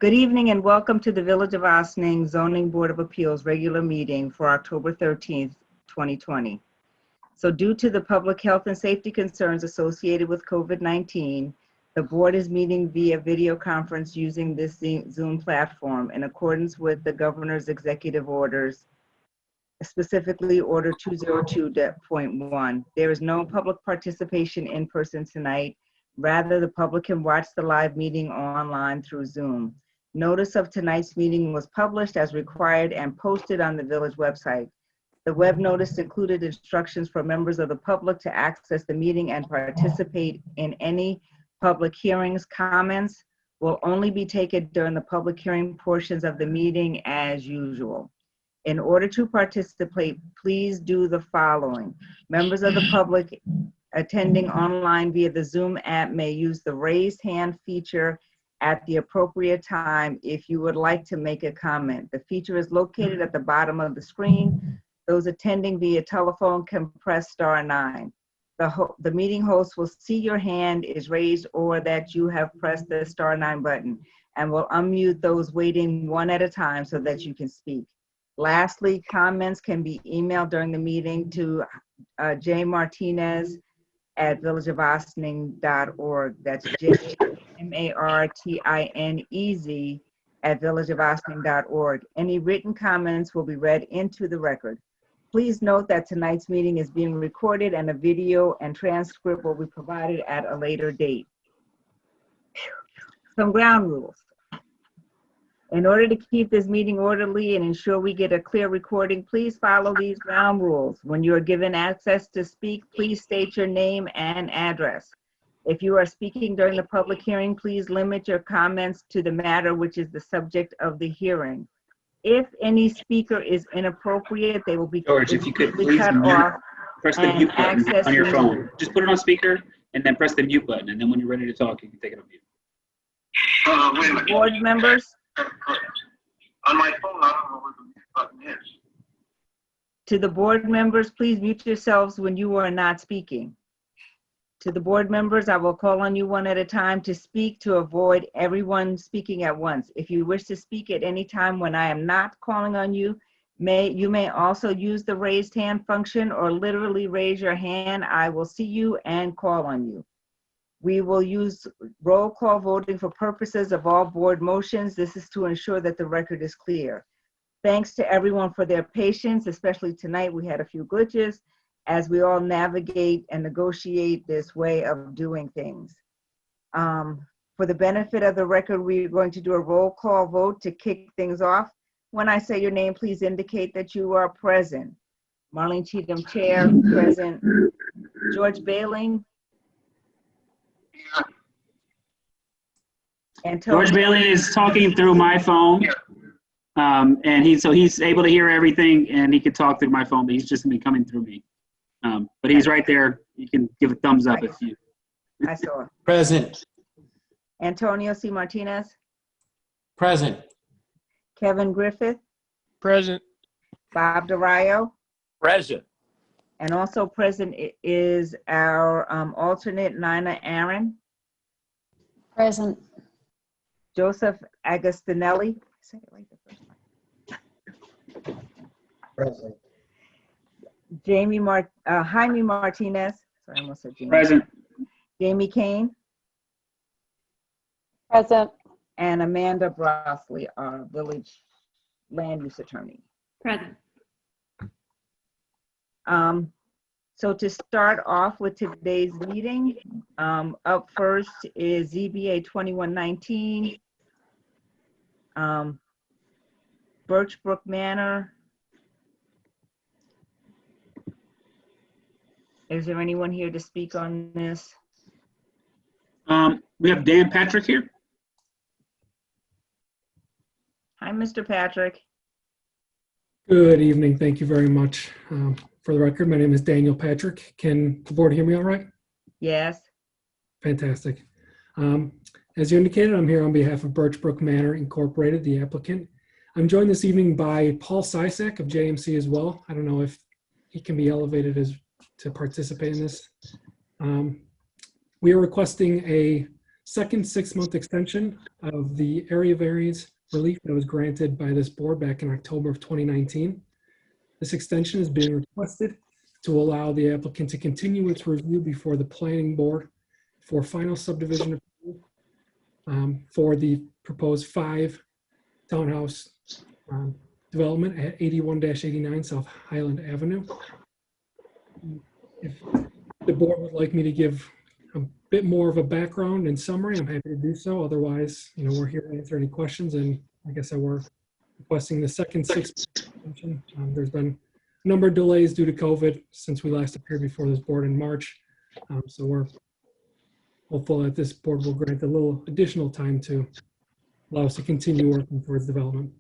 Good evening and welcome to the Village of Ossining Zoning Board of Appeals regular meeting for October 13th, 2020. So due to the public health and safety concerns associated with COVID-19, the board is meeting via video conference using this Zoom platform in accordance with the governor's executive orders, specifically Order 202.1. There is no public participation in person tonight. Rather, the public can watch the live meeting online through Zoom. Notice of tonight's meeting was published as required and posted on the village website. The web notice included instructions for members of the public to access the meeting and participate in any public hearings. Comments will only be taken during the public hearing portions of the meeting as usual. In order to participate, please do the following. Members of the public attending online via the Zoom app may use the raised hand feature at the appropriate time if you would like to make a comment. The feature is located at the bottom of the screen. Those attending via telephone can press *9. The meeting host will see your hand is raised or that you have pressed the *9 button and will unmute those waiting one at a time so that you can speak. Lastly, comments can be emailed during the meeting to jmartinez@villageofossining.org. That's JMartinez@villageofossining.org. Any written comments will be read into the record. Please note that tonight's meeting is being recorded and a video and transcript will be provided at a later date. Some ground rules. In order to keep this meeting orderly and ensure we get a clear recording, please follow these ground rules. When you are given access to speak, please state your name and address. If you are speaking during the public hearing, please limit your comments to the matter which is the subject of the hearing. If any speaker is inappropriate, they will be George, if you could please press the mute button on your phone. Just put it on speaker and then press the mute button. And then when you're ready to talk, you can take it on mute. Wait a minute. Board members. On my phone, I don't know where the mute button is. To the board members, please mute yourselves when you are not speaking. To the board members, I will call on you one at a time to speak to avoid everyone speaking at once. If you wish to speak at any time when I am not calling on you, you may also use the raised hand function or literally raise your hand. I will see you and call on you. We will use roll call voting for purposes of all board motions. This is to ensure that the record is clear. Thanks to everyone for their patience, especially tonight. We had a few glitches as we all navigate and negotiate this way of doing things. For the benefit of the record, we're going to do a roll call vote to kick things off. When I say your name, please indicate that you are present. Marlene Cheatham, Chair, present. George Bailing. George Bailey is talking through my phone, and he's able to hear everything, and he can talk through my phone, but he's just gonna be coming through me. But he's right there. You can give a thumbs up if you. I saw it. Present. Antonio C. Martinez. Present. Kevin Griffith. Present. Bob DeRio. Present. And also present is our alternate, Nina Aaron. Present. Joseph Agostinelli. I said it right the first time. Present. Jaime Martinez. Sorry, I almost said Jamie. Present. Jamie Kane. Present. And Amanda Brossley, our village land use attorney. Present. So to start off with today's meeting, up first is ZBA 2119, Birch Brook Manor. Is there anyone here to speak on this? We have Dan Patrick here. Hi, Mr. Patrick. Good evening. Thank you very much. For the record, my name is Daniel Patrick. Can the board hear me all right? Yes. Fantastic. As you indicated, I'm here on behalf of Birch Brook Manor Incorporated, the applicant. I'm joined this evening by Paul Sysak of JMC as well. I don't know if he can be elevated to participate in this. We are requesting a second 6-month extension of the area variance relief that was granted by this board back in October of 2019. This extension is being requested to allow the applicant to continue its review before the planning board for final subdivision approval for the proposed 5 townhouse development at 81-89 South Highland Avenue. If the board would like me to give a bit more of a background and summary, I'm happy to do so. Otherwise, we're here to answer any questions. And like I said, we're requesting the second 6-month extension. There's been a number of delays due to COVID since we last appeared before this board in March. So we're hopeful that this board will grant a little additional time to allow us to continue working towards development.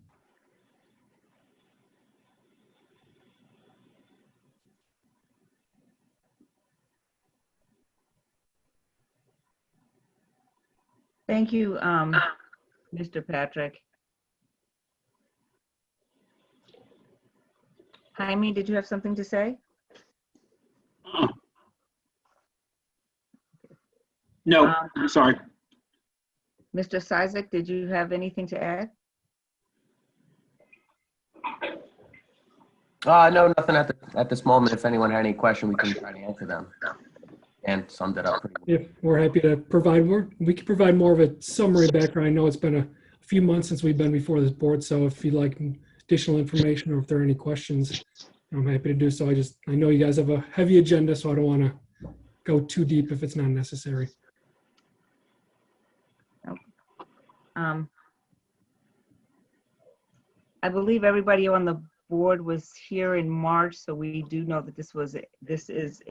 Thank you, Mr. Patrick. Jaime, did you have something to say? No, I'm sorry. Mr. Cizik, did you have anything to add? No, nothing at this moment. If anyone had any question, we can try to answer them. And summed it up pretty well. Yeah, we're happy to provide more. We can provide more of a summary background. I know it's been a few months since we've been before this board, so if you'd like additional information or if there are any questions, I'm happy to do so. I know you guys have a heavy agenda, so I don't want to go too deep if it's not necessary. I believe everybody on the board was here in March, so we do know that this is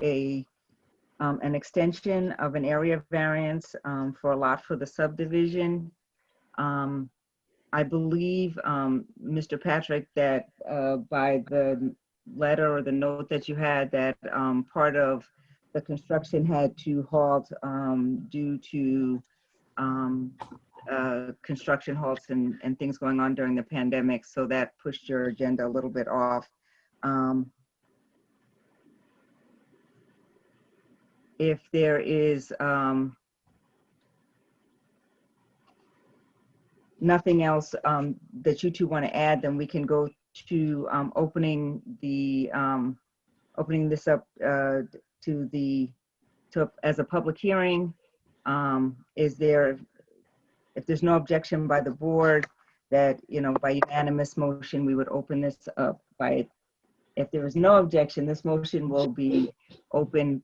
an extension of an area variance for a lot for the subdivision. I believe, Mr. Patrick, that by the letter or the note that you had, that part of the construction had to halt due to construction halts and things going on during the pandemic. So that pushed your agenda a little bit off. If there is nothing else that you two want to add, then we can go to opening this up as a public hearing. If there's no objection by the board, that by unanimous motion we would open this up. If there is no objection, this motion will be opened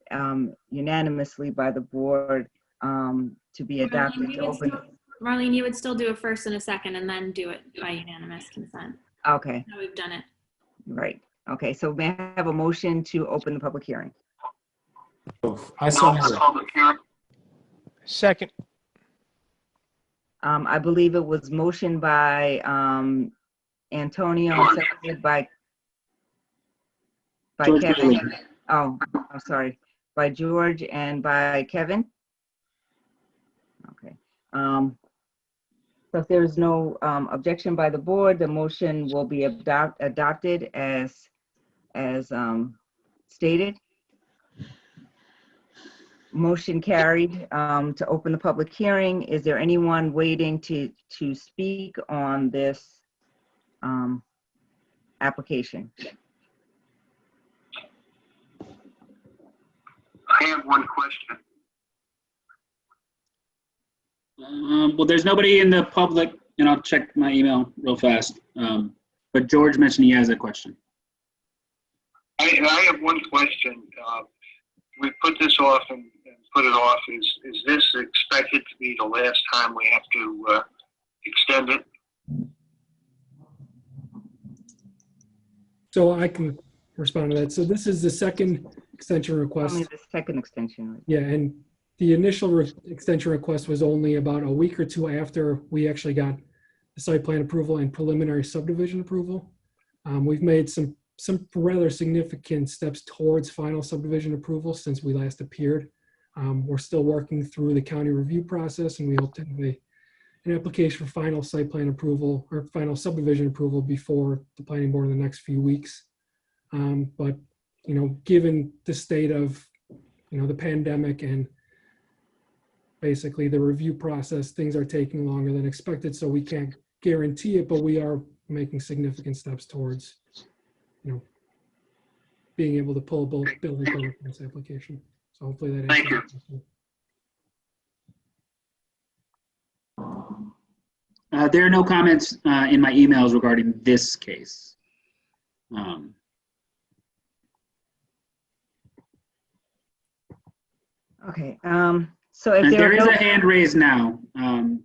unanimously by the board to be adopted. Marlene, you would still do a first and a second and then do it by unanimous consent. Okay. How we've done it. Right. Okay. So may I have a motion to open the public hearing? I saw it. Second. I believe it was motioned by Antonio and seconded by Kevin. Oh, I'm sorry. By George and by Kevin. Okay. So if there is no objection by the board, the motion will be adopted as stated. Motion carried to open the public hearing. Is there anyone waiting to speak on this application? I have one question. Well, there's nobody in the public, and I'll check my email real fast. But George mentioned he has a question. I have one question. We put this off and put it off. Is this expected to be the last time we have to extend it? So I can respond to that. So this is the second extension request. Only the second extension. Yeah, and the initial extension request was only about a week or two after we actually got the site plan approval and preliminary subdivision approval. We've made some rather significant steps towards final subdivision approval since we last appeared. We're still working through the county review process, and we hope to have an application for final site plan approval or final subdivision approval before the planning board in the next few weeks. But given the state of the pandemic and basically the review process, things are taking longer than expected, so we can't guarantee it, but we are making significant steps towards, being able to pull a building permit for this application. So hopefully that answers Thank you. your question. There are no comments in my emails regarding this case. Okay, so if And there there are is no, a hand raised now. I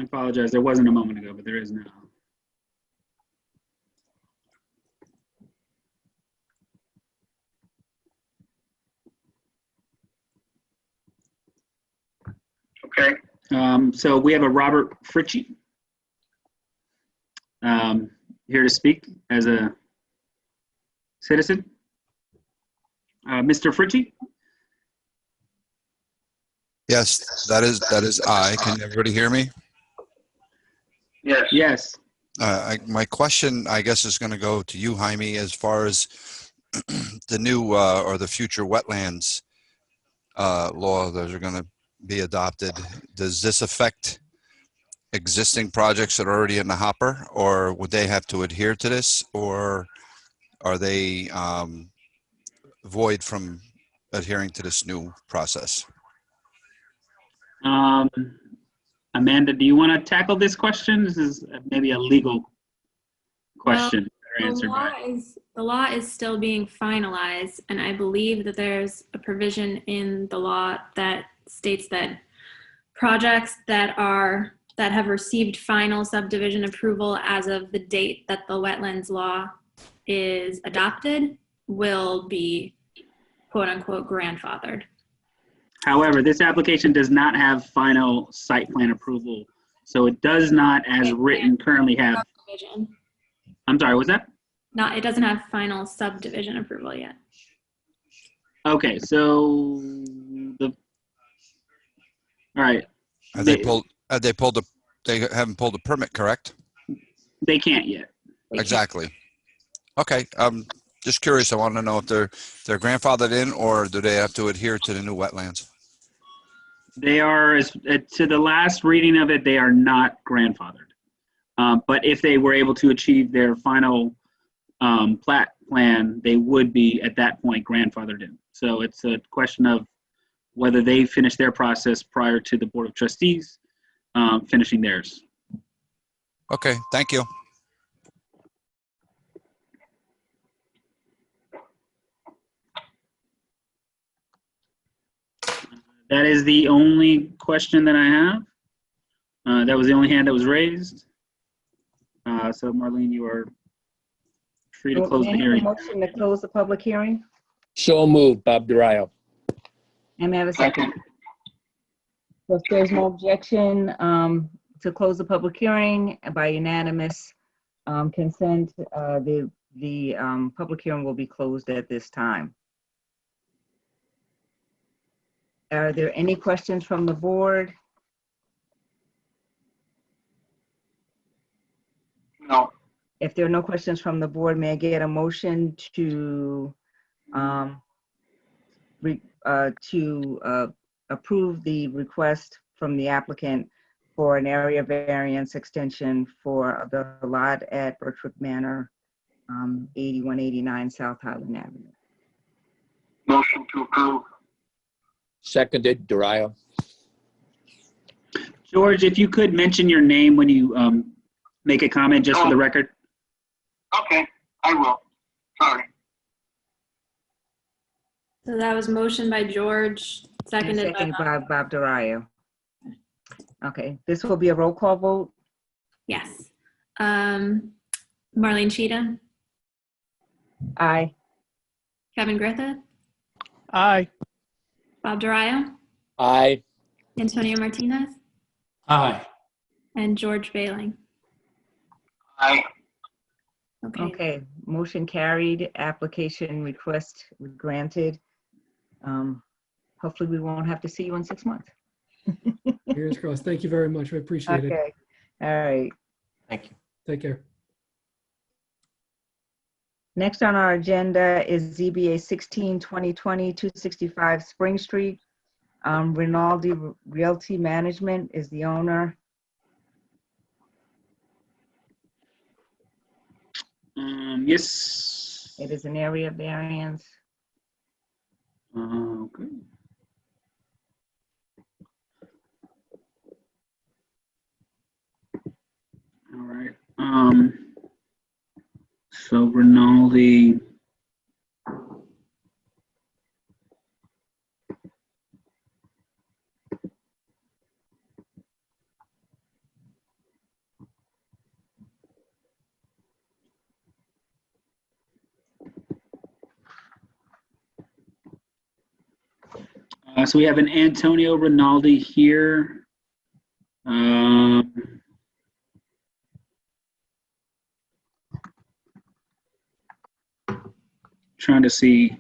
apologize, there wasn't a moment ago, but there is now. Okay. So we have a Robert Fritchie here to speak as a citizen. Mr. Fritchie? Yes, that is I. Can everybody hear me? Yes. Yes. My question, I guess, is going to go to you, Jaime, as far as the new or the future wetlands law that are going to be adopted. Does this affect existing projects that are already in the hopper, or would they have to adhere to this, or are they void from adhering to this new process? Amanda, do you want to tackle this question? This is maybe a legal question. The law is still being finalized, and I believe that there's a provision in the law that states that projects that have received final subdivision approval as of the date that the wetlands law is adopted will be quote unquote grandfathered. However, this application does not have final site plan approval, so it does not, as written, currently have. Subdivision. I'm sorry, was that? No, it doesn't have final subdivision approval yet. Okay, so all right. They haven't pulled the permit, correct? They can't yet. Exactly. Okay. Just curious. I want to know if they're grandfathered in, or do they have to adhere to the new wetlands? They are, to the last reading of it, they are not grandfathered. But if they were able to achieve their final plat plan, they would be at that point grandfathered in. So it's a question of whether they finish their process prior to the Board of Trustees finishing theirs. Okay. Thank you. That is the only question that I have. That was the only hand that was raised. So Marlene, you are free to close the May I have a hearing. motion to close the public hearing? So moved, Bob Duraio. And may I have a second? So if there's no objection to close the public hearing by unanimous consent, the public hearing will be closed at this time. Are there any questions from the board? No. If there are no questions from the board, may I get a motion to approve the request from the applicant for an area variance extension for the lot at Birch Brook Manor, 8189 South Highland Avenue. Motion to approve. Seconded, Duraio. George, if you could mention your name when you make a comment, just for the record. Okay, I will. Sorry. So that was motion by George, seconded by Bob Duraio. Okay, this will be a roll call vote. yes. Marlene Cheatham, Aye. Kevin Griffith, Aye. Bob Duraio, Aye. Antonio Martinez, Aye. and George Bailing. Aye. Okay. Okay, motion carried, application request granted. Hopefully we won't have to see you in 6 months. Fingers crossed. Thank you very much. I appreciate it. Okay, all right. Thank you. Take care. Next on our agenda is ZBA 16-2020, 265 Spring Street. Rinaldi Realty Management is the owner. Yes. It is an area variance. Okay. All right. So Rinaldi. So we have an Antonio Rinaldi here. Trying to see,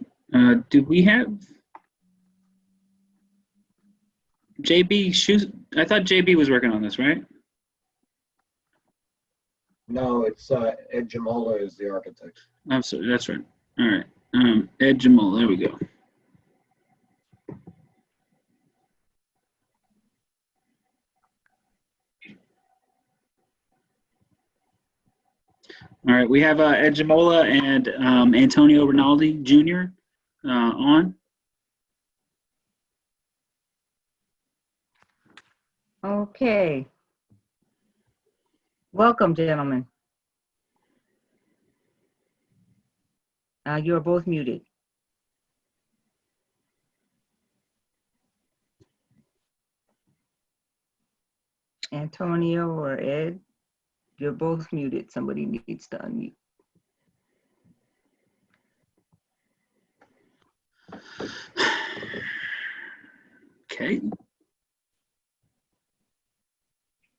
do we have JB Shoes? I thought JB was working on this, right? No, it's Ed Jamola is the architect. I'm sorry, that's right. All right. Ed Jamal, there we go. All right, we have Ed Jamola and Antonio Rinaldi Jr. On. Okay. Welcome, gentlemen. You are both muted. Antonio or Ed, you're both muted. Somebody needs to unmute. Okay.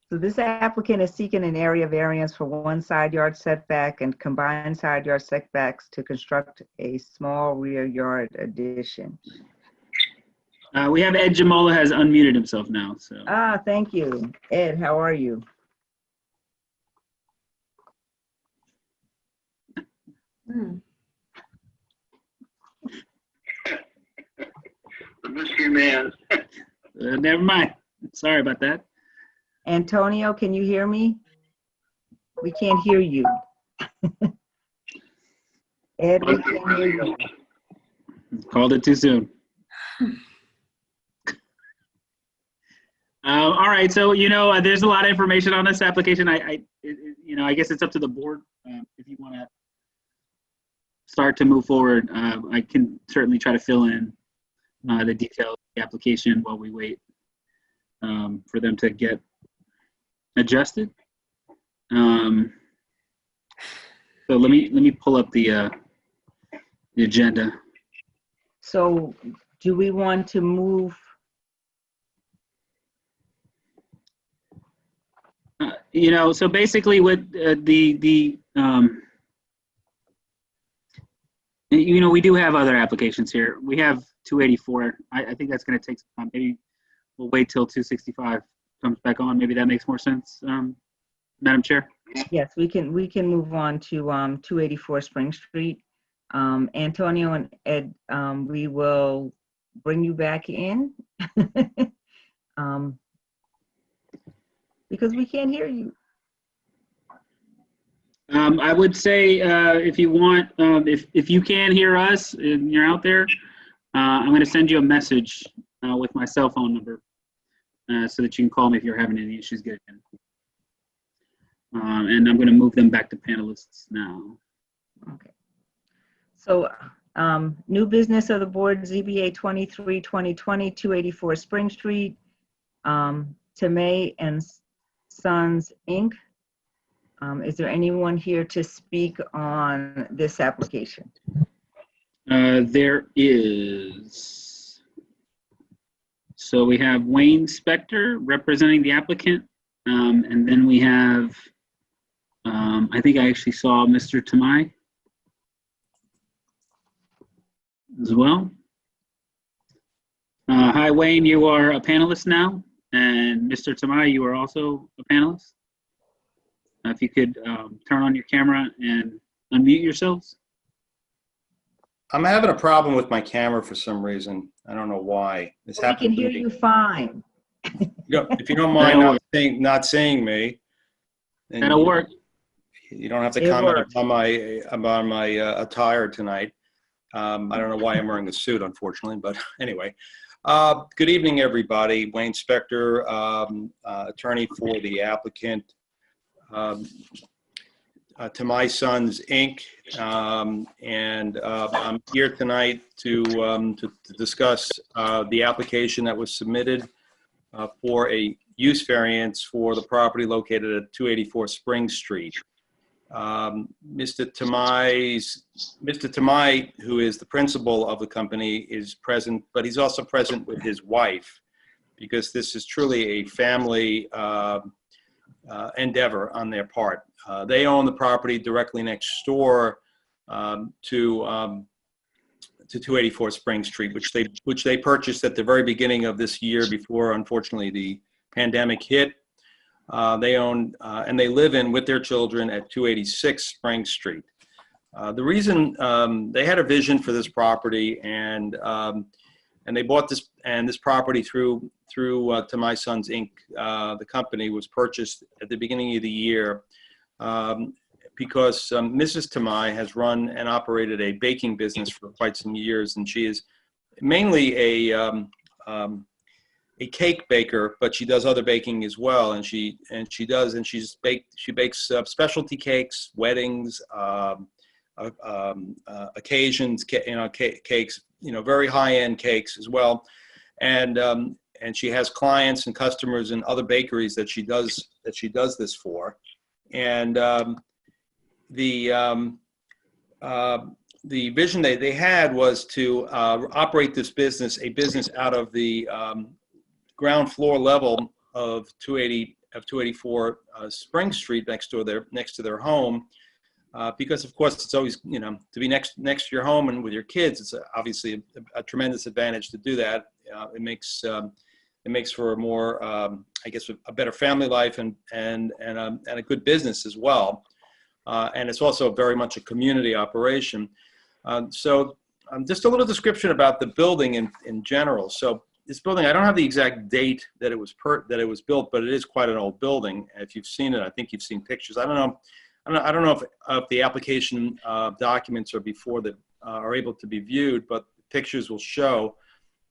So this applicant is seeking an area variance for one side yard setback and combined side yard setbacks to construct a small rear yard addition. We have Ed Jamola has unmuted himself now. So. Thank you. Ed, how are you? The mystery man. Never mind. Sorry about that. Antonio, can you hear me? We can't hear you. Ed, we can't hear you. Called it too soon. All right, so there's a lot of information on this application. I guess it's up to the board if you want to start to move forward. I can certainly try to fill in the details of the application while we wait for them to get adjusted. So let me pull up the agenda. So do we want to move? So basically with we do have other applications here. We have 284. I think that's going to take some time. Maybe we'll wait till 265 comes back on. Maybe that makes more sense, Madam Chair. Yes, we can move on to 284 Spring Street. Antonio and Ed, we will bring you back in because we can't hear you. I would say if you want, if you can hear us and you're out there, I'm going to send you a message with my cell phone number so that you can call me if you're having any issues getting in. And I'm going to move them back to panelists now. Okay. So new business of the board, ZBA 23-2020, 284 Spring Street, Tamay Sons Inc. Is there anyone here to speak on this application? There is. So we have Wayne Spector representing the applicant. And then we have, I think I actually saw Mr. Tamay as well. Hi, Wayne, you are a panelist now. And Mr. Tamay, you are also a panelist. If you could turn on your camera and unmute yourselves. I'm having a problem with my camera for some reason. I don't know why. This We can happened to hear me. you fine. If you don't mind not seeing me, then That'll work. you don't have to It comment works. about my attire tonight. I don't know why I'm wearing a suit, unfortunately, but anyway. Good evening, everybody. Wayne Spector, attorney for the applicant, Tamay Sons Inc. And I'm here tonight to discuss the application that was submitted for a use variance for the property located at 284 Spring Street. Mr. Tamay, who is the principal of the company, is present, but he's also present with his wife, because this is truly a family endeavor on their part. They own the property directly next door to 284 Spring Street, which they purchased at the very beginning of this year before, unfortunately, the pandemic hit. They own and they live in with their children at 286 Spring Street. The reason they had a vision for this property, and they bought this property through Tamay Sons Inc. The company was purchased at the beginning of the year because Mrs. Tamay has run and operated a baking business for quite some years, and she is mainly a cake baker, but she does other baking as well. And she bakes specialty cakes, weddings, occasions, cakes, very high-end cakes as well. And she has clients and customers in other bakeries that she does this for. And the vision they had was to operate this business, a business out of the ground floor level of 284 Spring Street, next to their home, because of course it's always to be next to your home and with your kids. It's obviously a tremendous advantage to do that. It makes for a more I guess a better family life and a good business as well. And it's also very much a community operation. So just a little description about the building in general. So this building, I don't have the exact date that it was built, but it is quite an old building. If you've seen it, I think you've seen pictures. I don't know if the application documents are before that are able to be viewed, but pictures will show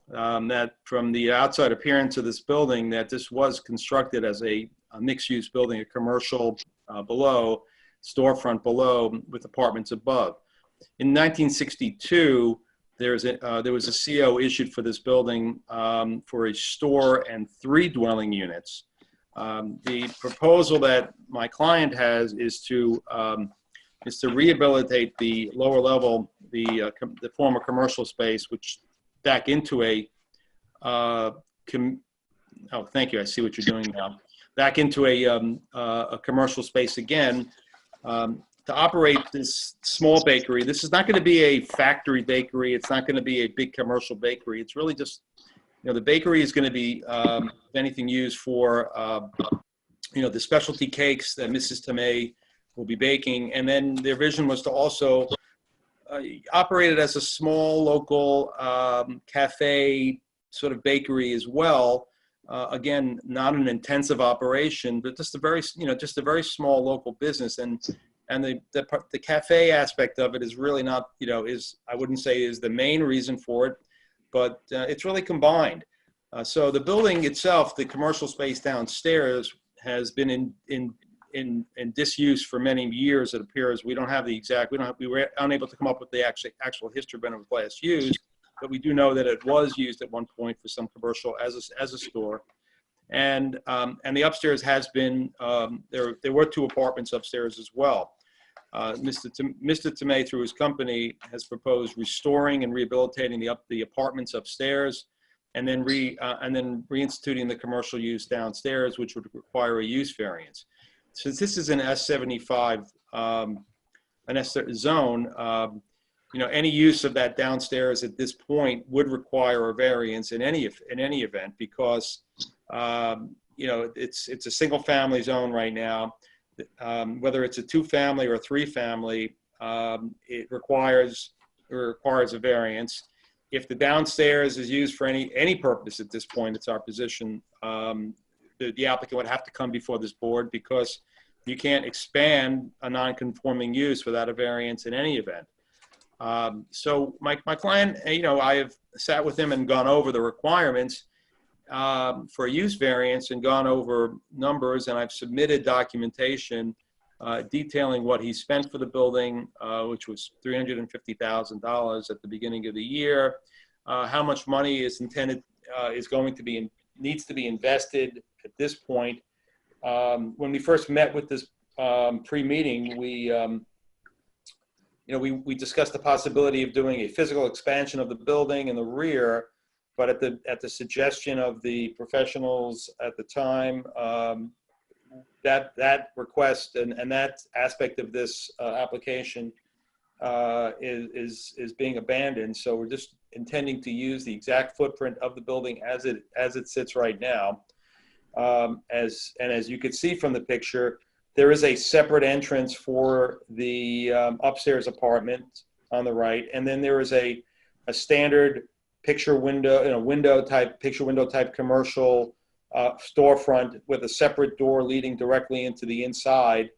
that from the outside appearance of this building, that this was constructed as a mixed-use building, a commercial below, storefront below, with apartments above. In 1962, there was a CO issued for this building for a store and 3 dwelling units. The proposal that my client has is to rehabilitate the lower level, the former commercial space, which back into a thank you. I see what you're doing now. Back into a commercial space again. To operate this small bakery. This is not going to be a factory bakery. It's not going to be a big commercial bakery. It's really just, the bakery is going to be, if anything, used for, the specialty cakes that Mrs. Tamay will be baking. And then their vision was to also operate it as a small local cafe sort of bakery as well. Again, not an intensive operation, but just a very small local business. And the cafe aspect of it is really not, I wouldn't say is the main reason for it, but it's really combined. So the building itself, the commercial space downstairs, has been in disuse for many years. It appears we don't have the exact, we were unable to come up with the actual history when it was last used, but we do know that it was used at one point for some commercial as a store. And the upstairs has been, there were 2 apartments upstairs as well. Mr. Tamay, through his company, has proposed restoring and rehabilitating the apartments upstairs, and then reinstituting the commercial use downstairs, which would require a use variance. Since this is an S75 an S zone, any use of that downstairs at this point would require a variance in any event, because it's a single family zone right now. Whether it's a 2-family or a 3-family, it requires requires a variance. If the downstairs is used for any purpose at this point, it's our position, the applicant would have to come before this board because you can't expand a non-conforming use without a variance in any event. So my client, I have sat with him and gone over the requirements for a use variance and gone over numbers, and I've submitted documentation detailing what he spent for the building, which was $350,000 at the beginning of the year, how much money is intended, needs to be invested at this point. When we first met with this pre-meeting, we discussed the possibility of doing a physical expansion of the building in the rear, but at the suggestion of the professionals at the time, that request and that aspect of this application is being abandoned. So we're just intending to use the exact footprint of the building as it sits right now. As you can see from the picture, there is a separate entrance for the upstairs apartment on the right, and then there is a standard picture window type commercial storefront with a separate door leading directly into the inside.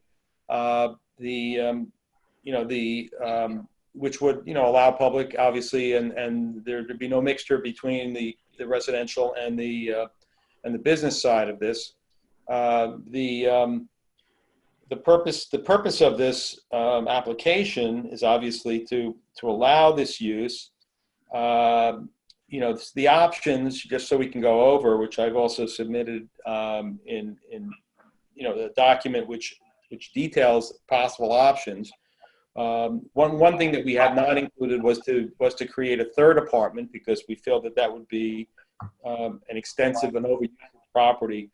Which would allow public, obviously, and there'd be no mixture between the residential and the business side of this. The purpose of this application is obviously to allow this use. The options, just so we can go over, which I've also submitted in the document which details possible options. One thing that we have not included was to create a third apartment, because we feel that would be an extensive and overused property.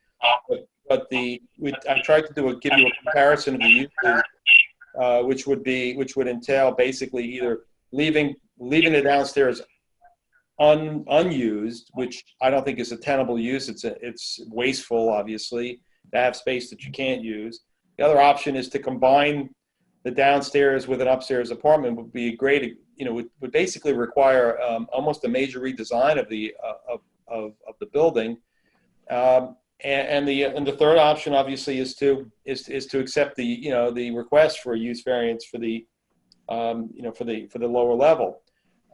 But I tried to give you a comparison of the uses, which would entail basically either leaving the downstairs unused, which I don't think is a tenable use. It's wasteful, obviously, to have space that you can't use. The other option is to combine the downstairs with an upstairs apartment. Would be a great, would basically require almost a major redesign of the building. And the third option, obviously, is to accept the request for a use variance for the lower level.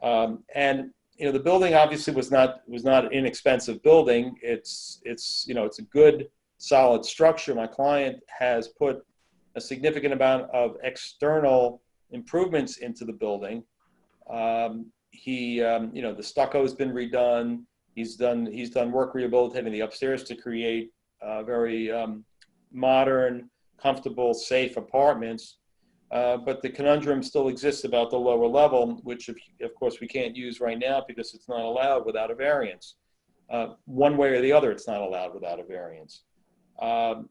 And the building obviously was not an inexpensive building. It's a good solid structure. My client has put a significant amount of external improvements into the building. The stucco has been redone. He's done work rehabilitating the upstairs to create very modern, comfortable, safe apartments. But the conundrum still exists about the lower level, which of course we can't use right now because it's not allowed without a variance. One way or the other, it's not allowed without a variance. Either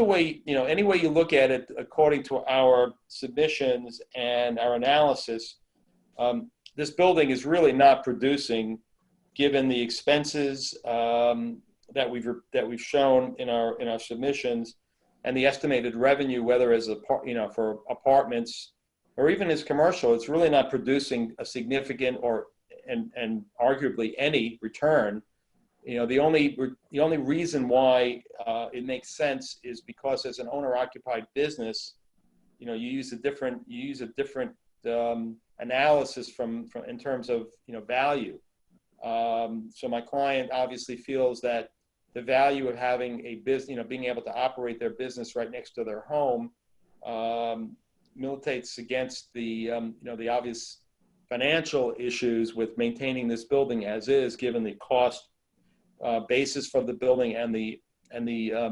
way, any way you look at it, according to our submissions and our analysis, this building is really not producing, given the expenses that we've shown in our submissions, and the estimated revenue, whether as for apartments or even as commercial. It's really not producing a significant and arguably any return. The only reason why it makes sense is because as an owner-occupied business, you use a different analysis in terms of value. So my client obviously feels that the value of having a business, being able to operate their business right next to their home, militates against the obvious financial issues with maintaining this building as is, given the cost basis for the building and the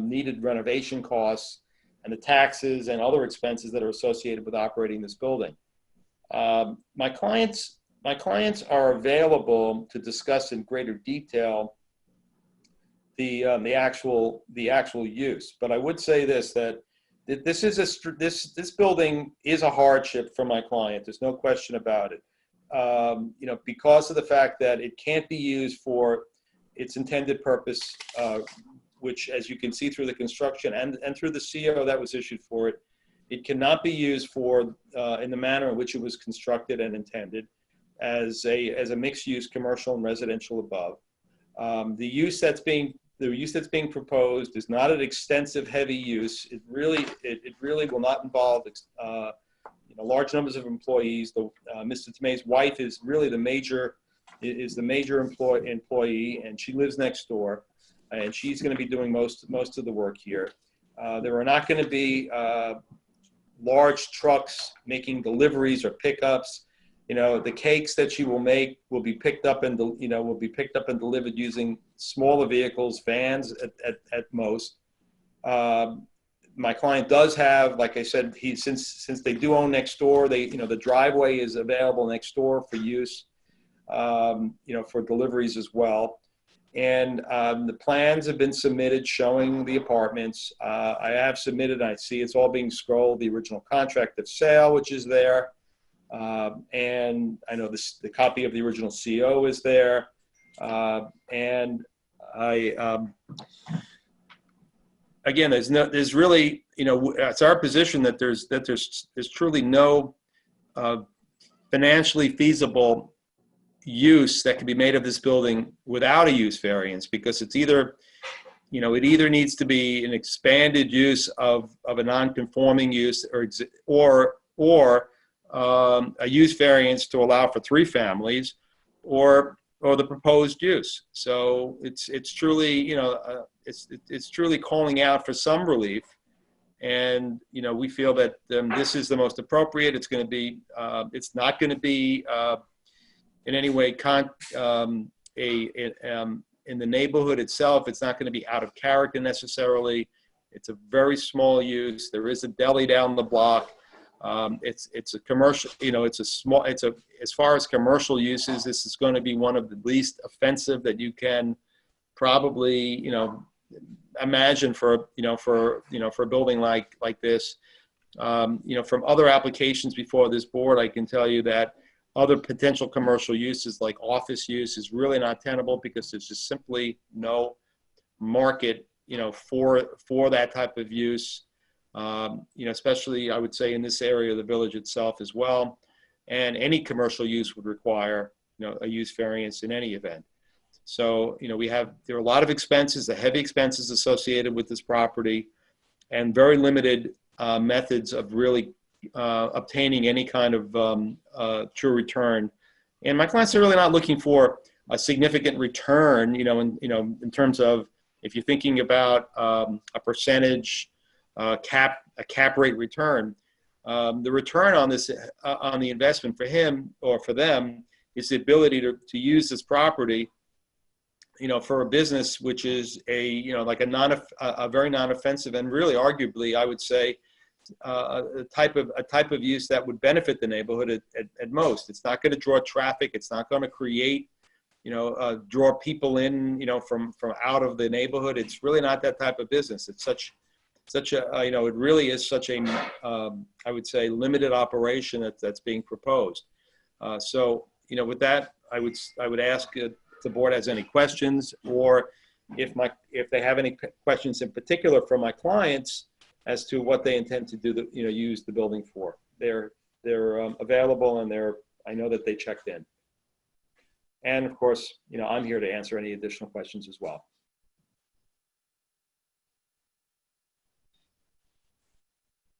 needed renovation costs and the taxes and other expenses that are associated with operating this building. My clients are available to discuss in greater detail the actual use. But I would say this, that this building is a hardship for my client. There's no question about it. Because of the fact that it can't be used for its intended purpose, which, as you can see through the construction and through the CO that was issued for it, It cannot be used for, in the manner in which it was constructed and intended, as a mixed-use commercial and residential above. The use that's being proposed is not an extensive, heavy use. It really will not involve large numbers of employees. Mr. Tamay's wife is really the major employee, and she lives next door, and she's going to be doing most of the work here. There are not going to be large trucks making deliveries or pickups. The cakes that she will make will be picked up and delivered using smaller vehicles, vans at most. My client does have, like I said, since they do own next door, the driveway is available next door for use, for deliveries as well. And the plans have been submitted showing the apartments. I have submitted, I see it's all being scrolled, the original contract of sale, which is there. And I know the copy of the original CO is there. And again, there's really, it's our position that there's truly no financially feasible use that can be made of this building without a use variance, because it's either, it either needs to be an expanded use of a non-conforming use or a use variance to allow for 3 families, or the proposed use. So it's truly, it's truly calling out for some relief. And, we feel that this is the most appropriate. It's going to be, it's not going to be in any way in the neighborhood itself. It's not going to be out of character necessarily. It's a very small use. There is a deli down the block. It's a commercial, as far as commercial uses, this is going to be one of the least offensive that you can probably, imagine for a building like this. From other applications before this board, I can tell you that other potential commercial uses like office use is really not tenable, because there's just simply no market, for that type of use. Especially I would say in this area of the village itself as well. And any commercial use would require, a use variance in any event. So, there are a lot of expenses, the heavy expenses associated with this property, and very limited methods of really obtaining any kind of true return. And my clients are really not looking for a significant return, in terms of, if you're thinking about a percentage, a cap rate return. The return on this, on the investment for him or for them, is the ability to use this property, for a business which is like a very non-offensive, and really arguably, I would say, a type of use that would benefit the neighborhood at most. It's not going to draw traffic. It's not going to create, draw people in, from out of the neighborhood. It's really not that type of business. It's such a, it really is such a, I would say, limited operation that's being proposed. So, with that, I would ask if the board has any questions, or if they have any questions in particular from my clients as to what they intend to do, use the building for. They're available, and I know that they checked in. And of course, I'm here to answer any additional questions as well.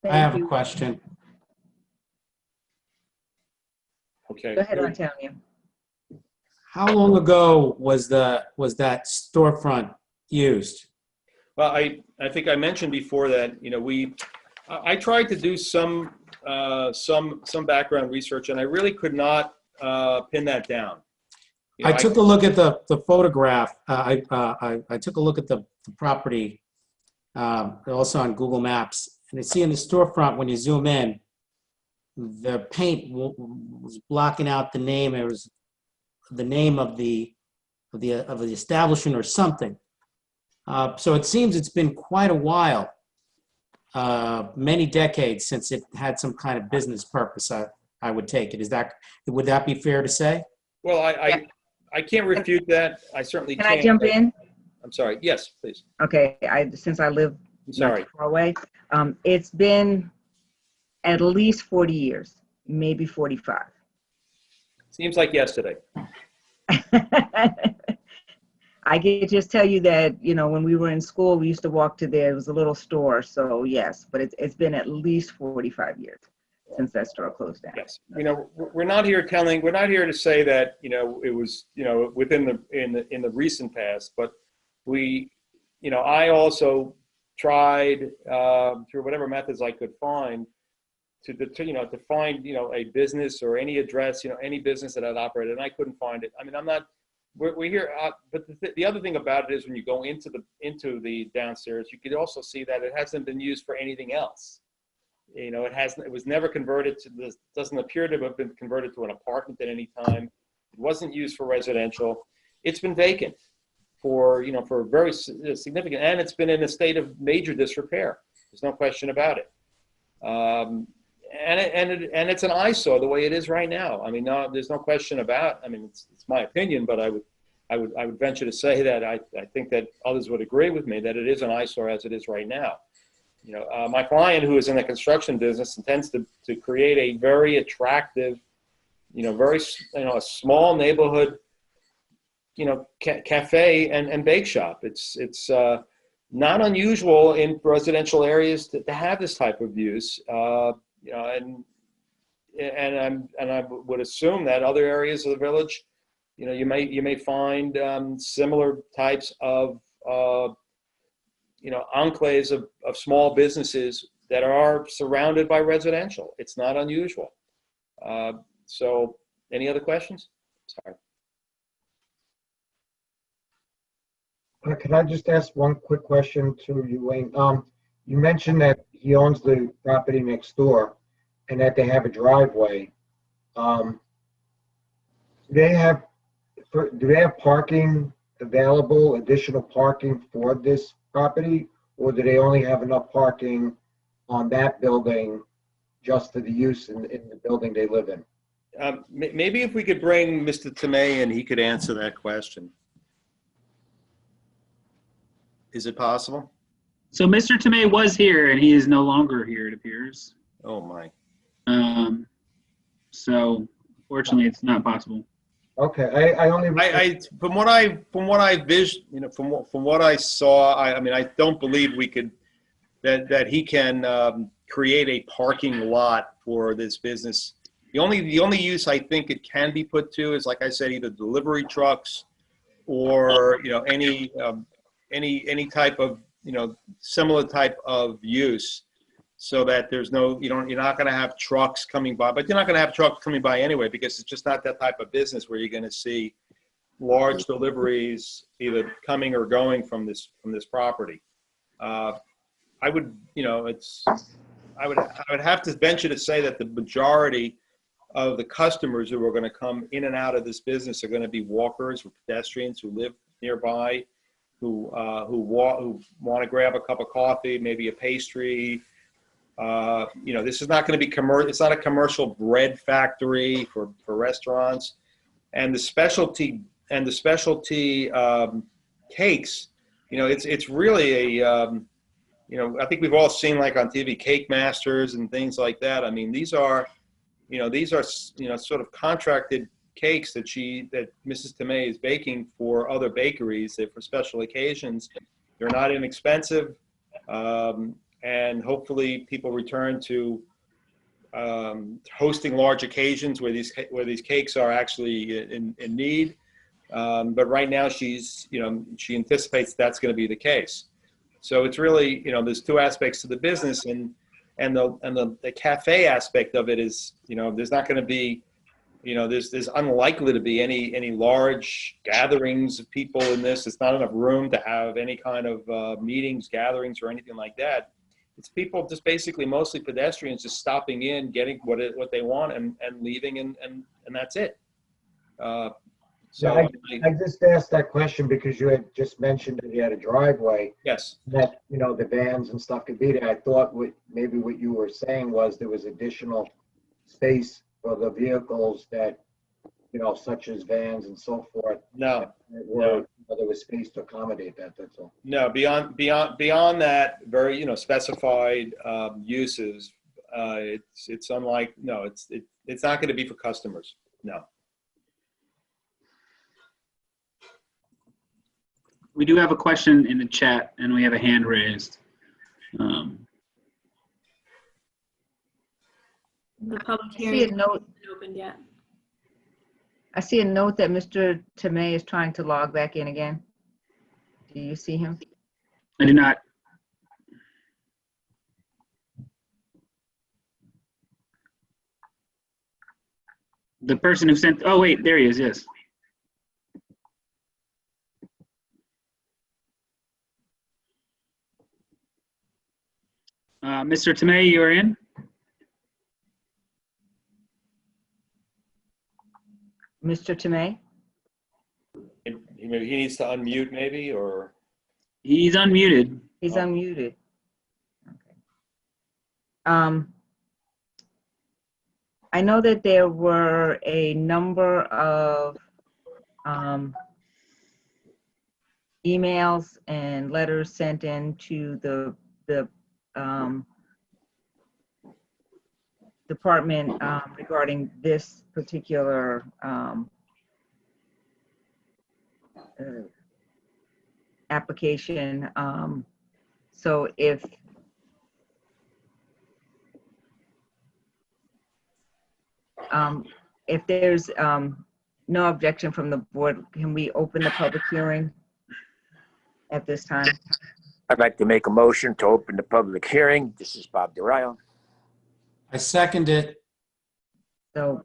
Thank I have you. a question. Okay. Go ahead, Antonio. How long ago was that storefront used? Well, I think I mentioned before that, I tried to do some background research, and I really could not pin that down. I took a look at the photograph. I took a look at the property, also on Google Maps, and I see in the storefront, when you zoom in, the paint was blocking out the name. It was the name of the establishment or something. So it seems it's been quite a while, many decades, since it had some kind of business purpose. I would take it. Would that be fair to say? Well, I can't refute that. I certainly can't. Can I jump in? I'm sorry. Yes, please. Okay, since I live I'm sorry. not too far away, it's been At least 40 years, maybe 45. Seems like yesterday. I can just tell you that, you know, when we were in school, we used to walk to there. It was a little store. So yes, but it's been at least 45 years since that store closed down. Yes. You know, we're not here to say that, you know, it was, you know, within in the recent past, but we, you know, I also tried through whatever methods I could find to find, you know, a business or any address, you know, any business that had operated, and I couldn't find it. I mean, we're here, but the other thing about it is when you go into the downstairs, you could also see that it hasn't been used for anything else. You know, it was never converted to this, doesn't appear to have been converted to an apartment at any time. It wasn't used for residential. It's been vacant for, you know, for very significant, and it's been in a state of major disrepair. There's no question about it. And it's an eyesore the way it is right now. I mean, no, there's no question about. I mean, it's my opinion, but I would venture to say that I think that others would agree with me that it is an eyesore as it is right now. You know, my client, who is in the construction business, intends to create a very attractive, you know, a small neighborhood, you know, cafe and bake shop. It's not unusual in residential areas to have this type of use. You know, and I would assume that other areas of the village, you know, you may find similar types of you know, enclaves of small businesses that are surrounded by residential. It's not unusual. So, any other questions? Sorry. Can I just ask one quick question to you, Wayne? You mentioned that he owns the property next door and that they have a driveway. Do they have parking available, additional parking for this property, or do they only have enough parking on that building just for the use in the building they live in? Maybe if we could bring Mr. Tamay in, he could answer that question. Is it possible? So Mr. Tamay was here, and he is no longer here, it appears. Oh my. So fortunately, it's not possible. Okay, from what I saw, I mean, I don't believe we could that he can create a parking lot for this business. The only use I think it can be put to is, like I said, either delivery trucks or, you know, any type of, you know, similar type of use, so that there's no, you're not going to have trucks coming by, but you're not going to have trucks coming by anyway, because it's just not that type of business where you're going to see large deliveries either coming or going from this property. I would have to venture to say that the majority of the customers who are going to come in and out of this business are going to be walkers or pedestrians who live nearby, who want to grab a cup of coffee, maybe a pastry. You know, this is not going to be it's not a commercial bread factory for restaurants, and the specialty cakes. You know, it's really a you know, I think we've all seen, like on TV, Cake Masters and things like that. I mean, these are sort of contracted cakes that Mrs. Tamay is baking for other bakeries. They're for special occasions. They're not inexpensive. And hopefully people return to hosting large occasions where these cakes are actually in need. But right now she anticipates that's going to be the case. So it's really, you know, there's two aspects to the business, and the cafe aspect of it is, you know, there's not going to be, you know, there's unlikely to be any large gatherings of people in this. It's not enough room to have any kind of meetings, gatherings, or anything like that. It's people just basically, mostly pedestrians, just stopping in, getting what they want, and leaving, and that's it. So I just asked that question because you had just mentioned that you had a driveway. Yes. That, you know, the vans and stuff could be there. I thought maybe what you were saying was there was additional space for the vehicles that, you know, such as vans and so forth. No. There was space to accommodate that. That's all. No, beyond that, very, you know, specified uses. It's unlike, no, it's not going to be for customers. No. We do have a question in the chat, and we have a hand raised. The public I see hearing a note. isn't opened yet. I see a note that Mr. Tamay is trying to log back in again. Do you see him? I do not. The person who sent, oh wait, there he is, yes. Mr. Tamay, you're in? Mr. Tamay? He needs to unmute maybe, or? He's unmuted. He's Oh. unmuted. Okay. I know that there were a number of emails and letters sent in to the department regarding this particular application. So if there's no objection from the board, can we open the public hearing at this time? I'd like to make a motion to open the public hearing. This is Bob DeRio. I second it. So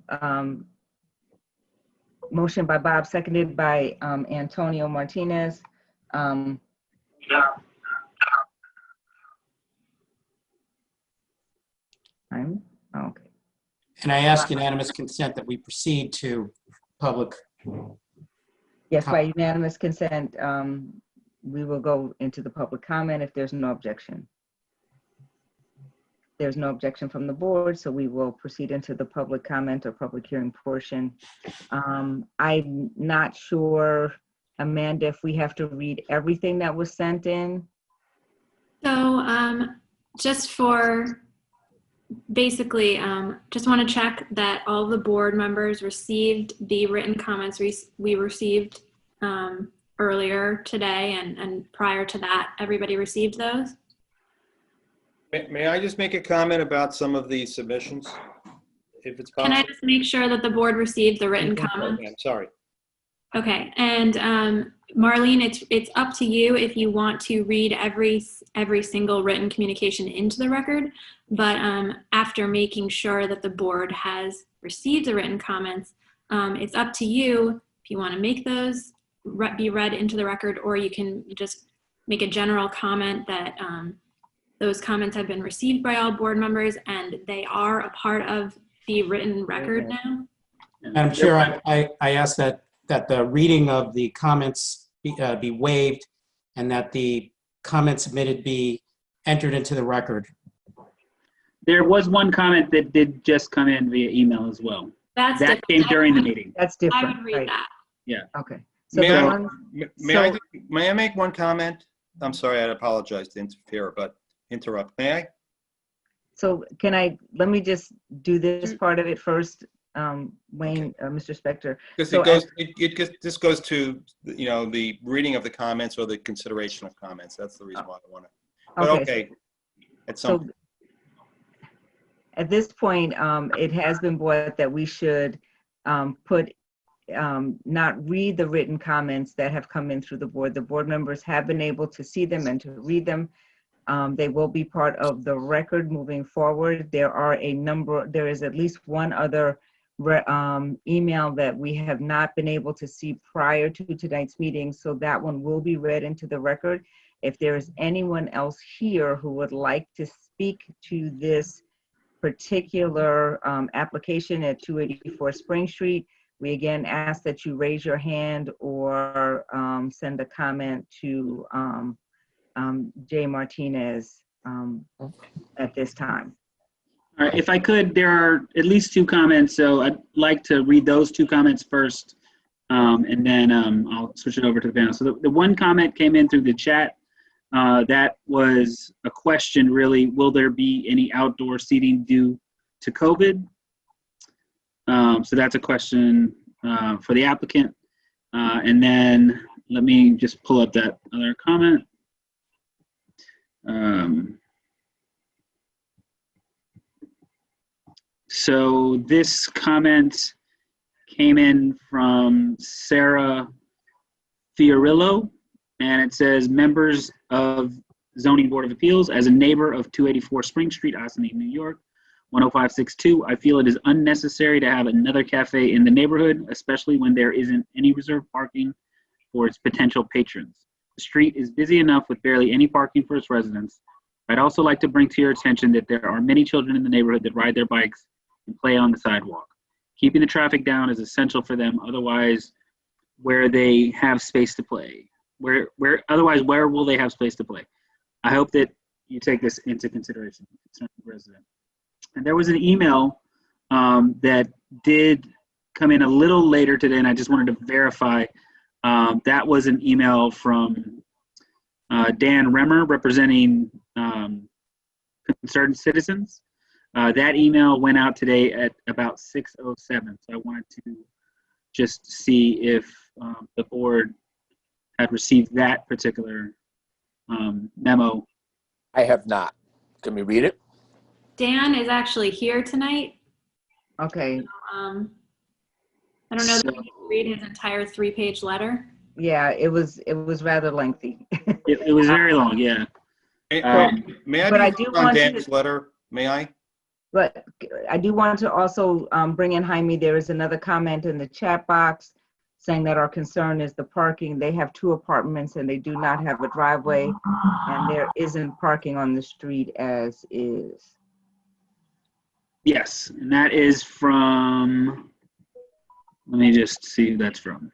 motion by Bob, seconded by Antonio Martinez. Okay. And I ask unanimous consent that we proceed to public. Yes, by unanimous consent, we will go into the public comment if there's no objection. There's no objection from the board, so we will proceed into the public comment or public hearing portion. I'm not sure, Amanda, if we have to read everything that was sent in. So just for basically, just want to check that all the board members received the written comments we received earlier today, and prior to that, everybody received those. May I just make a comment about some of the submissions, if it's possible? Can I just make sure that the board received the written comments? I'm sorry. Okay, and Marlene, it's up to you if you want to read every single written communication into the record, but after making sure that the board has received the written comments, it's up to you if you want to make those be read into the record, or you can just make a general comment that those comments have been received by all board members and they are a part of the written record now. Madam Chair, I ask that the reading of the comments be waived and that the comments submitted be entered into the record. There was one comment that did just come in via email as well. That came during the meeting. That's different. I would read right? that. Yeah. Okay. So May I make one comment? I'm sorry, I apologize to interrupt. May I? So let me just do this part of it first, Wayne, Mr. Spector. Because So this goes to, the reading of the comments or the consideration of comments. That's the reason why I want to. But okay. So at this point, it has been brought that we should not read the written comments that have come in through the board. The board members have been able to see them and to read them. They will be part of the record moving forward. There is at least one other email that we have not been able to see prior to tonight's meeting, so that one will be read into the record. If there is anyone else here who would like to speak to this particular application at 284 Spring Street, we again ask that you raise your hand or send a comment to Jay Martinez at this time. All right, if I could, there are at least two comments, so I'd like to read those two comments first, and then I'll switch it over to the panel. So the one comment came in through the chat That was a question, really. Will there be any outdoor seating due to COVID? So that's a question for the applicant. And then let me just pull up that other comment. So this comment came in from Sarah Fiorillo, and it says, members of Zoning Board of Appeals, as a neighbor of 284 Spring Street, Ossining, New York, 10562, I feel it is unnecessary to have another cafe in the neighborhood, especially when there isn't any reserved parking for its potential patrons. The street is busy enough with barely any parking for its residents. I'd also like to bring to your attention that there are many children in the neighborhood that ride their bikes and play on the sidewalk. Keeping the traffic down is essential for them, otherwise where they have space to play. Where will they have space to play? I hope that you take this into consideration, concerned resident. And there was an email that did come in a little later today, and I just wanted to verify. That was an email from Dan Remmer, representing Concerned Citizens. That email went out today at about 6:07, so I wanted to just see if the board had received that particular memo. I have not. Can we read it? Dan is actually here tonight. Okay. I don't know that we can read his entire 3-page letter. Yeah, it was rather lengthy. It was very long, yeah. May but I I be do on want Dan's to- letter? May I? But I do want to also bring in Jaime. There is another comment in the chat box saying that our concern is the parking. They have 2 apartments and they do not have a driveway, and there isn't parking on the street as is. Yes, and that is from, let me just see who that's from.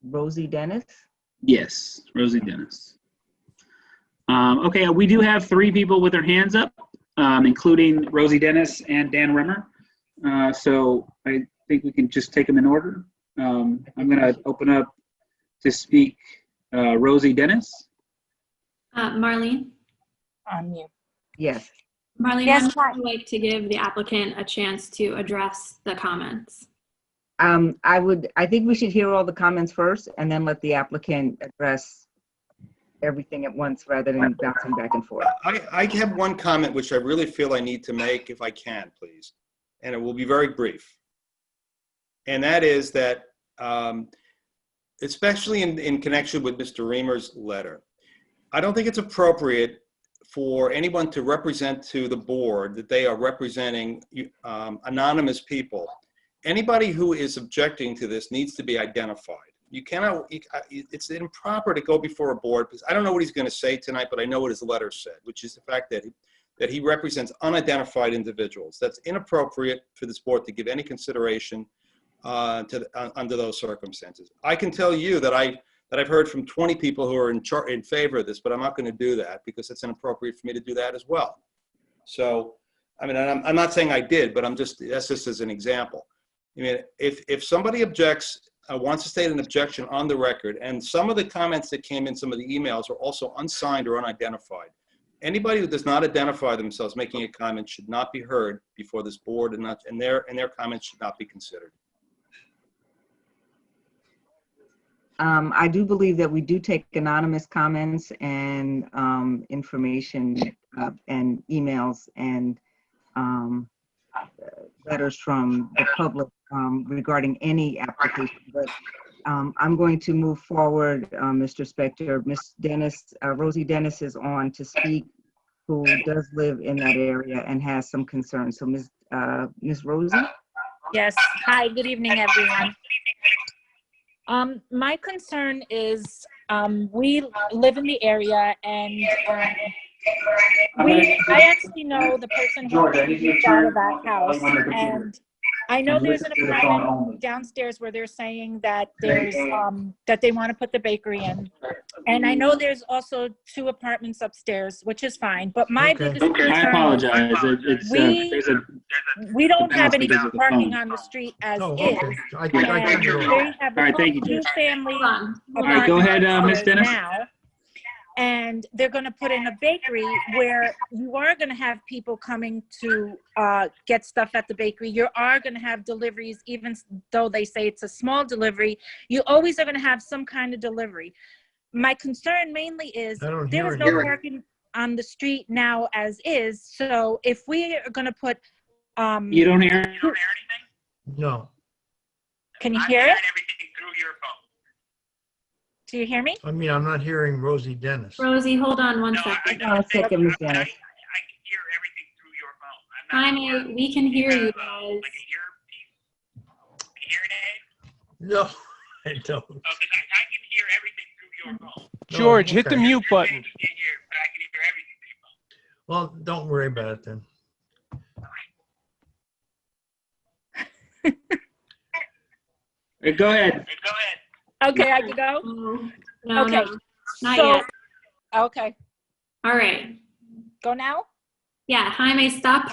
Rosie Dennis? Yes, Rosie Dennis. Okay, we do have 3 people with their hands up, including Rosie Dennis and Dan Remmer. So I think we can just take them in order. I'm going to open up to speak Rosie Dennis. Marlene? On you. Yes. Marlene, Yes, would you like to give the applicant a chance to address the comments? I think we should hear all the comments first and then let the applicant address everything at once rather than bouncing back and forth. I have one comment which I really feel I need to make, if I can, please. And it will be very brief. And that is that, especially in connection with Mr. Reamer's letter, I don't think it's appropriate for anyone to represent to the board that they are representing anonymous people. Anybody who is objecting to this needs to be identified. You cannot, it's improper to go before a board, because I don't know what he's going to say tonight, but I know what his letter said, which is the fact that he represents unidentified individuals. That's inappropriate for this board to give any consideration under those circumstances. I can tell you that I've heard from 20 people who are in favor of this, but I'm not going to do that because it's inappropriate for me to do that as well. So, I mean, I'm not saying I did, but that's just as an example. I mean, if somebody objects, wants to state an objection on the record, and some of the comments that came in some of the emails are also unsigned or unidentified. Anybody who does not identify themselves making a comment should not be heard before this board, and their comments should not be considered. I do believe that we do take anonymous comments and information and emails and letters from the public regarding any application. But I'm going to move forward, Mr. Spector. Ms. Dennis, Rosie Dennis is on to speak, who does live in that area and has some concerns. So Ms. Rosie? Yes. Hi, good evening, everyone. My concern is we live in the area, and I actually know the person who moved out of that house, and I know there's an apartment downstairs where they're saying that there's that they want to put the bakery in, and I know there's also 2 apartments upstairs, which is fine. But my biggest concern, I apologize. we don't have any parking on the street as is. All right, thank you, 2 family All right, go ahead, Ms. Dennis. now. and they're going to put in a bakery where you are going to have people coming to get stuff at the bakery. You are going to have deliveries, even though they say it's a small delivery. You always are going to have some kind of delivery. My concern mainly is there is no parking on the street now as is. So if we are going to put... You don't hear anything? No. Can you hear it? Everything through your phone. Do you hear me? I mean, I'm not hearing Rosie Dennis. Rosie, hold on one second. Hold on a second, Ms. Dennis. I can hear everything through your phone. Jaime, we can hear you guys. Like a hearing aid? No, I don't. Oh, 'cause I can hear everything through your phone. George, hit the mute button. But I can hear everything through your phone. Well, don't worry about it then. Go ahead. Okay, I can go? No, Okay. no, not So- yet. Okay, All right. go now? Yeah, Jaime, stop.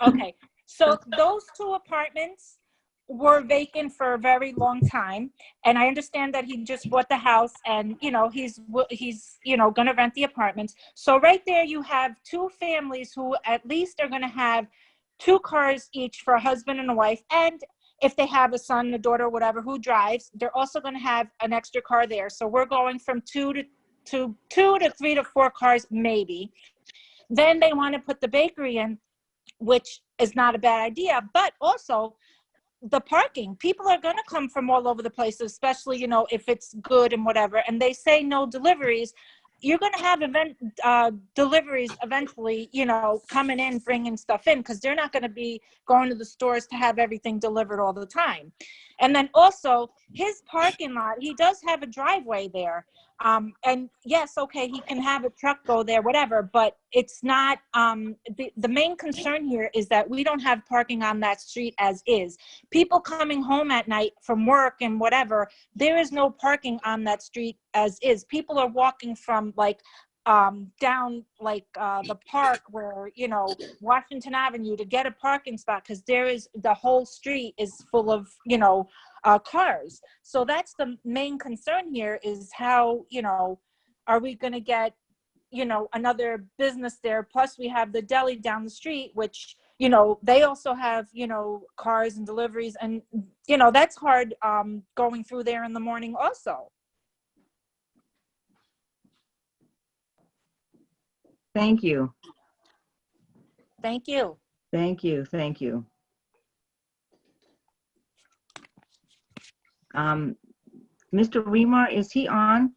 Okay, so those two apartments were vacant for a very long time. And I understand that he just bought the house and, you know, he's gonna rent the apartments. So right there you have two families who at least are gonna have 2 cars each for a husband and a wife. And if they have a son, a daughter, whatever, who drives, they're also gonna have an extra car there. So we're going from 2 to 3 to 4 cars, maybe. Then they want to put the bakery in, which is not a bad idea, but also the parking. People are going to come from all over the place, especially, you know, if it's good and whatever, and they say no deliveries. You're going to have deliveries eventually, you know, coming in, bringing stuff in, because they're not going to be going to the stores to have everything delivered all the time. And then also his parking lot, he does have a driveway there. And yes, okay, he can have a truck go there, whatever, but it's not, the main concern here is that we don't have parking on that street as is. People coming home at night from work and whatever, there is no parking on that street as is. People are walking from like, down like the park where, you know, Washington Avenue to get a parking spot, because the whole street is full of, you know, cars. So that's the main concern here, is how, you know, are we going to get, you know, another business there? Plus we have the deli down the street, which, you know, they also have, you know, cars and deliveries, and, you know, that's hard going through there in the morning also. Thank you. Thank you. Thank you. Thank you. Mr. Remar, is he on?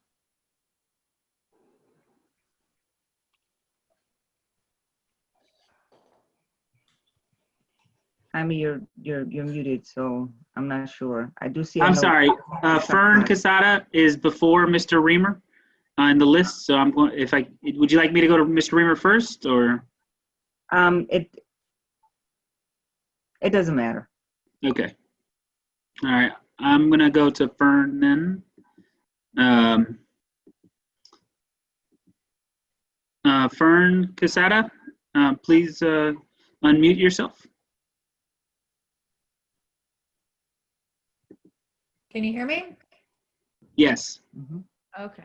I mean, you're muted, so I'm not sure. I do see. I'm sorry. Fern Casada is before Mr. Reamer on the list. So I'm going. Would you like me to go to Mr. Reamer first, or? It doesn't matter. Okay. All right. I'm gonna go to Fern then. Fern Casada, please unmute yourself. Can you hear me? Yes. Okay.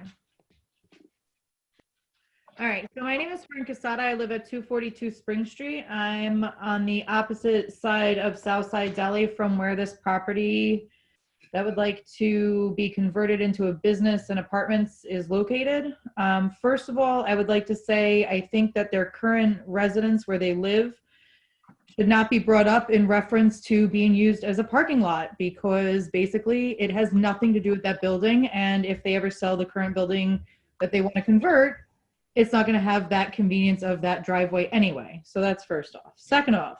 All right, so my name is Fern Casada. I live at 242 Spring Street. I'm on the opposite side of Southside Deli from where this property that would like to be converted into a business and apartments is located. First of all, I would like to say I think that their current residence where they live should not be brought up in reference to being used as a parking lot, because basically it has nothing to do with that building. And if they ever sell the current building that they want to convert, it's not going to have that convenience of that driveway anyway. So that's first off. Second off,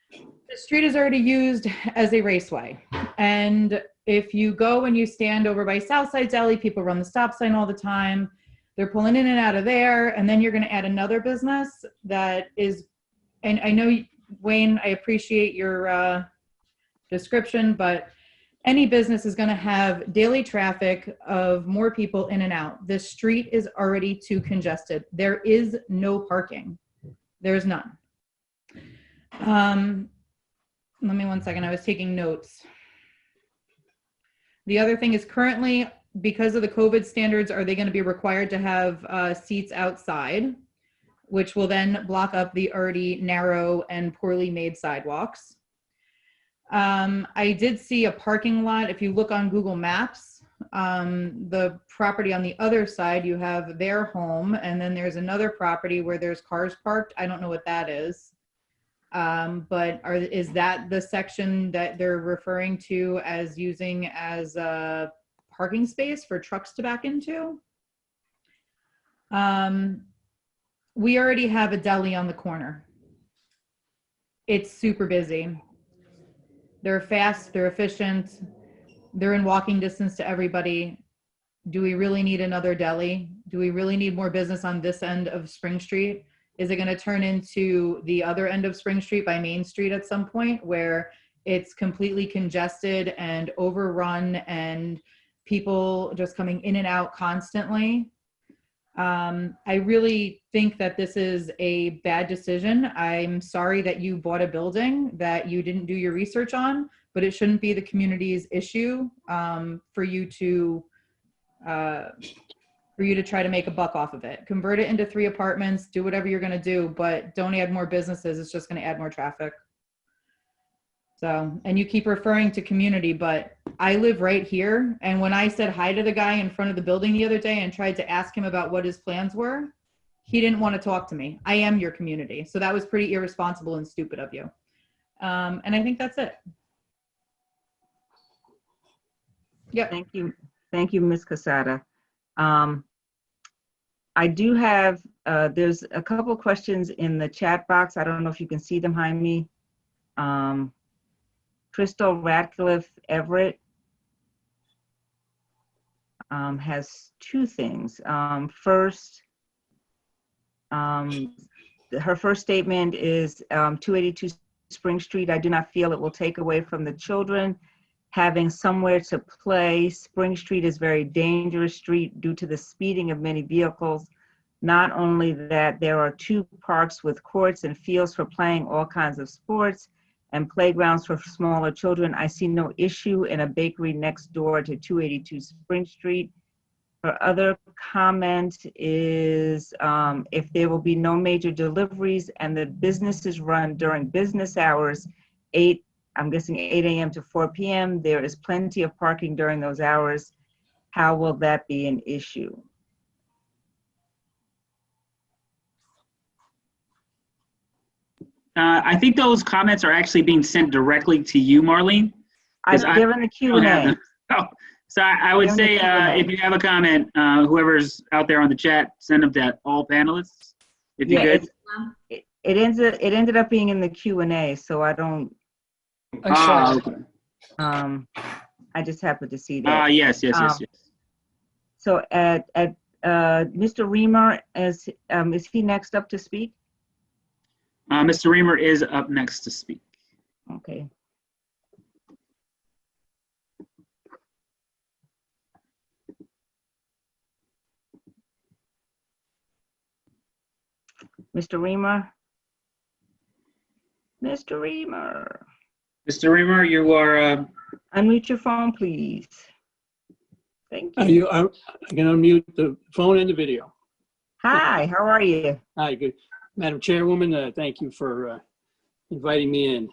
the street is already used as a raceway. And if you go and you stand over by Southside Deli, people run the stop sign all the time. They're pulling in and out of there. And then you're going to add another business that is, and I know, Wayne, I appreciate your description, but any business is going to have daily traffic of more people in and out. The street is already too congested. There is no parking. There's none. Let me 1 second. I was taking notes. The other thing is currently because of the COVID standards, are they going to be required to have seats outside, which will then block up the already narrow and poorly made sidewalks? I did see a parking lot. If you look on Google Maps, the property on the other side, you have their home, and then there's another property where there's cars parked. I don't know what that is. But is that the section that they're referring to as using as a parking space for trucks to back into? We already have a deli on the corner. It's super busy. They're fast, they're efficient, they're in walking distance to everybody. Do we really need another deli? Do we really need more business on this end of Spring Street? Is it going to turn into the other end of Spring Street by Main Street at some point where it's completely congested and overrun and people just coming in and out constantly? I really think that this is a bad decision. I'm sorry that you bought a building that you didn't do your research on, but it shouldn't be the community's issue for you to try to make a buck off of it. Convert it into 3 apartments, do whatever you're going to do, but don't add more businesses. It's just going to add more traffic. So, and you keep referring to community, but I live right here. And when I said hi to the guy in front of the building the other day and tried to ask him about what his plans were, he didn't want to talk to me. I am your community. So that was pretty irresponsible and stupid of you. And I think that's it. Yep. Thank you. Thank you, Ms. Casada. I do have, there's a couple questions in the chat box. I don't know if you can see them behind me. Crystal Radcliffe Everett has 2 things. First, her first statement is 282 Spring Street. I do not feel it will take away from the children having somewhere to play. Spring Street is a very dangerous street due to the speeding of many vehicles. Not only that, there are 2 parks with courts and fields for playing all kinds of sports and playgrounds for smaller children. I see no issue in a bakery next door to 282 Spring Street. Her other comment is if there will be no major deliveries and the businesses run during business hours, I'm guessing 8 a.m. to 4 p.m., there is plenty of parking during those hours. How will that be an issue? I think those comments are actually being sent directly to you, Marlene. I've given the Q&A. So I would say if you have a comment, whoever's out there on the chat, send them to all panelists, if you could. It ended up being in the Q&A, so I don't. Okay. I just happened to see that. Yes. So at Mr. Reamer, is he next up to speak? Mr. Reamer is up next to speak. Okay. Mr. Reamer? Mr. Reamer? Mr. Reamer, you are... Unmute your phone, please. Thank you. I can unmute the phone and the video. Hi, how are you? Hi, good. Madam Chairwoman, thank you for inviting me in.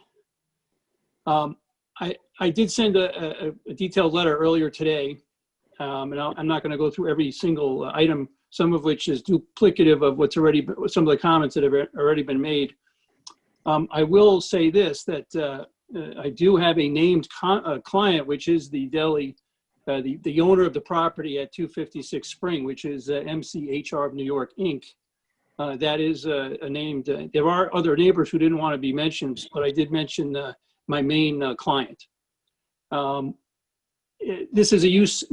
I did send a detailed letter earlier today, and I'm not going to go through every single item, some of which is duplicative of what's already, some of the comments that have already been made. I will say this, that I do have a named client, which is the deli, the owner of the property at 256 Spring, which is MCHR of New York, Inc. That is a named, there are other neighbors who didn't want to be mentioned, but I did mention my main client. This is a use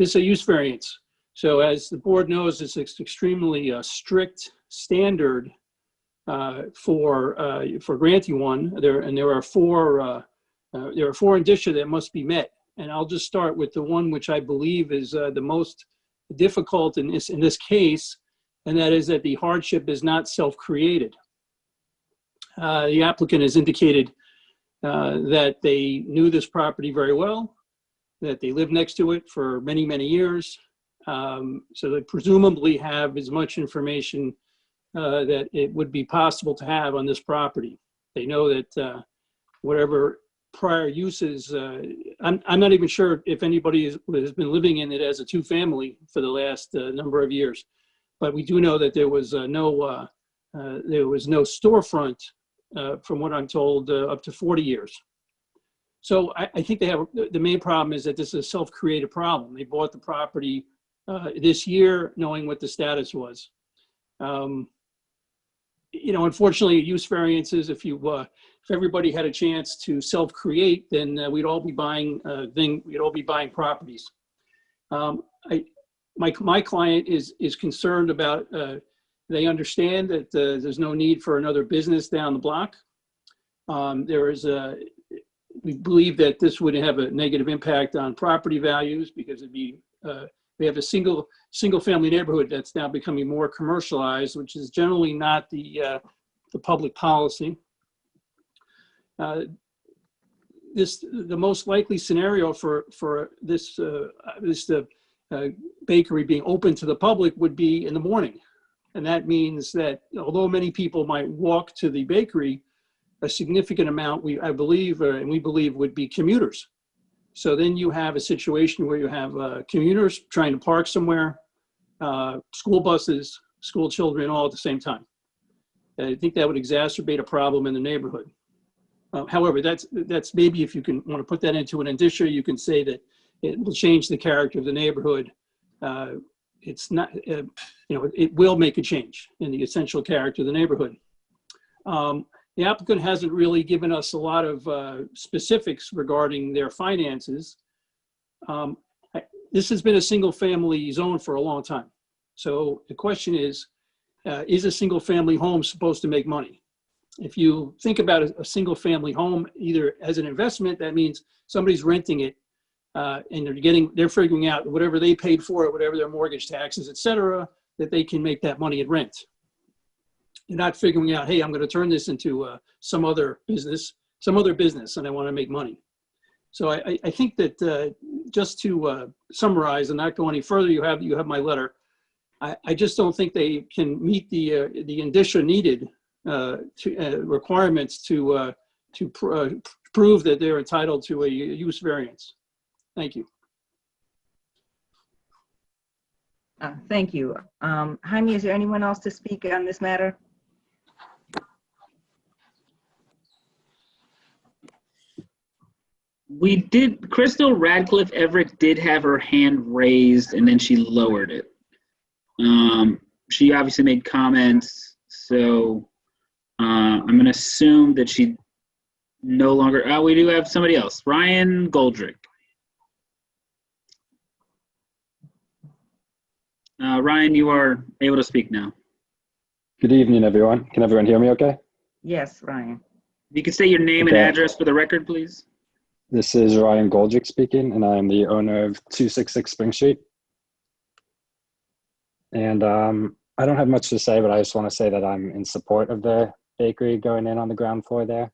variance. So as the board knows, it's an extremely strict standard for granting one. There are four indicia that must be met. And I'll just start with the one which I believe is the most difficult in this case, and that is that the hardship is not self-created. The applicant has indicated that they knew this property very well, that they lived next to it for many, many years, So they presumably have as much information that it would be possible to have on this property. They know that whatever prior uses, I'm not even sure if anybody has been living in it as a two-family for the last number of years, but we do know that there was no storefront, from what I'm told, up to 40 years. So I think they have, the main problem is that this is a self-created problem. They bought the property this year knowing what the status was. You know, unfortunately, use variances, if everybody had a chance to self-create, then we'd all be buying properties. My client is concerned about, they understand that there's no need for another business down the block. We believe that this would have a negative impact on property values because it'd be, we have a single family neighborhood that's now becoming more commercialized, which is generally not the public policy. The most likely scenario for this bakery being open to the public would be in the morning. And that means that although many people might walk to the bakery, a significant amount, we believe would be commuters. So then you have a situation where you have commuters trying to park somewhere, school buses, school children, all at the same time. I think that would exacerbate a problem in the neighborhood. However, that's maybe if you want to put that into an indicia, you can say that it will change the character of the neighborhood. It's not, you know, it will make a change in the essential character of the neighborhood. The applicant hasn't really given us a lot of specifics regarding their finances. This has been a single family zone for a long time. So the question is a single family home supposed to make money? If you think about a single family home, either as an investment, that means somebody's renting it and they're figuring out whatever they paid for it, whatever their mortgage taxes, et cetera, that they can make that money at rent. You're not figuring out, hey, I'm going to turn this into some other business, and I want to make money. So I think that just to summarize and not go any further, you have my letter. I just don't think they can meet the indicia needed requirements to prove that they're entitled to a use variance. Thank you. Thank you. Jaime, is there anyone else to speak on this matter? Crystal Radcliffe Everett did have her hand raised and then she lowered it. She obviously made comments, so I'm going to assume that she no longer, we do have somebody else, Ryan Goldrick. Ryan, you are able to speak now. Good evening, everyone. Can everyone hear me okay? Yes, Ryan. You can say your name and address for the record, please. This is Ryan Goldrick speaking, and I'm the owner of 266 Spring Street. And I don't have much to say, but I just want to say that I'm in support of the bakery going in on the ground floor there.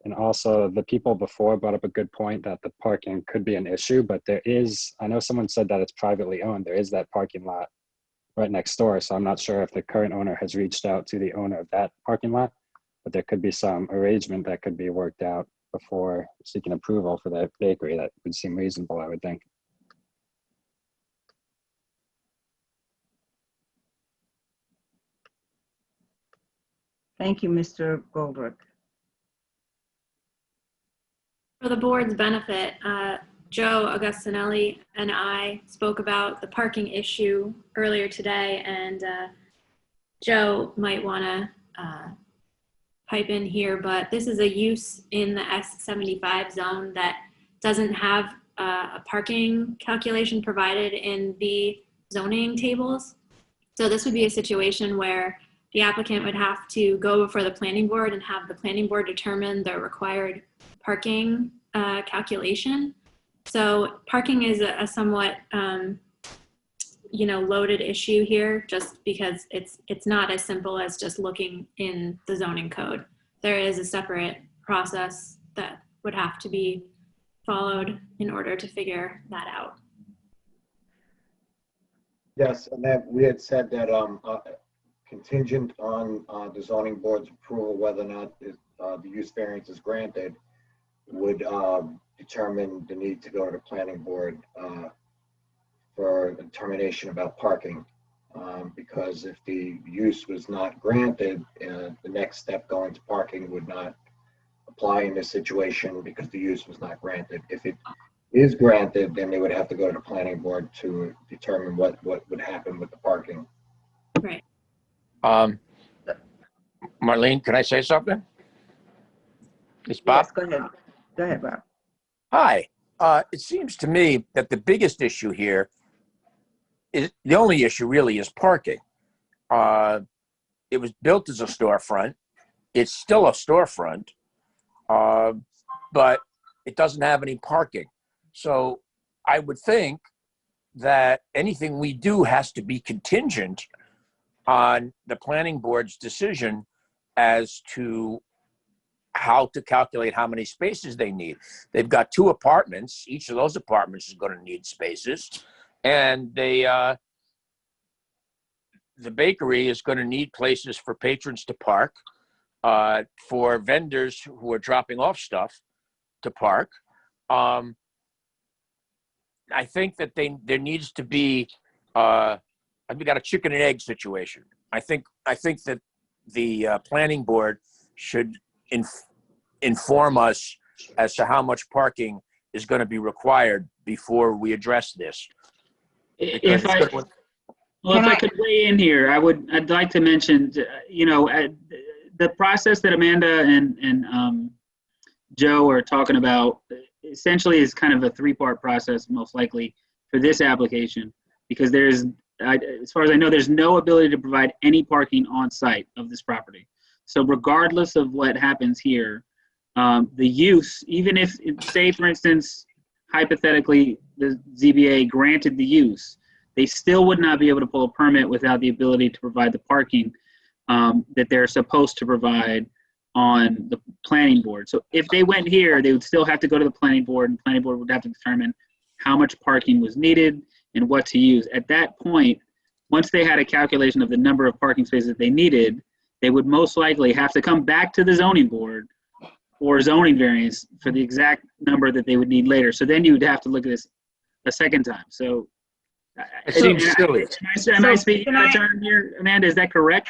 And also the people before brought up a good point that the parking could be an issue, but there is, I know someone said that it's privately owned. There is that parking lot right next door. So I'm not sure if the current owner has reached out to the owner of that parking lot, but there could be some arrangement that could be worked out before seeking approval for that bakery. That would seem reasonable, I would think. Thank you, Mr. Goldrick. For the board's benefit, Joe Augustinelli and I spoke about the parking issue earlier today, and Joe might want to pipe in here, but this is a use in the S75 zone that doesn't have a parking calculation provided in the zoning tables. So this would be a situation where the applicant would have to go before the planning board and have the planning board determine the required parking calculation. So parking is a somewhat loaded issue here, just because it's not as simple as just looking in the zoning code. There is a separate process that would have to be followed in order to figure that out. Yes, and that we had said that contingent on the zoning board's approval, whether or not the use variance is granted, would determine the need to go to the planning board for a determination about parking. Because if the use was not granted, the next step going to parking would not apply in this situation because the use was not granted. If it is granted, then they would have to go to the planning board to determine what would happen with the parking. Right. Marlene, can I say something? It's Bob. Yes, go ahead. Go ahead, Bob. Hi. It seems to me that the biggest issue here is, the only issue really is parking. It was built as a storefront. It's still a storefront, but it doesn't have any parking. So I would think that anything we do has to be contingent on the planning board's decision as to how to calculate how many spaces they need. They've got 2 apartments. Each of those apartments is going to need spaces. And the bakery is going to need places for patrons to park, for vendors who are dropping off stuff to park. I think that there needs to be, we got a chicken and egg situation. I think that the planning board should inform us as to how much parking is going to be required before we address this. If I could weigh in here, I'd like to mention, the process that Amanda and Joe are talking about essentially is kind of a 3-part process, most likely, for this application, because as far as I know, there's no ability to provide any parking on site of this property. So regardless of what happens here, the use, even if, say, for instance, hypothetically, the ZBA granted the use, they still would not be able to pull a permit without the ability to provide the parking that they're supposed to provide on the planning board. So if they went here, they would still have to go to the planning board, and the planning board would have to determine how much parking was needed and what to use. At that point, once they had a calculation of the number of parking spaces that they needed, they would most likely have to come back to the zoning board or zoning variance for the exact number that they would need later. So then you would have to look at this a second time. So it seems silly. Am I speaking out of turn here, Amanda? Is that correct?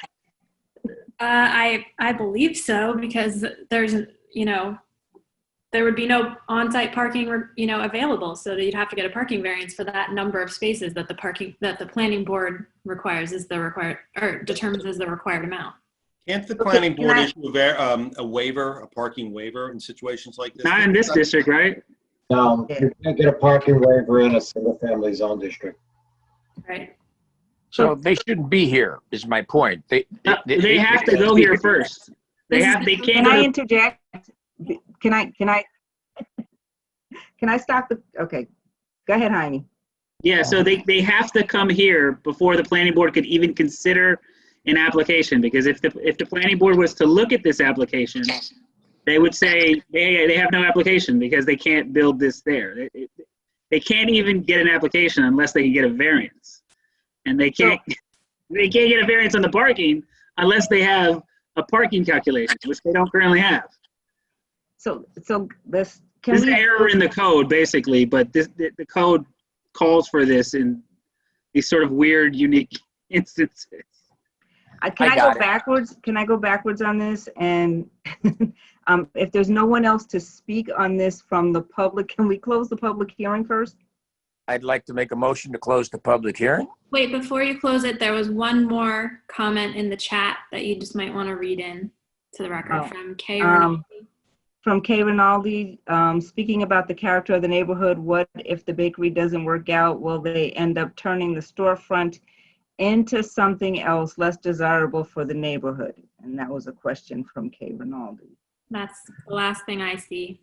I believe so, because there's, there would be no on-site parking, available. So you'd have to get a parking variance for that number of spaces that the planning board requires determines as the required amount. Can't the planning board issue a waiver, a parking waiver in situations like this? Not in this district, right? No, you can't get a parking waiver in a single-family zone district. Right. So they shouldn't be here, is my point. They have to go here first. They can't. Can I interject? Can I stop the? Okay, go ahead, Jaime. Yeah, so they have to come here before the planning board could even consider an application, because if the planning board was to look at this application, they would say they have no application because they can't build this there. They can't even get an application unless they can get a variance. And they can't get a variance on the parking unless they have a parking calculation, which they don't currently have. So This is an error in the code, basically, but the code calls for this in these sort of weird, unique instances. Can I go backwards? Can I go backwards on this? And if there's no one else to speak on this from the public, can we close the public hearing first? I'd like to make a motion to close the public hearing. Wait, before you close it, there was one more comment in the chat that you just might want to read in to the record from Kay Rinaldi. From Kay Rinaldi, speaking about the character of the neighborhood, what if the bakery doesn't work out? Will they end up turning the storefront into something else less desirable for the neighborhood? And that was a question from Kay Rinaldi. That's the last thing I see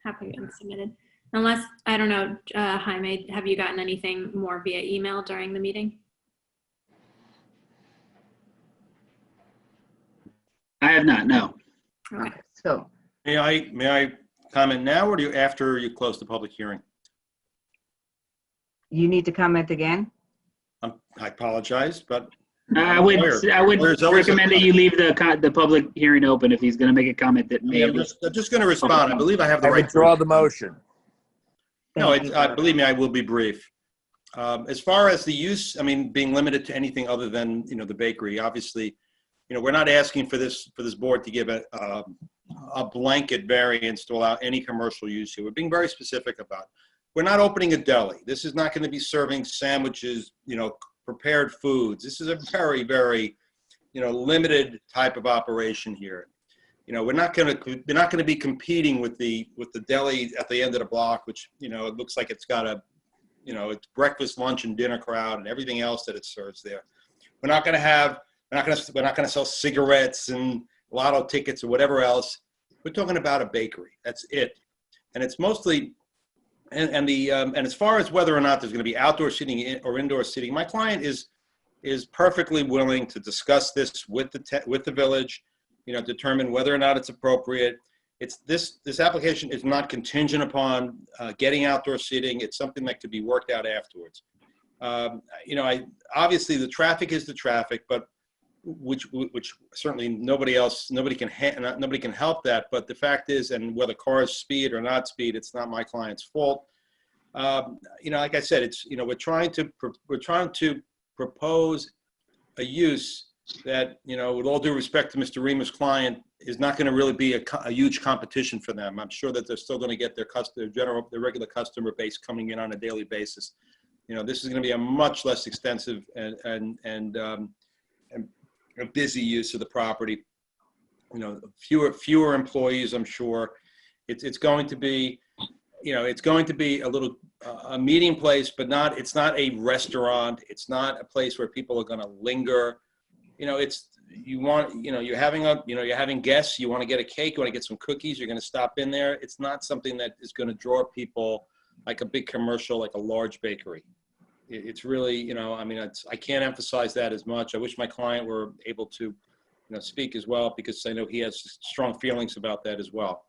having been submitted. Unless, I don't know, Jaime, have you gotten anything more via email during the meeting? I have not, no. Okay. So may I comment now, or after you close the public hearing? You need to comment again? I apologize, but I would There's always recommend that you leave the public hearing open if he's going to make a comment that may. I'm just going to respond. I believe I have the I right. withdraw the motion. No, believe me, I will be brief. As far as the use, I mean, being limited to anything other than, the bakery, obviously, we're not asking for this board to give a blanket variance to allow any commercial use here. We're being very specific about it. We're not opening a deli. This is not going to be serving sandwiches, prepared foods. This is a very, very, limited type of operation here. We're not going to be competing with the deli at the end of the block, which, it looks like it's got it's breakfast, lunch, and dinner crowd and everything else that it serves there. We're not going to sell cigarettes and lotto tickets or whatever else. We're talking about a bakery. That's it. And it's mostly, and as far as whether or not there's going to be outdoor seating or indoor seating, my client is perfectly willing to discuss this with the village, determine whether or not it's appropriate. This application is not contingent upon getting outdoor seating. It's something that could be worked out afterwards. Obviously the traffic is the traffic, but which certainly nobody can help that. But the fact is, and whether cars speed or not speed, it's not my client's fault. Like I said, it's we're trying to propose a use that, with all due respect to Mr. Rima's client, is not going to really be a huge competition for them. I'm sure that they're still going to get their regular customer base coming in on a daily basis. This is going to be a much less extensive and a busy use of the property. Fewer employees, I'm sure. It's going to be, it's going to be a little a meeting place, but it's not a restaurant. It's not a place where people are going to linger. You're having guests. You want to get a cake. You want to get some cookies. You're going to stop in there. It's not something that is going to draw people like a big commercial, like a large bakery. It's really, I can't emphasize that as much. I wish my client were able to, speak as well, because I know he has strong feelings about that as well.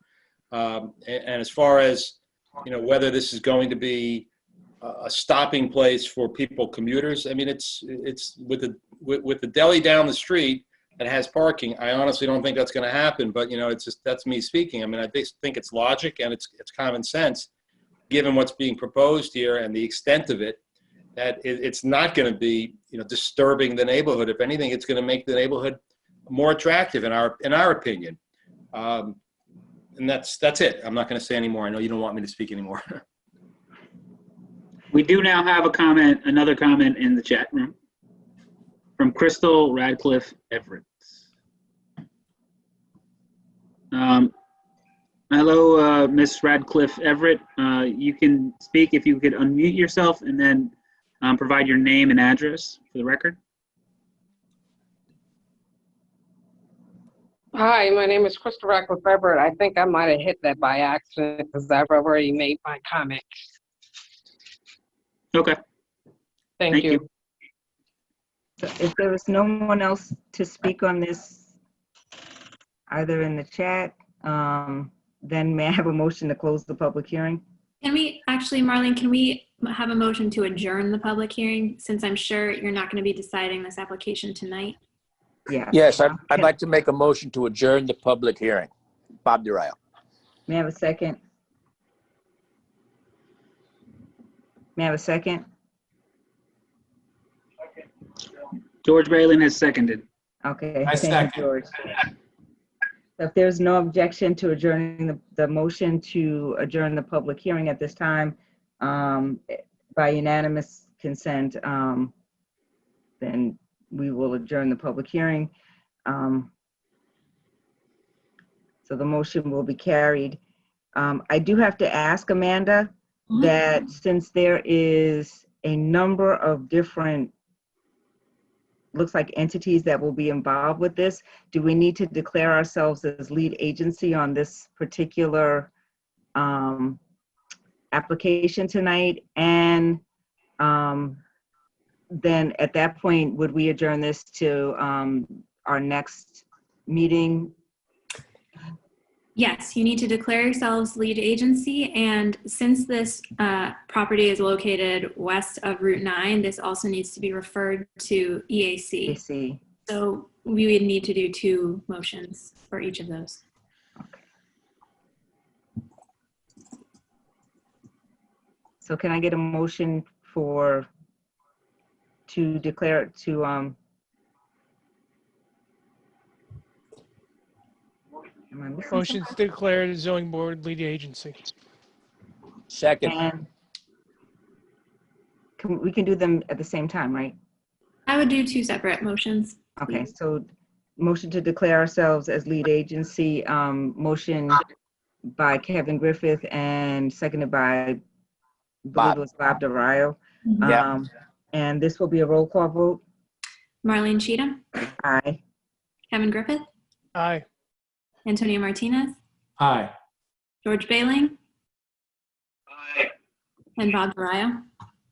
And as far as, whether this is going to be a stopping place for people, commuters, it's with the deli down the street that has parking. I honestly don't think that's going to happen, but that's me speaking. I think it's logic and it's common sense, given what's being proposed here and the extent of it, that it's not going to be, disturbing the neighborhood. If anything, it's going to make the neighborhood more attractive in our opinion. And that's it. I'm not going to say any more. I know you don't want me to speak anymore. We do now have another comment in the chat room from Crystal Radcliffe Everett. Hello, Miss Radcliffe Everett. You can speak if you could unmute yourself and then provide your name and address for the record. Hi, my name is Crystal Radcliffe Everett. I think I might have hit that by accident because I've already made my comment. Okay. Thank you. So if there is no one else to speak on this, either in the chat, then may I have a motion to close the public hearing? Can we actually, Marlene, can we have a motion to adjourn the public hearing, since I'm sure you're not going to be deciding this application tonight? Yeah. Yes, I'd like to make a motion to adjourn the public hearing. Bob DeRio. May I have a second? May I have a second? George Braylon has seconded. Okay. I Thank second. you, George. If there's no objection to adjourning the motion to adjourn the public hearing at this time, by unanimous consent, then we will adjourn the public hearing. So the motion will be carried. I do have to ask Amanda that since there is a number of different, looks like entities that will be involved with this, do we need to declare ourselves as lead agency on this particular application tonight? And then at that point, would we adjourn this to our next meeting? Yes, you need to declare yourselves lead agency, and since this property is located west of Route 9, this also needs to be referred to EAC. EAC. So we would need to do 2 motions for each of those. So can I get a motion to declare to am I missing Motion to declare the zoning board lead agency. Second. And we can do them at the same time, right? I would do 2 separate motions. Okay, so motion to declare ourselves as lead agency, motion by Kevin Griffith and seconded by, I believe it was Bob DeRio. Yeah. And this will be a roll call vote. Marlene Cheatham, Aye. Kevin Griffith, Aye. Antonio Martinez, Aye. George Bailing, Aye. and Bob DeRio.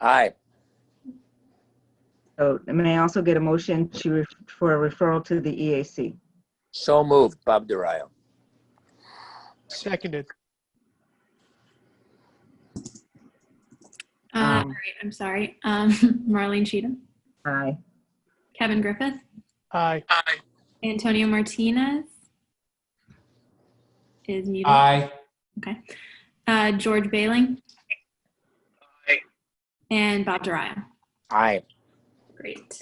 Aye. So may I also get a motion for a referral to the EAC? So moved, Bob DeRio. Seconded. All right, I'm sorry. Marlene Cheatham, Aye. Kevin Griffith, Aye. Antonio Martinez is muted. Aye. Okay. George Bailing. Aye. And Bob DeRio. Aye. Great.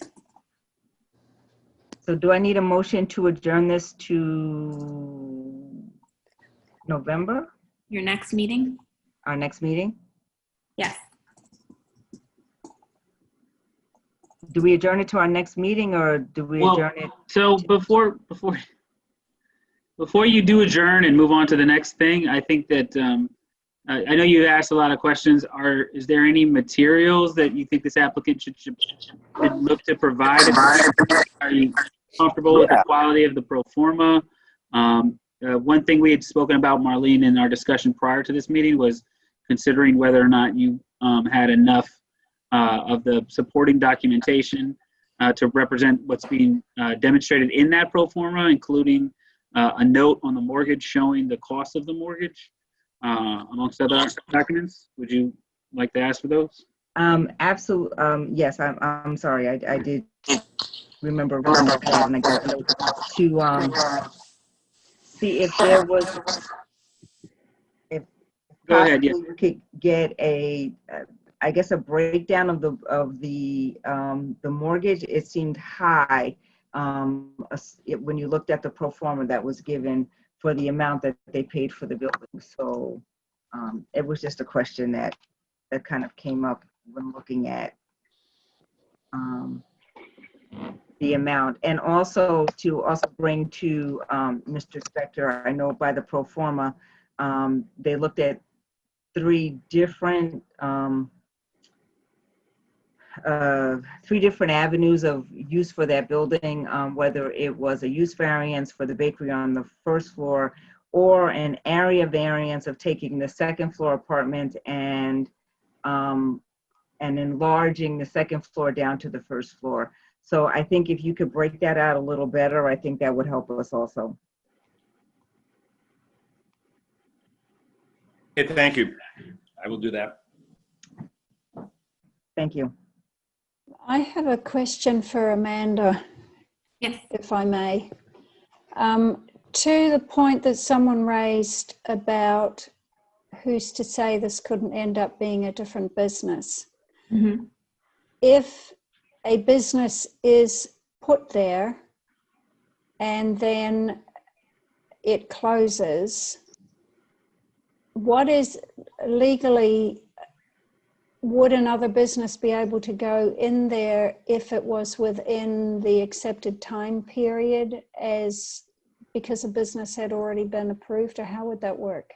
So do I need a motion to adjourn this to November, Your next meeting? our next meeting? Yes. Do we adjourn it to our next meeting or do we Well, adjourn it? So before you do adjourn and move on to the next thing, I think that I know you asked a lot of questions. Is there any materials that you think this applicant should look to provide? Are you comfortable with the quality of the pro forma? One thing we had spoken about, Marlene, in our discussion prior to this meeting was considering whether or not you had enough of the supporting documentation to represent what's being demonstrated in that pro forma, including a note on the mortgage showing the cost of the mortgage, amongst other documents. Would you like to ask for those? Absolutely. Yes, I'm sorry. I did remember that, and I got to see if there was, if Go ahead. Yes. possibly we could get I guess a breakdown of the mortgage. It seemed high when you looked at the pro forma that was given for the amount that they paid for the building. So it was just a question that kind of came up when looking at the amount. And also to bring to Mr. Spector, I know by the pro forma, they looked at 3 different avenues of use for that building, whether it was a use variance for the bakery on the first floor or an area variance of taking the second floor apartment and enlarging the second floor down to the first floor. So I think if you could break that out a little better, I think that would help us also. Okay, thank you. I will do that. Thank you. I have a question for Amanda, if I may. To the point that someone raised about who's to say this couldn't end up being a different business. Mm-hmm. If a business is put there and then it closes, what is legally, would another business be able to go in there if it was within the accepted time period because a business had already been approved, or how would that work?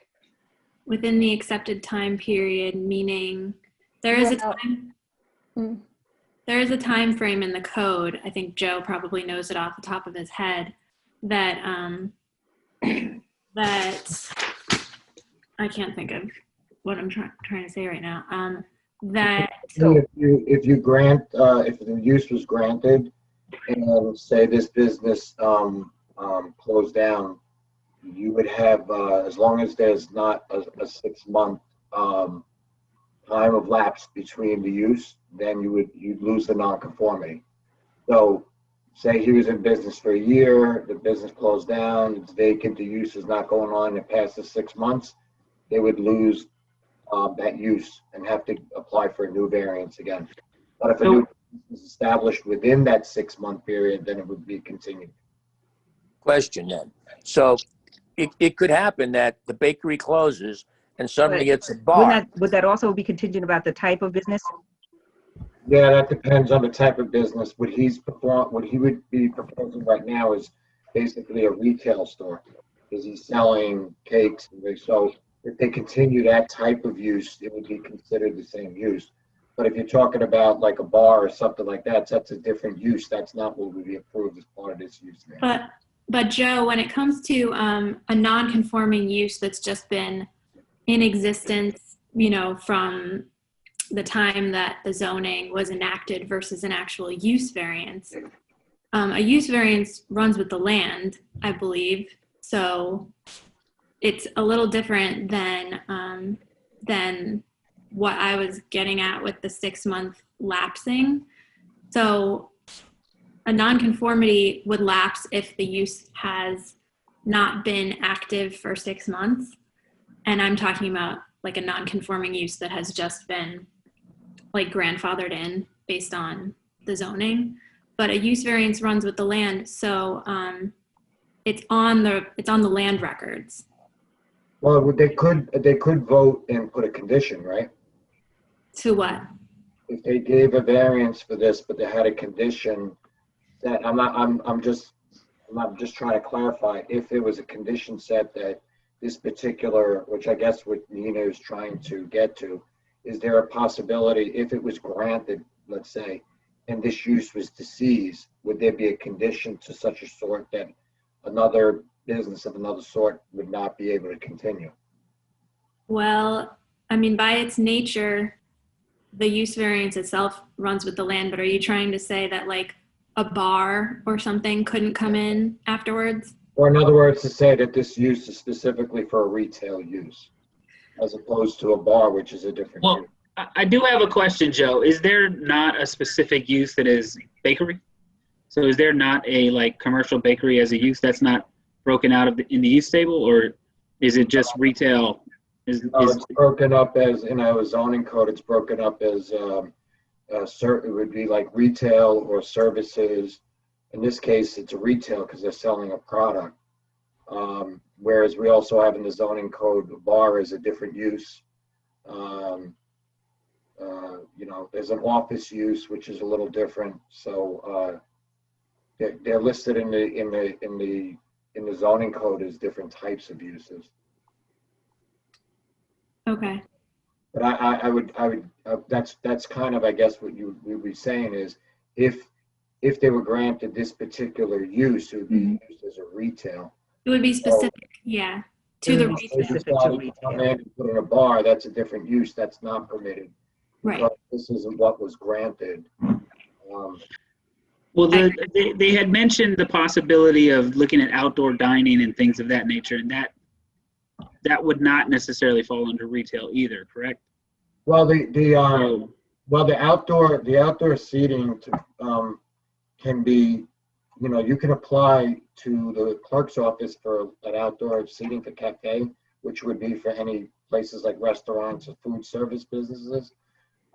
Within the accepted time period, meaning there is a time. There is a time frame in the code. I think Joe probably knows it off the top of his head. That that I can't think of what I'm trying to say right now. That if you grant if the use was granted and say this business closed down, you would have, as long as there's not a 6-month time of lapse between the use, then you'd lose the nonconformity. So say he was in business for a year, the business closed down, it's vacant, the use is not going on, it passes 6 months, they would lose that use and have to apply for a new variance again. But if a new is established within that 6-month period, then it would be continued. Question then. So it could happen that the bakery closes and suddenly it's a bar. Would that also be contingent about the type of business? Yeah, that depends on the type of business. What he would be proposing right now is basically a retail store, because he's selling cakes. So if they continue that type of use, it would be considered the same use. But if you're talking about like a bar or something like that, that's a different use. That's not what would be approved as part of this use. But Joe, when it comes to a non-conforming use that's just been in existence, you know, from the time that the zoning was enacted versus an actual use variance, a use variance runs with the land, I believe. So it's a little different than what I was getting at with the 6-month lapsing. So a nonconformity would lapse if the use has not been active for 6 months. And I'm talking about like a non-conforming use that has just been like grandfathered in based on the zoning. But a use variance runs with the land, so it's on the land records. Well, they could vote and put a condition, right? To what? If they gave a variance for this, but they had a condition that I'm just trying to clarify, if there was a condition set that this particular, which I guess what Nina is trying to get to, is there a possibility if it was granted, let's say, and this use was to cease, would there be a condition to such a sort that another business of another sort would not be able to continue? Well, I mean, by its nature, the use variance itself runs with the land, but are you trying to say that like a bar or something couldn't come in afterwards? Or in other words, to say that this use is specifically for a retail use, as opposed to a bar, which is a different use. I do have a question, Joe. Is there not a specific use that is bakery? So is there not a like commercial bakery as a use that's not broken out of in the use table, or is it just retail? It's broken up as, in our zoning code, it's broken up as, it would be like retail or services. In this case, it's a retail because they're selling a product. Whereas we also have in the zoning code, the bar is a different use. You know, there's an office use, which is a little different. So they're listed in the zoning code as different types of uses. Okay. But I would that's kind of, I guess, what you would be saying is if they were granted this particular use, it would be used as a retail. It would be specific, yeah, to the retail. Come in and put in a bar, that's a different use, that's not permitted. Right. But this isn't what was granted. Well, they had mentioned the possibility of looking at outdoor dining and things of that nature, and that would not necessarily fall under retail either, correct? Well, the outdoor seating can be, you know, you can apply to the clerk's office for an outdoor seating for cafe, which would be for any places like restaurants or food service businesses.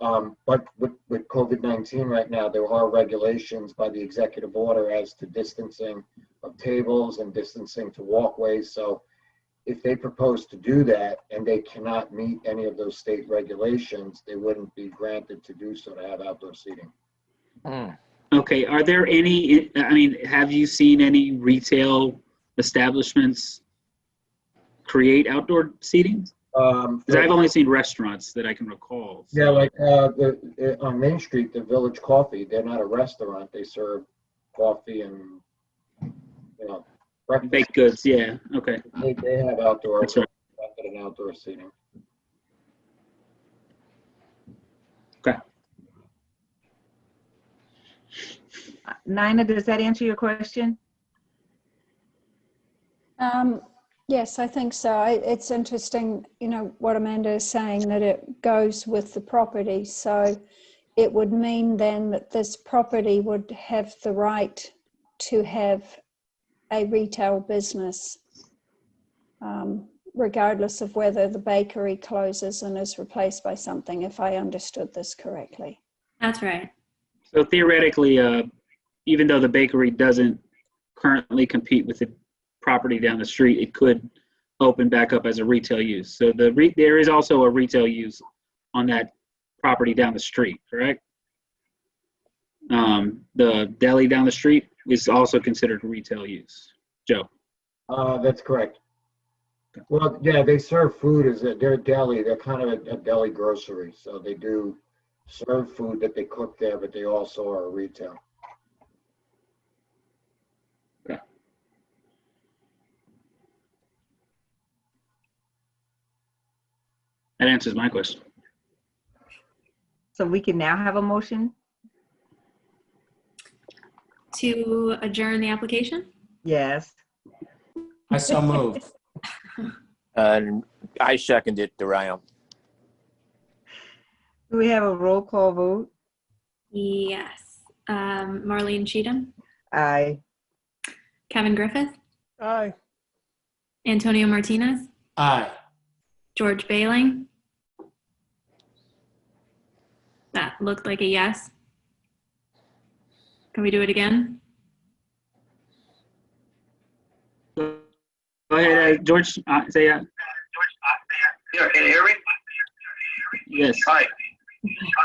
But with COVID-19 right now, there are regulations by the executive order as to distancing of tables and distancing to walkways. So if they propose to do that and they cannot meet any of those state regulations, they wouldn't be granted to do so, to have outdoor seating. Okay, are there any, I mean, have you seen any retail establishments create outdoor seating? Because I've only seen restaurants that I can recall. So. Yeah, like on Main Street, the Village Coffee, they're not a restaurant. They serve coffee and, you know, breakfast. Baked goods, yeah, okay. They have outdoor, That's right. and outdoor seating. Okay. Nina, does that answer your question? Yes, I think so. It's interesting, you know, what Amanda is saying, that it goes with the property. So it would mean then that this property would have the right to have a retail business, regardless of whether the bakery closes and is replaced by something, if I understood this correctly. That's right. So theoretically, even though the bakery doesn't currently compete with the property down the street, it could open back up as a retail use. So there is also a retail use on that property down the street, correct? The deli down the street is also considered retail use. Joe? That's correct. Well, yeah, they serve food they're a deli. They're kind of a deli grocery. So they do serve food that they cook there, but they also are a retail. Okay. That answers my question. So we can now have a motion? To adjourn the application? Yes. I so move. And I second it, Darion. Do we have a roll call vote? Yes. Marlene Cheatham, Aye. Kevin Griffith, Aye. Antonio Martinez, Aye. George Bailing. That looked like a yes. Can we do it again? Go ahead, George. Say Yeah, can you hear me? yes. Hi.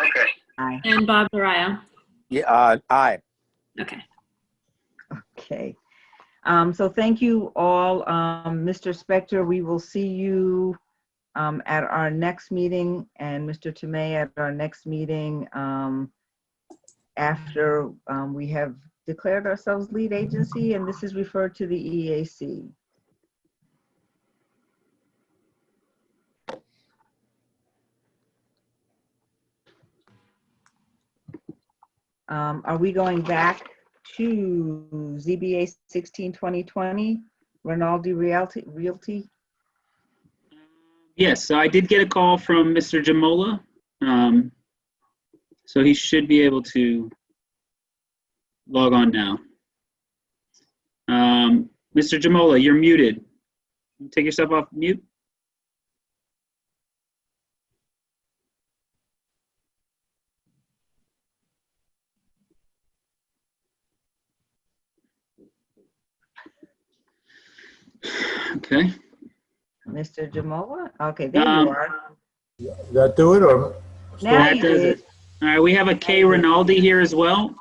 Okay. Aye. And Bob Dariah. Yeah, aye. Okay. Okay. So thank you all. Mr. Spector, we will see you at our next meeting, and Mr. Tamay at our next meeting after we have declared ourselves lead agency, and this is referred to the EAC. Are we going back to ZBA 16-2020, Rinaldi Realty? Yes, so I did get a call from Mr. Jamola. So he should be able to log on now. Mr. Jamola, you're muted. Take yourself off mute. Okay. Mr. Jamola? Okay, there you are. That do it or? Now That you does did. it. All right, we have a K Rinaldi here as well.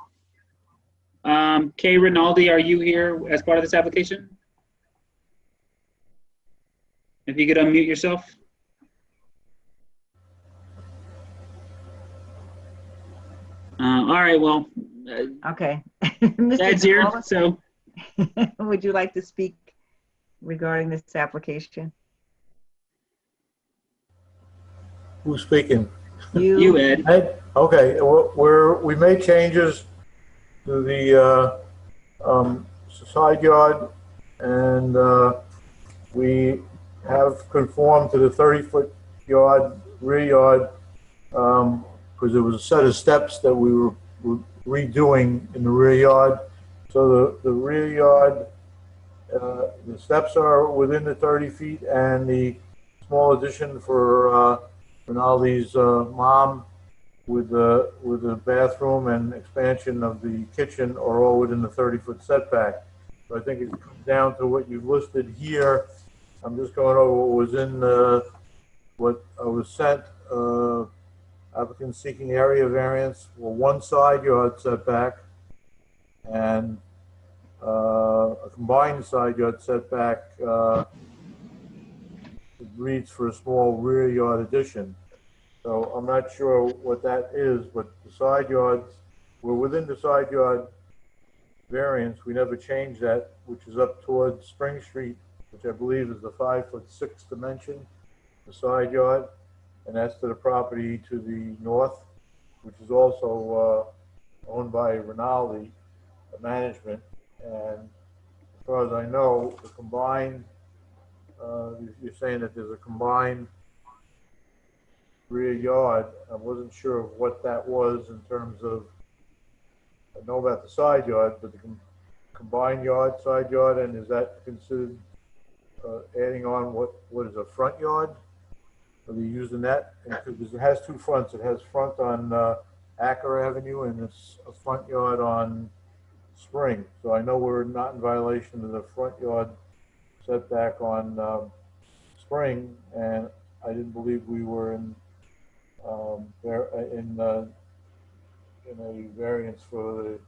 K Rinaldi, are you here as part of this application? If you could unmute yourself. All right, well. Okay. Mr. That's here, Jamola, so. would you like to speak regarding this application? Who's speaking? You, Ed. Ed? Okay, we made changes to the side yard, and we have conformed to the 30-foot yard, rear yard, because there was a set of steps that we were redoing in the rear yard. So the rear yard, the steps are within the 30 feet, and the small addition for Rinaldi's mom with the bathroom and expansion of the kitchen are all within the 30-foot setback. So I think it comes down to what you've listed here. I'm just going over what was in what I was sent. Applicant seeking area variance, well, one side yard setback and a combined side yard setback reads for a small rear yard addition. So I'm not sure what that is, but the side yards, we're within the side yard variance. We never changed that, which is up towards Spring Street, which I believe is the 5'6" dimension, the side yard, and that's to the property to the north, which is also owned by Rinaldi Management. And as far as I know, the combined you're saying that there's a combined rear yard. I wasn't sure of what that was in terms of, I know about the side yard, but the combined yard, side yard, and is that considered adding on what is a front yard? Are they using that? Because it has two fronts. It has front on Acker Avenue and it's a front yard on Spring. So I know we're not in violation of the front yard setback on Spring, and I didn't believe we were in a variance for the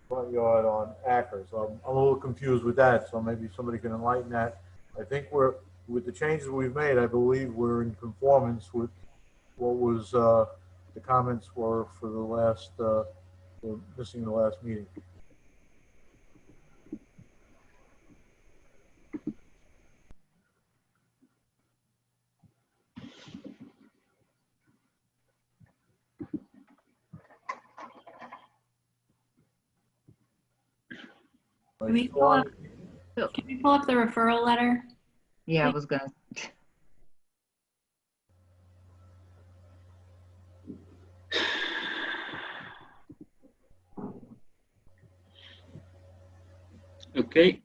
front yard on Acker. So I'm a little confused with that. So maybe somebody can enlighten that. I think with the changes we've made, I believe we're in conformance with what was the comments were for the last, missing the last meeting. Can we pull up the referral letter? Yeah, I was gonna. Okay.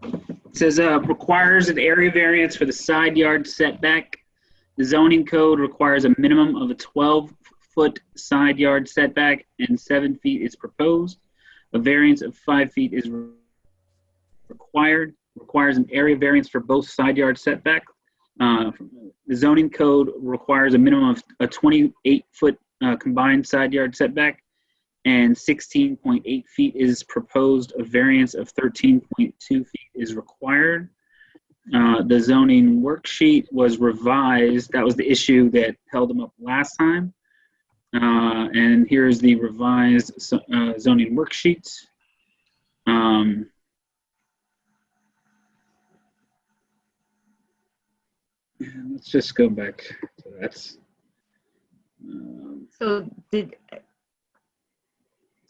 It says requires an area variance for the side yard setback. The zoning code requires a minimum of a 12-foot side yard setback and 7 feet is proposed. A variance of 5 feet is required. Requires an area variance for both side yard setback. The zoning code requires a minimum of a 28-foot combined side yard setback and 16.8 feet is proposed. A variance of 13.2 feet is required. The zoning worksheet was revised. That was the issue that held them up last time. And here's the revised zoning worksheet. Let's just go back to that. So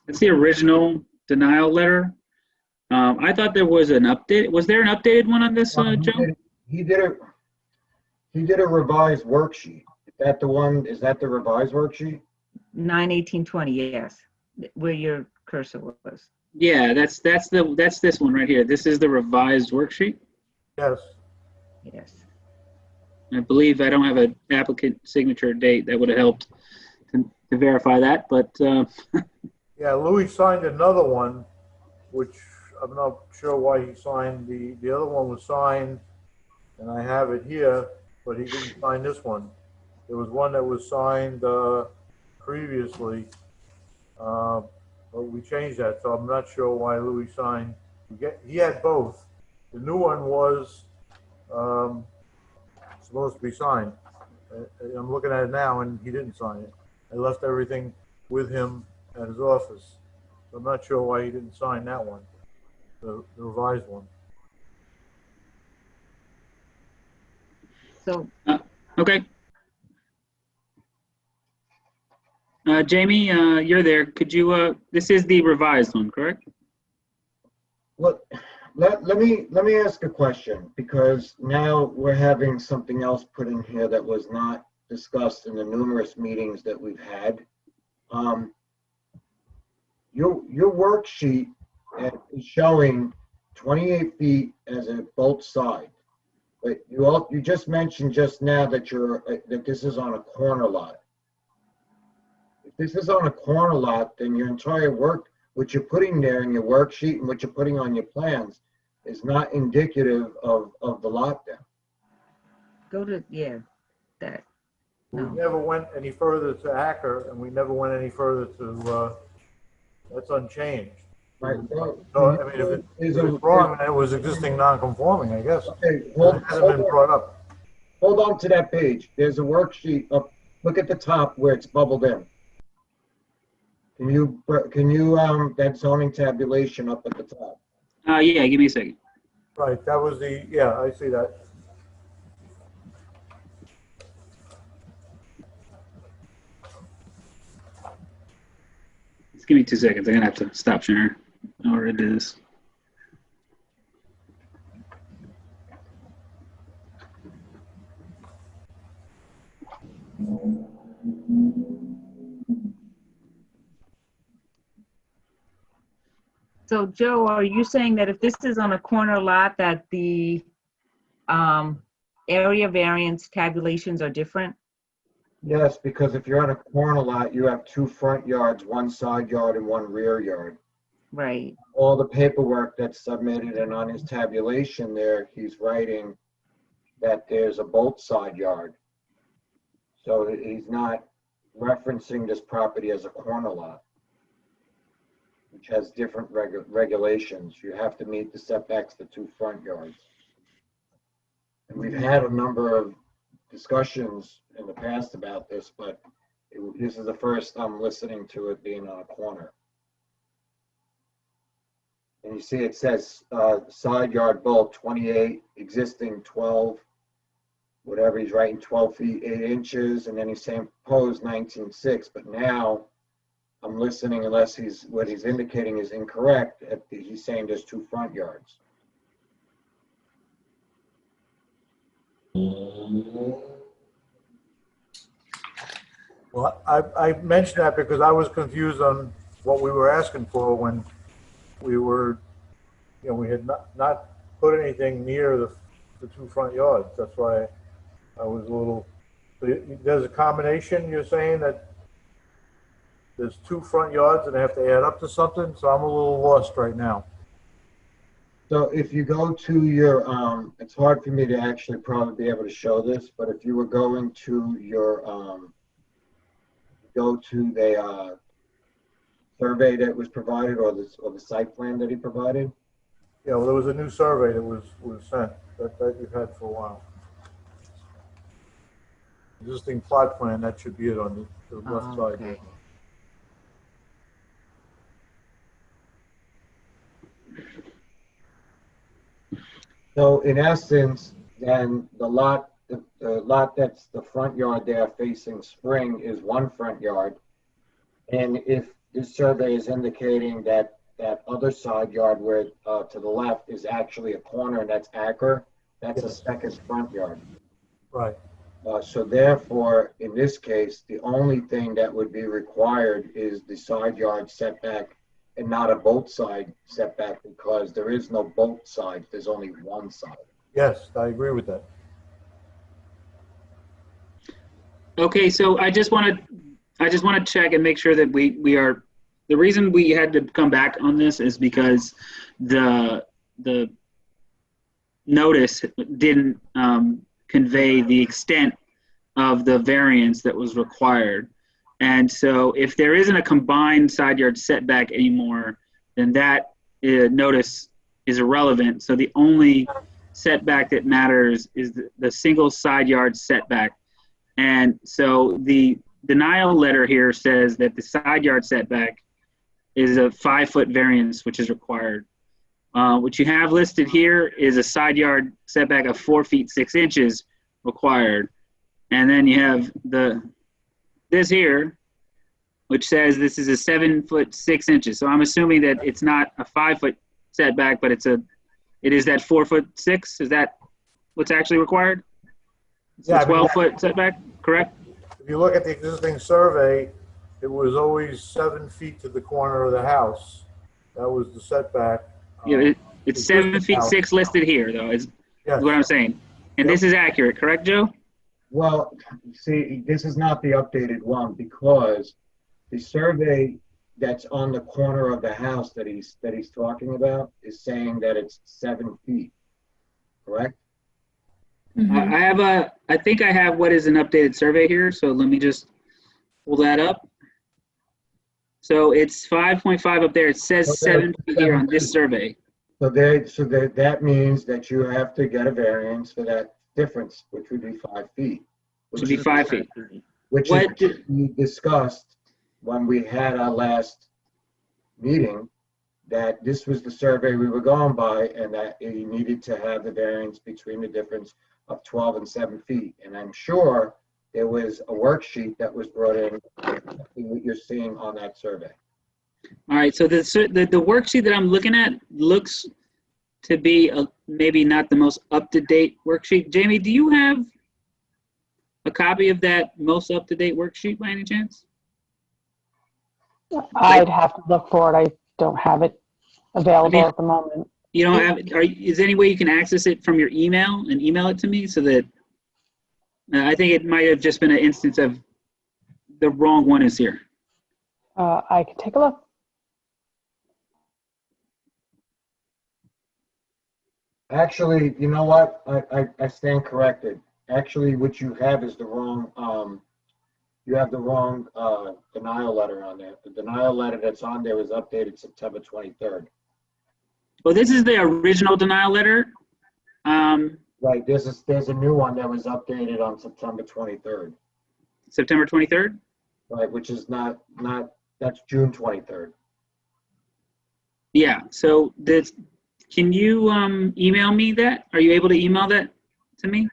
it's the original denial letter. I thought there was an update. Was there an updated one on this, Joe? He did a revised worksheet. Is that the one? Is that the revised worksheet? 9/18/20, yes, where your cursor was. Yeah, that's this one right here. This is the revised worksheet. Yes. Yes. I believe I don't have an applicant signature date that would have helped to verify that, but Yeah, Louis signed another one, which I'm not sure why he signed. The other one was signed, and I have it here, but he didn't sign this one. There was one that was signed previously, but we changed that, so I'm not sure why Louis signed. He had both. The new one was supposed to be signed. I'm looking at it now, and he didn't sign it. I left everything with him at his office. So I'm not sure why he didn't sign that one, the revised one. So okay. Jamie, you're there. Could you? This is the revised one, correct? Well, let me ask a question, because now we're having something else put in here that was not discussed in the numerous meetings that we've had. Your worksheet is showing 28 feet as a both side, but you just mentioned just now that that this is on a corner lot. If this is on a corner lot, then your entire work, what you're putting there in your worksheet and what you're putting on your plans, is not indicative of the lot then. go to, yeah, that. We never went any further to Acker, and we never went any further to, that's unchanged. Right. So, I mean, if it's wrong, then it was existing non-conforming, I guess. Okay, It hasn't been brought up. Hold on to that page. There's a worksheet up. Look at the top where it's bubbled in. Can you that zoning tabulation up at the top? Yeah, give me a second. Right, that was yeah, I see that. Just give me 2 seconds. I'm gonna have to stop sharing. I already did this. So Joe, are you saying that if this is on a corner lot that the area variance tabulations are different? Yes, because if you're on a corner lot, you have 2 front yards, 1 side yard, and 1 rear yard. Right. All the paperwork that's submitted, and on his tabulation there, he's writing that there's a both side yard. So he's not referencing this property as a corner lot, which has different regulations. You have to meet the setbacks to 2 front yards. And we've had a number of discussions in the past about this, but this is the first I'm listening to it being on a corner. And you see it says side yard bulk 28, existing 12, whatever he's writing 12 feet 8 inches, and then he's saying proposed 19.6. But now I'm listening, unless what he's indicating is incorrect. He's saying there's 2 front yards. Well, I mentioned that because I was confused on what we were asking for when we were, we had not put anything near the 2 front yards. That's why I was a little, there's a combination, you're saying that there's 2 front yards and they have to add up to something? So I'm a little lost right now. So if you go to your, it's hard for me to actually probably be able to show this, but if you were going to your, go to the survey that was provided, or the site plan that he provided. Yeah, well, there was a new survey that was sent that you've had for a while. Existing plot plan, that should be it on the left side. Okay. So in essence, then the lot that's the front yard there facing spring is 1 front yard. And if this survey is indicating that that other side yard where to the left is actually a corner and that's accurate, that's a second front yard. Right. So therefore, in this case, the only thing that would be required is the side yard setback and not a both side setback, because there is no both sides. There's only 1 side. Yes, I agree with that. Okay, so I just want to check and make sure that we are, the reason we had to come back on this is because the notice didn't convey the extent of the variance that was required. And so if there isn't a combined side yard setback anymore, then that notice is irrelevant. So the only setback that matters is the single side yard setback. And so the denial letter here says that the side yard setback is a 5-foot variance, which is required. What you have listed here is a side yard setback of 4 feet 6 inches required. And then you have this here, which says this is a 7 foot 6 inches. So I'm assuming that it's not a 5-foot setback, but it is that 4 foot 6. Is that what's actually required? It's a 12-foot setback, correct? If you look at the existing survey, it was always 7 feet to the corner of the house. That was the setback. Yeah, it's 7 feet 6 listed here, though, is what I'm saying. And this is accurate, correct, Joe? Well, see, this is not the updated one, because the survey that's on the corner of the house that he's talking about is saying that it's 7 feet, correct? Mm-hmm. I think I have what is an updated survey here, so let me just pull that up. So it's 5.5 up there. It says 7 feet here on this survey. So that means that you have to get a variance for that difference, which would be 5 feet. Which would be 5 feet. Which we discussed when we had our last meeting, that this was the survey we were going by, and that you needed to have the variance between the difference of 12 and 7 feet. And I'm sure there was a worksheet that was brought in, what you're seeing on that survey. All right, so the worksheet that I'm looking at looks to be maybe not the most up-to-date worksheet. Jamie, do you have a copy of that most up-to-date worksheet by any chance? I'd have to look for it. I don't have it available at the moment. You don't have, is there any way you can access it from your email and email it to me so that, I think it might have just been an instance of the wrong one is here. I can take a look. Actually, you know what? I stand corrected. Actually, what you have is the wrong, you have the wrong denial letter on there. The denial letter that's on there is updated September 23rd. Well, this is the original denial letter. Right, there's a new one that was updated on September 23rd. September 23rd? Right, which is not, that's June 23rd. Yeah, so this, can you email me that? Are you able to email that to me?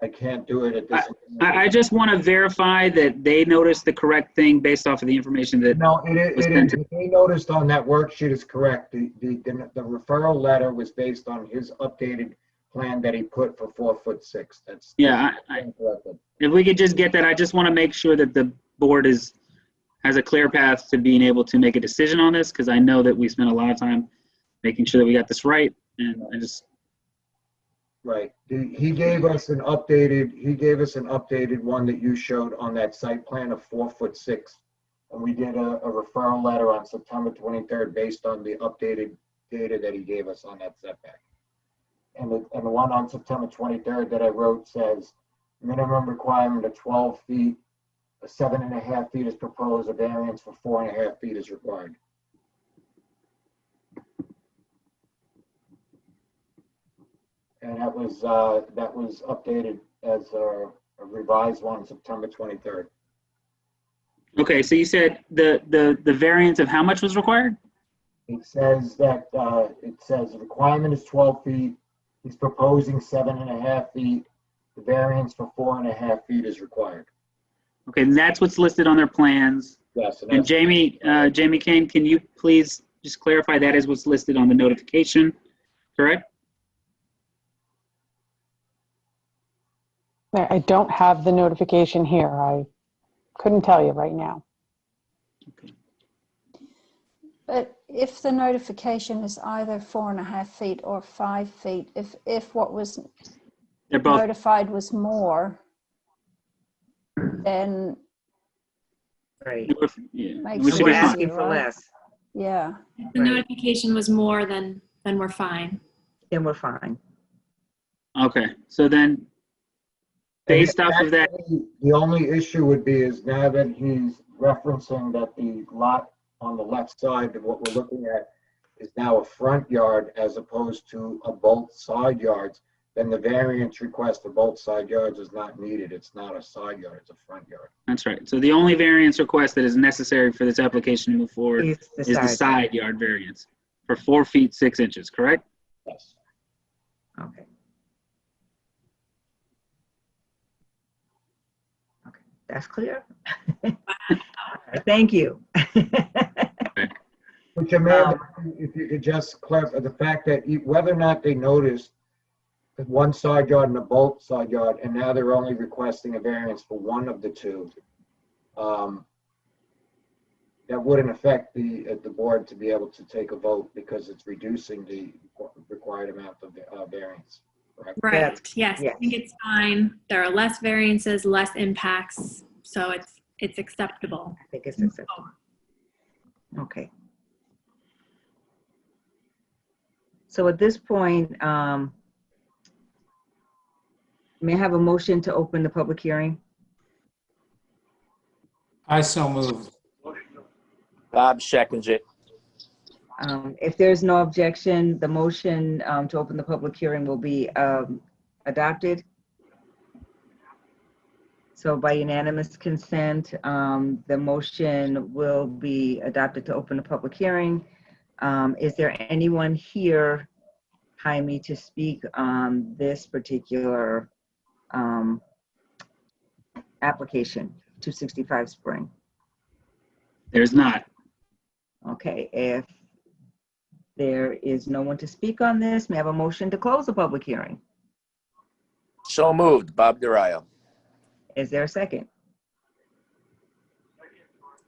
I can't do it at this. I just want to verify that they noticed the correct thing based off of the information that No, it was is. sent to. What they noticed on that worksheet is correct. The referral letter was based on his updated plan that he put for 4'6". That's Yeah, if we could just get that, I just want to make sure that the board has a clear path to being able to make a decision on this, because I know that we spent a lot of time making sure that we got this right, and I just. Right. He gave us an updated one that you showed on that site plan of 4'6". And we did a referral letter on September 23rd based on the updated data that he gave us on that setback. And the one on September 23rd that I wrote says minimum requirement of 12 feet, 7.5 feet is proposed, a variance for 4.5 feet is required. And that was updated as a revised one, September 23rd. Okay, so you said the variance of how much was required? It says that the requirement is 12 feet. He's proposing 7.5 feet. The variance for 4.5 feet is required. Okay, and that's what's listed on their plans. Yes. And Jamie Kane, can you please just clarify that is what's listed on the notification, correct? I don't have the notification here. I couldn't tell you right now. But if the notification is either 4.5 feet or 5 feet, if what was notified was more, then right. makes We should be sense, asking for right? less. Yeah. If the notification was more, then we're fine. Then we're fine. Okay, so then based off of that, the only issue would be is now that he's referencing that the lot on the left side of what we're looking at is now a front yard as opposed to a both side yards, then the variance request for both side yards is not needed. It's not a side yard, it's a front yard. that's right. So the only variance request that is necessary for this application to move forward is the side yard variance for 4 feet 6 inches, correct? Yes. Okay. That's clear. Thank you. Which Amanda, if you could just clarify the fact that whether or not they noticed one side yard and a both side yard, and now they're only requesting a variance for one of the two, that wouldn't affect the board to be able to take a vote because it's reducing the required amount of variance. Correct? Right. Yes, I think it's fine. There are less variances, less impacts, so it's acceptable. I think it's acceptable. Okay. So at this point, may I have a motion to open the public hearing? I so moved. Bob seconds it. If there's no objection, the motion to open the public hearing will be adopted. So by unanimous consent, the motion will be adopted to open the public hearing. Is there anyone here, Jaime, to speak on this particular application, 265 Spring? There's not. Okay, if there is no one to speak on this, may I have a motion to close the public hearing? So moved, Bob Durayo. Is there a second?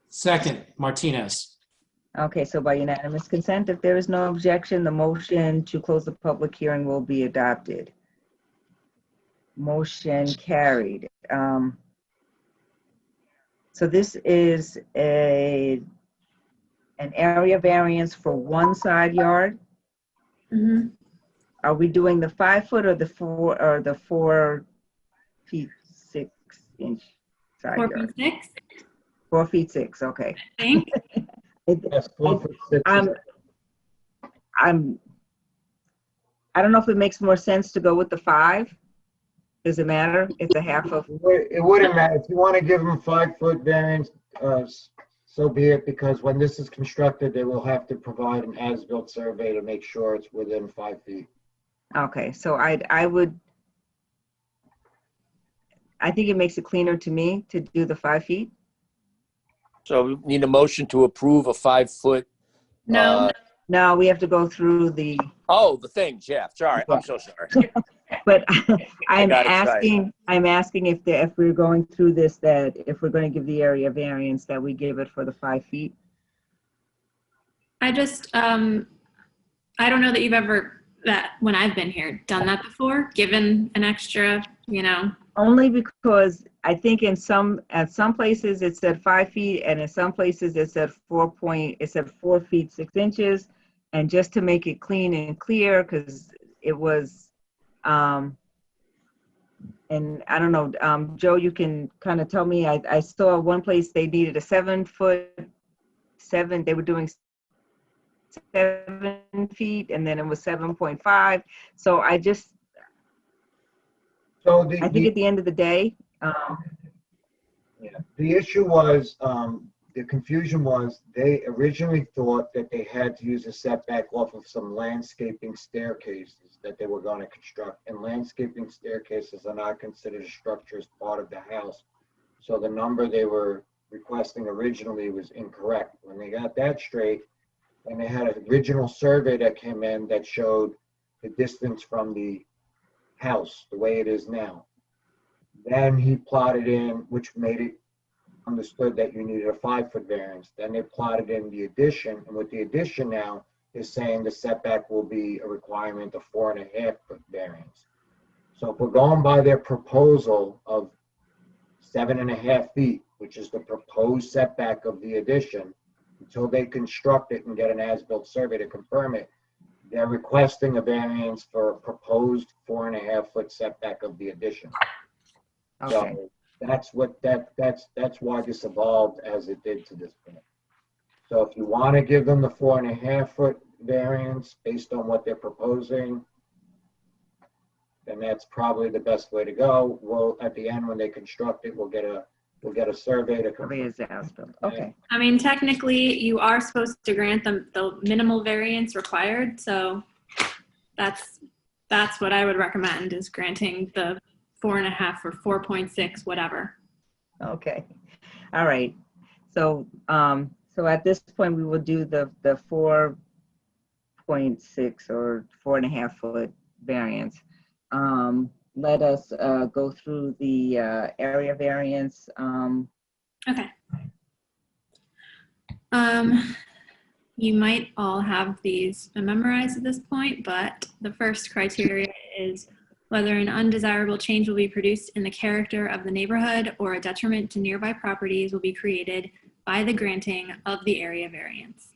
Second, Martinez. Okay, so by unanimous consent, if there is no objection, the motion to close the public hearing will be adopted. Motion carried. So this is an area variance for one side yard. Mm-hmm. Are we doing the 5 foot or the 4 feet 6 inch side yard? 4.6, 4 feet 6. Okay. I think. Yes, 4 foot 6. I don't know if it makes more sense to go with the 5. Does it matter? It's a half of. It wouldn't matter. If you want to give them 5 foot variance, so be it, because when this is constructed, they will have to provide an as-built survey to make sure it's within 5 feet. Okay, so I think it makes it cleaner to me to do the 5 feet. So we need a motion to approve a 5 foot. No. No, we have to go through the. Oh, the things, yeah. Sorry, I'm so sorry. But I'm got excited. asking if we're going through this, that if we're going to give the area variance, that we give it for the 5 feet. I just, I don't know that you've ever, that when I've been here, done that before, given an extra, Only because I think at some places it said 5 feet, and in some places it said 4 feet 6 inches, and just to make it clean and clear, because it was, and I don't know, Joe, you can kind of tell me. I saw one place they needed a 7 foot 7. They were doing 7 feet, and then it was 7.5. So I think at the end of the day, the issue was, the confusion was they originally thought that they had to use a setback off of some landscaping staircases that they were going to construct, and landscaping staircases are not considered a structure as part of the house. So the number they were requesting originally was incorrect. When they got that straight, and they had an original survey that came in that showed the distance from the house the way it is now. Then he plotted in, which made it understood that you needed a 5 foot variance. Then they plotted in the addition, and with the addition now is saying the setback will be a requirement of 4.5 foot variance. So if we're going by their proposal of 7.5 feet, which is the proposed setback of the addition, until they construct it and get an as-built survey to confirm it, they're requesting a variance for a proposed 4.5 foot setback of the addition. Okay. So that's why this evolved as it did to this point. So if you want to give them the 4.5 foot variance based on what they're proposing, then that's probably the best way to go. Well, at the end, when they construct it, we'll get a survey to confirm. Okay. I mean, technically, you are supposed to grant them the minimal variance required. So that's what I would recommend, is granting the 4.5 or 4.6, whatever. Okay. All right. So at this point, we will do the 4.6 or 4.5 foot variance. Let us go through the area variance. Okay. You might all have these memorized at this point, but the first criteria is whether an undesirable change will be produced in the character of the neighborhood or a detriment to nearby properties will be created by the granting of the area variance.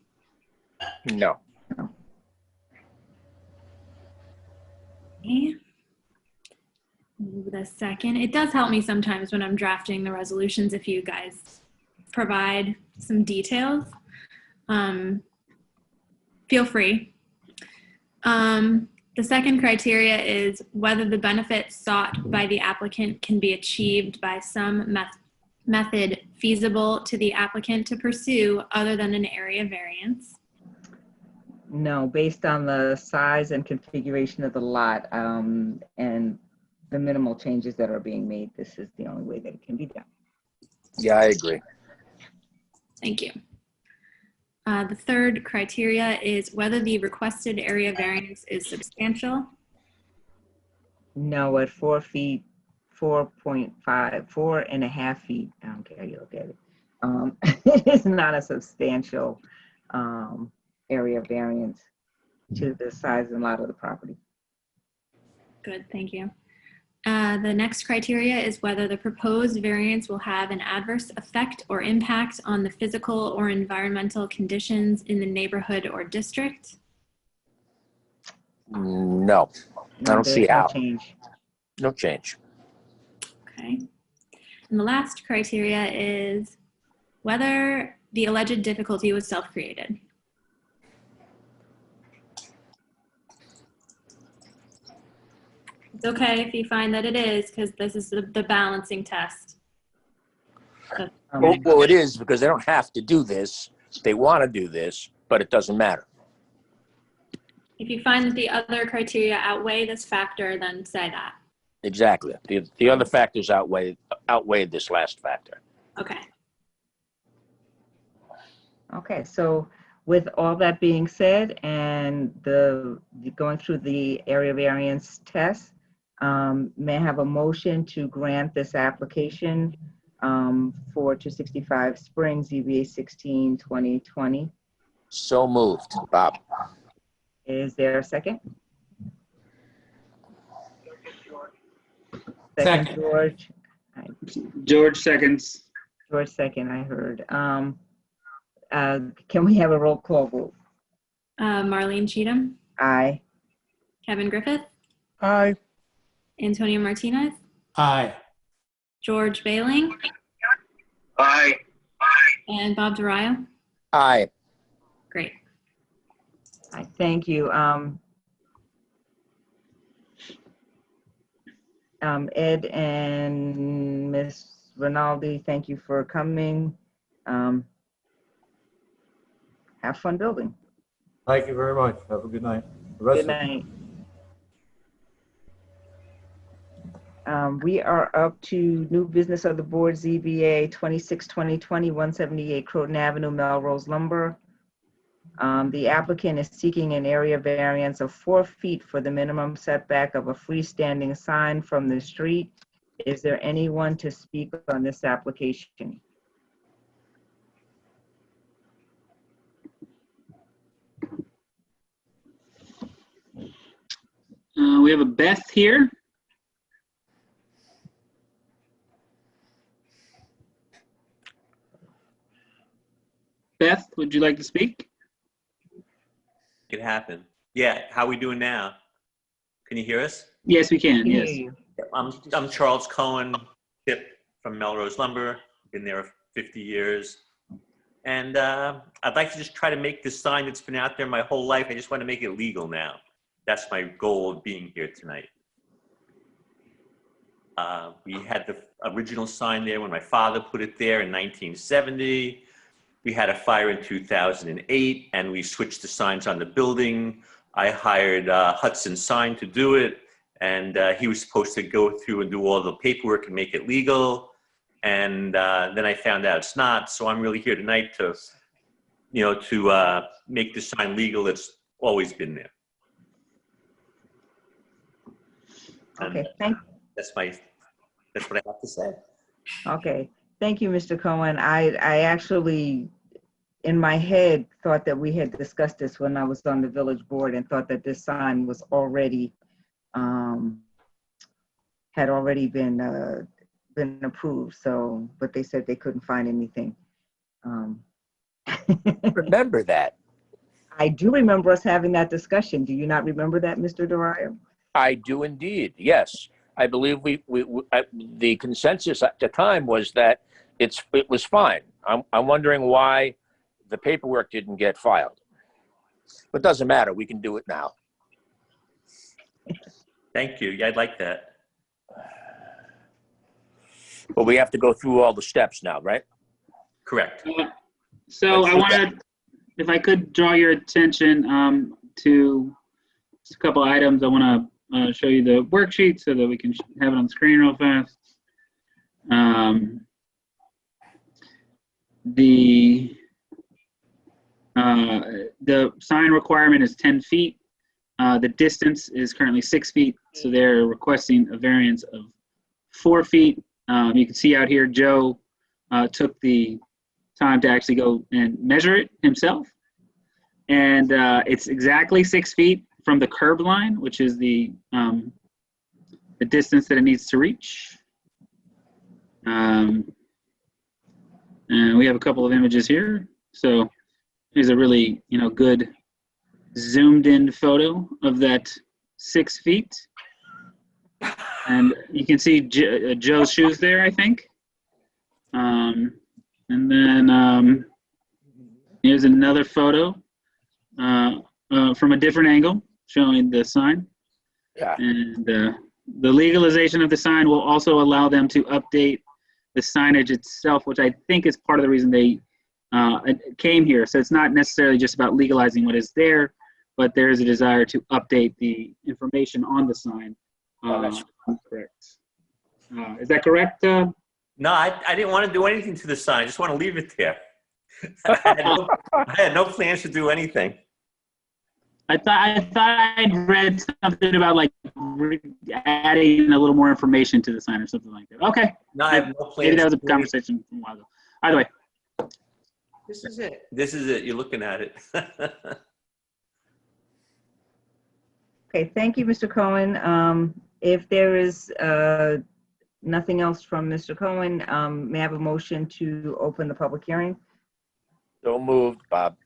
No. Okay. The second, it does help me sometimes when I'm drafting the resolutions if you guys provide some details. Feel free. The second criteria is whether the benefit sought by the applicant can be achieved by some method feasible to the applicant to pursue other than an area variance. No, based on the size and configuration of the lot and the minimal changes that are being made, this is the only way that it can be done. Yeah, I agree. Thank you. The third criteria is whether the requested area variance is substantial. No, at 4 feet, 4.5, 4.5 feet. I don't care how you look at it. It is not a substantial area variance to the size and lot of the property. Good, thank you. The next criteria is whether the proposed variance will have an adverse effect or impact on the physical or environmental conditions in the neighborhood or district. No, I don't see There's no how. change. No change. Okay. And the last criteria is whether the alleged difficulty was self-created. It's okay if you find that it is, because this is the balancing test. Well, it is because they don't have to do this. They want to do this, but it doesn't matter. If you find that the other criteria outweigh this factor, then say that. Exactly. The other factors outweigh this last factor. Okay. Okay, so with all that being said and going through the area variance test, may I have a motion to grant this application for 265 Springs, ZBA 16-2020? So moved, Bob. Is there a second? Second. George. George seconds. George second, I heard. Can we have a roll call vote? Marlene Cheatham, Aye. Kevin Griffith, Aye. Antonio Martinez, Aye. George Bailing, Aye. and Bob DeRio. Aye. Great. I thank you. Ed and Miss Rinaldi, thank you for coming. Have fun building. Thank you very much. Have a good night. Good night. We are up to new business of the board, ZBA 26-2020, 178 Croton Avenue, Melrose Lumber. The applicant is seeking an area variance of 4 feet for the minimum setback of a freestanding sign from the street. Is there anyone to speak on this application? We have a Beth here. Beth, would you like to speak? It happened. Yeah, how are we doing now? Can you hear us? Yes, we can. Yes. I'm Charles Cohen, Chip from Melrose Lumber. Been there 50 years. And I'd like to just try to make this sign that's been out there my whole life. I just want to make it legal now. That's my goal of being here tonight. We had the original sign there when my father put it there in 1970. We had a fire in 2008 and we switched the signs on the building. I hired Hudson Sign to do it, and he was supposed to go through and do all the paperwork and make it legal. And then I found out it's not. So I'm really here tonight to, make the sign legal. It's always been there. Okay, that's what I have to say. Okay, thank you, Mr. Cohen. I actually, in my head, thought that we had discussed this when I was on the village board and thought that this sign was already, had already been approved. So, but they said they couldn't find anything. Remember that. I do remember us having that discussion. Do you not remember that, Mr. DeRio? I do indeed. Yes, I believe the consensus at the time was that it was fine. I'm wondering why the paperwork didn't get filed. But it doesn't matter. We can do it now. Thank you. Yeah, I'd like that. But we have to go through all the steps now, right? Correct. So I wanted, if I could draw your attention to just a couple items. I want to show you the worksheet so that we can have it on the screen real fast. The sign requirement is 10 feet. The distance is currently 6 feet, so they're requesting a variance of 4 feet. You can see out here, Joe took the time to actually go and measure it himself. And it's exactly 6 feet from the curb line, which is the distance that it needs to reach. And we have a couple of images here. So here's a really, good zoomed in photo of that 6 feet. And you can see Joe's shoes there, I think. And then here's another photo from a different angle showing the sign. Yeah. And the legalization of the sign will also allow them to update the signage itself, which I think is part of the reason they came here. So it's not necessarily just about legalizing what is there, but there is a desire to update the information on the sign. That's correct. Is that correct? No, I didn't want to do anything to the sign. I just want to leave it there. I had no plans to do anything. I thought I'd read something about like adding a little more information to the sign or something like that. Okay. No, I have no plans. Maybe that was a conversation from a while ago. Either way. This is it. This is it. You're looking at it. Okay, thank you, Mr. Cohen. If there is nothing else from Mr. Cohen, may I have a motion to open the public hearing? So moved, Bob.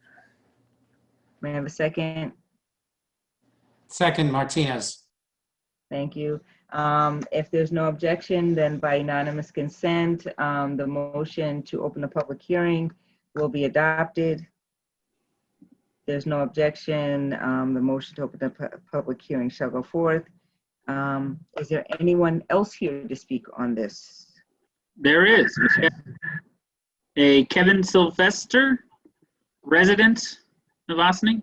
May I have a second? Second, Martinez. Thank you. If there's no objection, then by unanimous consent, the motion to open the public hearing will be adopted. There's no objection. The motion to open the public hearing shall go forth. Is there anyone else here to speak on this? There is. A Kevin Sylvester, resident of Ossining.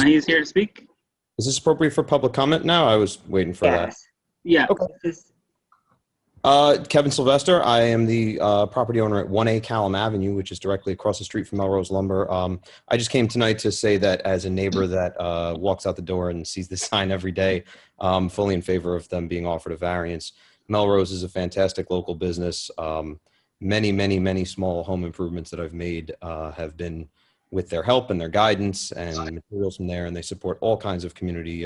He's here to speak. Is this appropriate for public comment now? I was waiting for that. Yeah. Okay. Kevin Sylvester. I am the property owner at 1A Callum Avenue, which is directly across the street from Melrose Lumber. I just came tonight to say that as a neighbor that walks out the door and sees this sign every day, I'm fully in favor of them being offered a variance. Melrose is a fantastic local business. Many small home improvements that I've made have been with their help and their guidance and materials from there, and they support all kinds of community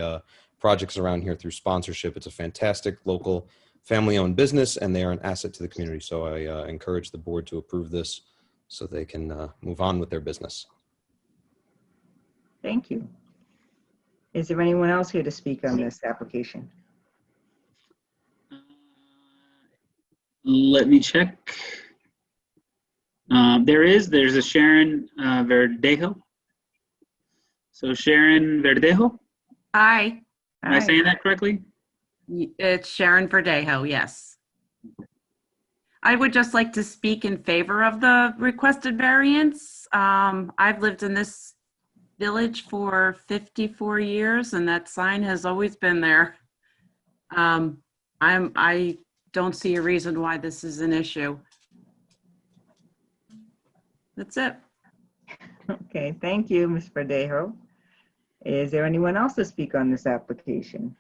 projects around here through sponsorship. It's a fantastic local family-owned business, and they are an asset to the community. So I encourage the board to approve this so they can move on with their business. Thank you. Is there anyone else here to speak on this application? Let me check. There's a Sharon Verdejo. So Sharon Verdejo, Hi. am I saying that correctly? It's Sharon Verdejo, yes. I would just like to speak in favor of the requested variance. I've lived in this village for 54 years and that sign has always been there. I don't see a reason why this is an issue. That's it. Okay, thank you, Ms. Verdejo. Is there anyone else to speak on this application?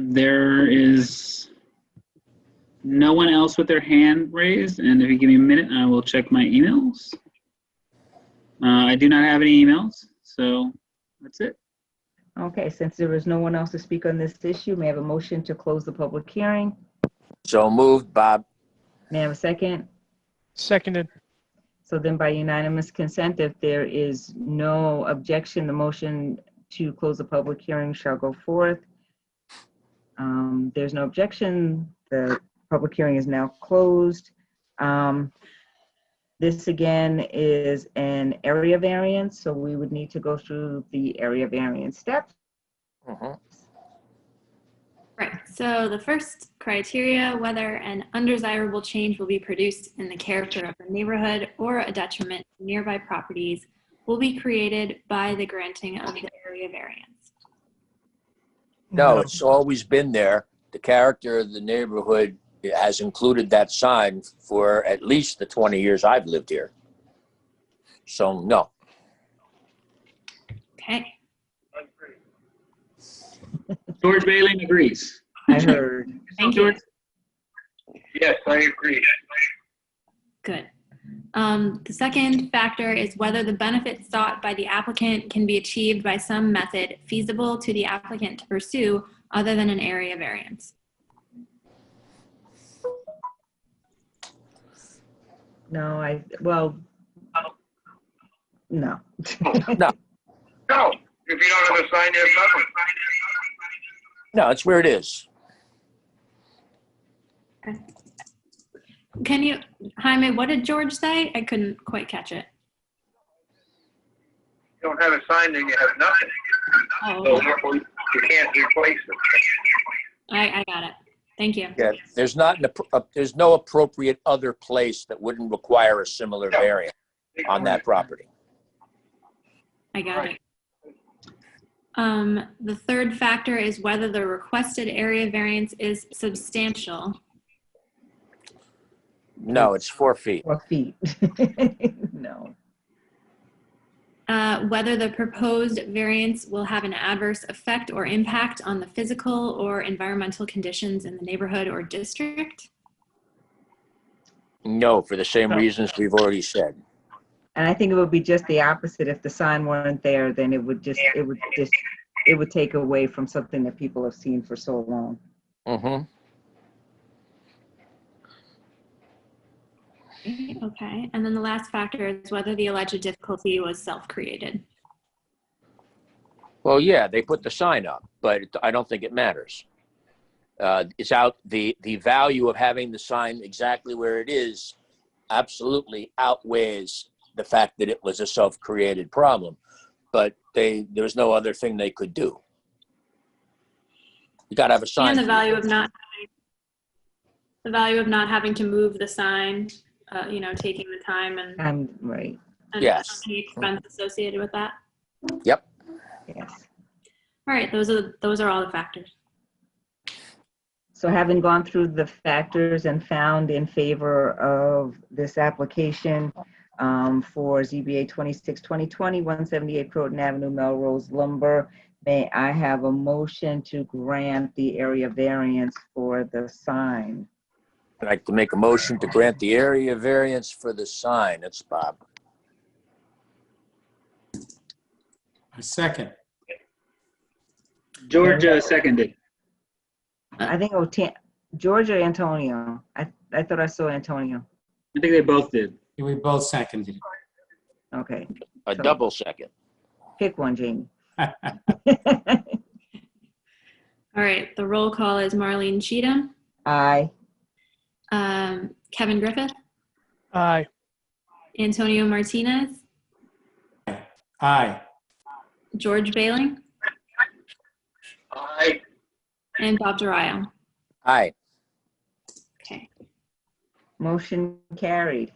There is no one else with their hand raised, and if you give me a minute, I will check my emails. I do not have any emails, so that's it. Okay, since there is no one else to speak on this issue, may I have a motion to close the public hearing? So moved, Bob. May I have a second? Seconded. So then by unanimous consent, if there is no objection, the motion to close the public hearing shall go forth. There's no objection. The public hearing is now closed. This again is an area variance, so we would need to go through the area variance steps. Right, so the first criteria, whether an undesirable change will be produced in the character of the neighborhood or a detriment to nearby properties, will be created by the granting of the area variance. No, it's always been there. The character of the neighborhood has included that sign for at least the 20 years I've lived here. So no. George Bailey agrees. I heard. Thank you. George? Yes, I agree. Good. The second factor is whether the benefit sought by the applicant can be achieved by some method feasible to the applicant to pursue other than an area variance. No, no. No, No. no. If you don't have a sign, there's nothing. No, it's where it is. Can you, Jaime, what did George say? I couldn't quite catch it. You don't have a sign, then you have nothing. Oh, So okay. therefore, you can't replace it. I got it. Thank you. Yeah, there's not there's no appropriate other place that wouldn't require a similar variant on that property. I got it. The third factor is whether the requested area variance is substantial. No, it's 4 feet. 4 feet. No. Whether the proposed variance will have an adverse effect or impact on the physical or environmental conditions in the neighborhood or district. No, for the same reasons we've already said. And I think it would be just the opposite. If the sign weren't there, then it would take away from something that people have seen for so long. Mm-hmm. Okay, and then the last factor is whether the alleged difficulty was self-created. Well, yeah, they put the sign up, but I don't think it matters. It's out, the value of having the sign exactly where it is absolutely outweighs the fact that it was a self-created problem, but there was no other thing they could do. You got to have a sign. And the value of not having to move the sign, you know, taking the time and right. And yes, any expense associated with that. Yep. Yes. All right, those are all the factors. So having gone through the factors and found in favor of this application for ZBA 26-2020, 178 Croton Avenue, Melrose Lumber, may I have a motion to grant the area variance for the sign? I'd like to make a motion to grant the area variance for the sign. It's Bob. A second. George seconded. I think George or Antonio. I thought I saw Antonio. I think they both did. We both seconded. Okay. A double second. Pick one, Jamie. All right, the roll call is Marlene Cheatham. Aye. Kevin Griffith. Aye. Antonio Martinez. Aye. George Bailing. Aye. And Bob Durayo. Aye. Okay. Motion carried.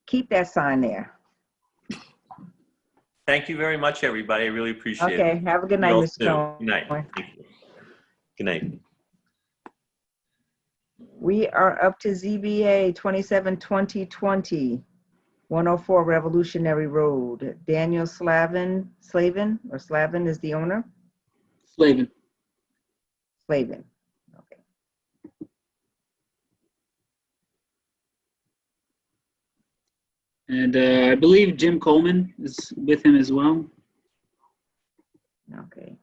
Keep that sign there. Thank you very much, everybody. I really appreciate it. Okay, have a good night, You all Mr. too. Cohen. Good night. Thank you. Good night. We are up to ZBA 27-2020, 104 Revolutionary Road. Daniel Slavin is the owner? Slavin. Slavin. Okay. And I believe Jim Coleman is with him as well. Okay.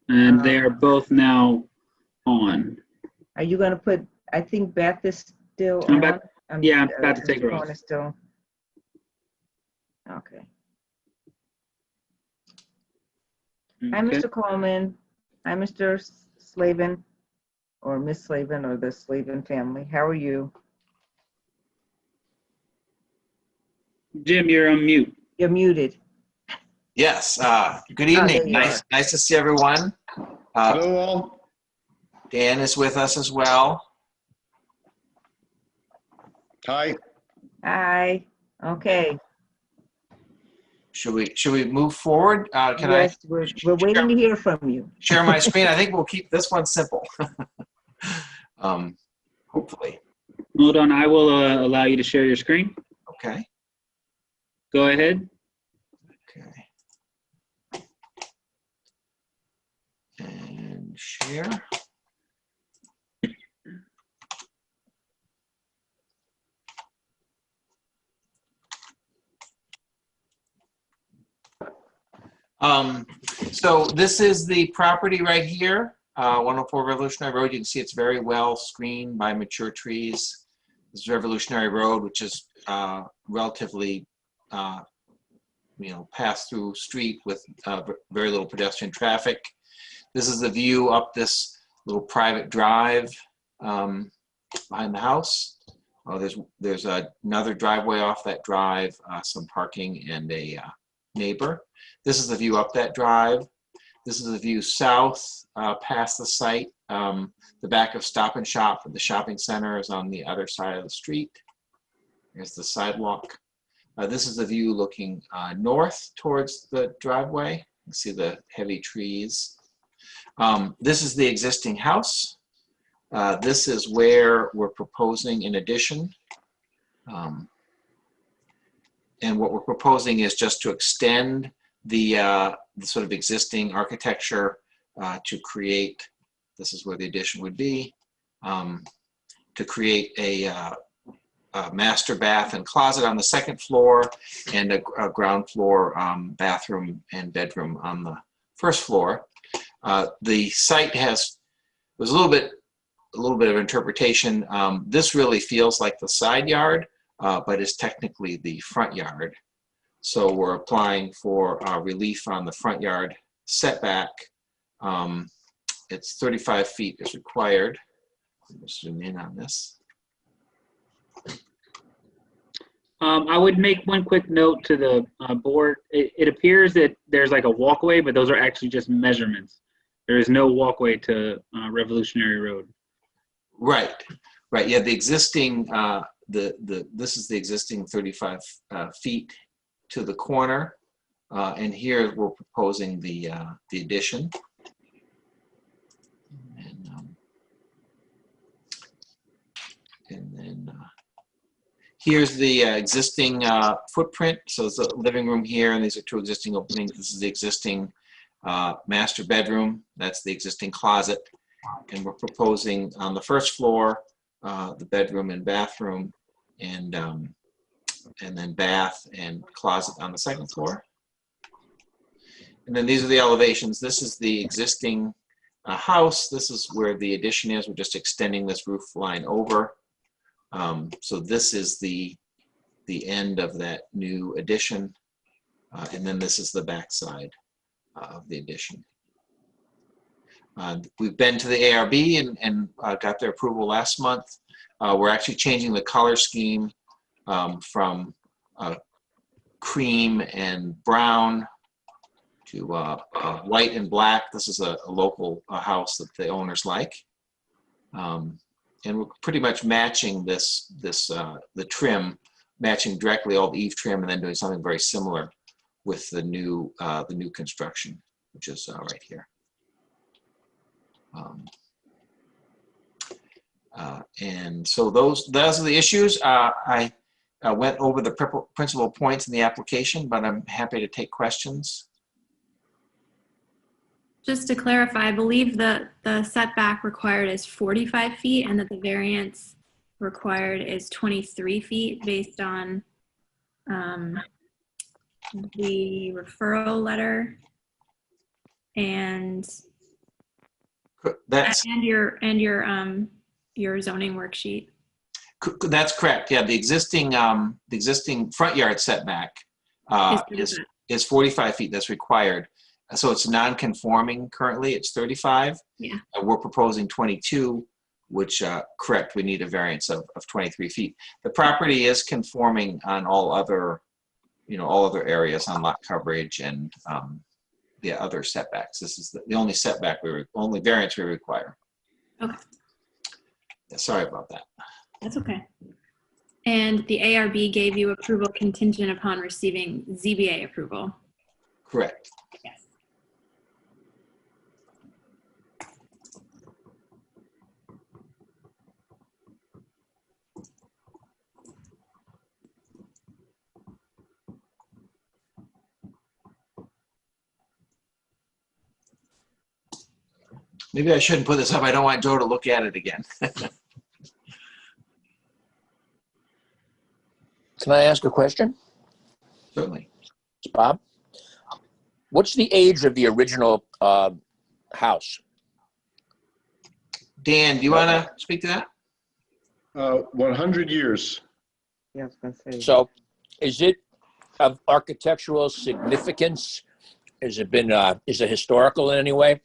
And they are both now on. Are you going to put, I think Beth is still I'm on? about- yeah, I'm about to take her Mr. off. Cohen is still. Okay. Hi, Okay. Mr. Coleman. Hi, Mr. Slavin, or Miss Slavin, or the Slavin family. How are you? Jim, you're on mute. You're muted. Yes. Good there evening. you Nice to see everyone. Hello, all. Dan is with us as well. Hi. Hi. Okay. Should we move forward? Can Yes, we're waiting to hear from you. I share my screen? I think we'll keep this one simple. Hopefully. Hold on, I will allow you to share your screen. Okay. Go ahead. Okay. And here. So this is the property right here, 104 Revolutionary Road. You can see it's very well screened by mature trees. This is Revolutionary Road, which is relatively, pass-through street with very little pedestrian traffic. This is the view up this little private drive behind the house. There's another driveway off that drive, some parking, and a neighbor. This is the view up that drive. This is the view south past the site. The back of Stop and Shop for the shopping center is on the other side of the street. There's the sidewalk. This is the view looking north towards the driveway. You can see the heavy trees. This is the existing house. This is where we're proposing an addition. And what we're proposing is just to extend the sort of existing architecture to create, this is where the addition would be, to create a master bath and closet on the second floor and a ground floor bathroom and bedroom on the first floor. The site was a little bit of interpretation. This really feels like the side yard, but is technically the front yard. So we're applying for relief on the front yard setback. It's 35 feet is required. Let's zoom in on this. I would make one quick note to the board. It appears that there's like a walkway, but those are actually just measurements. There is no walkway to Revolutionary Road. Right. Yeah, the existing this is the existing 35 feet to the corner, and here we're proposing the addition. And then here's the existing footprint. So there's a living room here, and these are two existing openings. This is the existing master bedroom. That's the existing closet. And we're proposing on the first floor the bedroom and bathroom, and then bath and closet on the second floor. And then these are the elevations. This is the existing house. This is where the addition is. We're just extending this roof line over. So this is the end of that new addition, and then this is the back side of the addition. We've been to the ARB and got their approval last month. We're actually changing the color scheme from cream and brown to white and black. This is a local house that the owners like. And we're pretty much matching the trim, matching directly all the eave trim, and then doing something very similar with the new construction, which is right here. And so those are the issues. I went over the principal points in the application, but I'm happy to take questions. Just to clarify, I believe the setback required is 45 feet and that the variance required is 23 feet based on the referral letter and your zoning worksheet. That's correct. Yeah, the existing front yard setback is 45 feet. That's required. So it's non-conforming currently. It's 35. Yeah. We're proposing 22, which correct. We need a variance of 23 feet. The property is conforming on all other areas on lot coverage and the other setbacks. This is the only setback only variance we require. Okay. Yeah, sorry about that. That's okay. And the ARB gave you approval contingent upon receiving ZBA approval. Correct. Yes. Maybe I shouldn't put this up. I don't want Joe to look at it again. Can I ask a question? Certainly. Bob, what's the age of the original house? Dan, do you want to speak to that? 100 years. Yeah, I was gonna say. So is it of architectural significance? Has it been, is it historical in any way?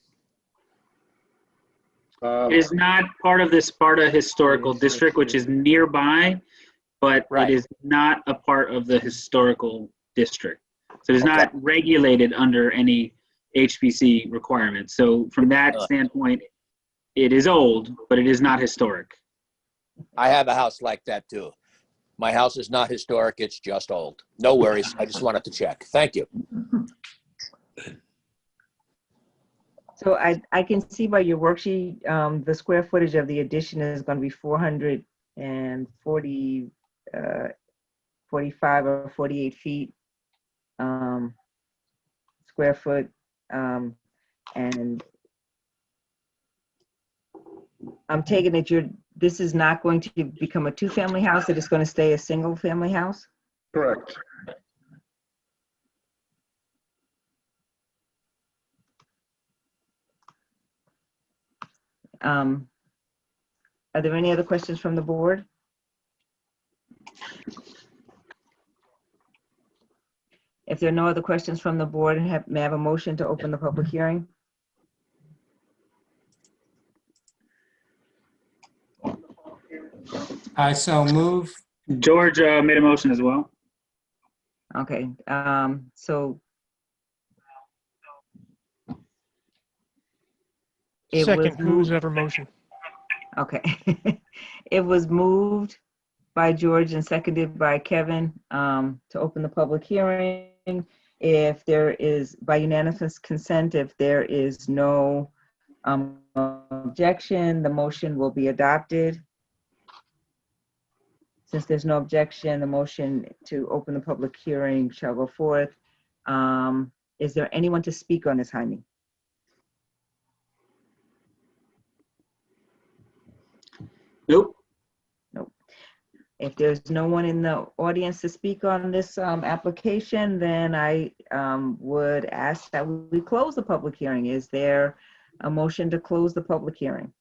It is not part of the Sparta Historical District, which is nearby, but Right. it is not a part of the historical district. So it's not regulated under any HPC requirements. So from that standpoint, it is old, but it is not historic. I have a house like that too. My house is not historic, it's just old. No worries, I just wanted to check. Thank you. So I can see by your worksheet, the square footage of the addition is going to be 440, 45 or 48 feet square foot. And I'm taking it this is not going to become a two-family house, it is going to stay a single-family house? Correct. Are there any other questions from the board? If there are no other questions from the board, may I have a motion to open the public hearing? I so move. George made a motion as well. Okay, so it was Second, who's ever motion? Okay. It was moved by George and seconded by Kevin to open the public hearing. If there is, by unanimous consent, if there is no objection, the motion will be adopted. Since there's no objection, the motion to open the public hearing shall go forth. Is there anyone to speak on this, Jaime? Nope. Nope. If there's no one in the audience to speak on this application, then I would ask that we close the public hearing. Is there a motion to close the public hearing?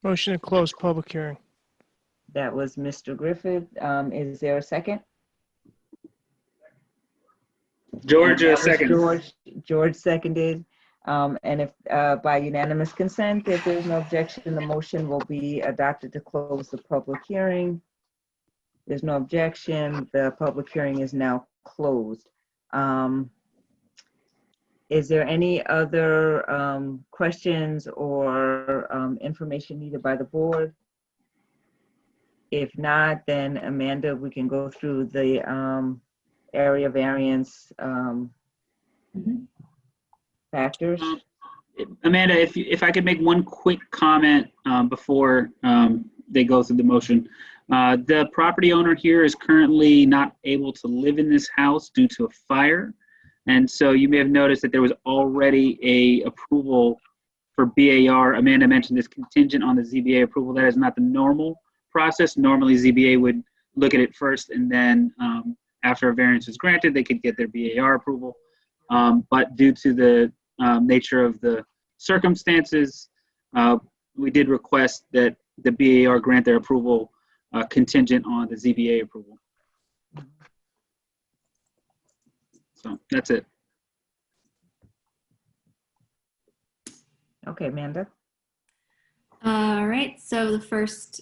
Motion to close public hearing. That was Mr. Griffith. Is there a second? George That was second. George seconded. And if by unanimous consent, if there's no objection, the motion will be adopted to close the public hearing. There's no objection. The public hearing is now closed. Is there any other questions or information needed by the board? If not, then Amanda, we can go through the area variance factors. Amanda, if I could make one quick comment before they go through the motion. The property owner here is currently not able to live in this house due to a fire. And so you may have noticed that there was already a approval for BAR. Amanda mentioned this contingent on the ZBA approval. That is not the normal process. Normally ZBA would look at it first, and then after a variance is granted, they could get their BAR approval. But due to the nature of the circumstances, we did request that the BAR grant their approval contingent on the ZBA approval. So that's it. Okay, Amanda. All right, so the first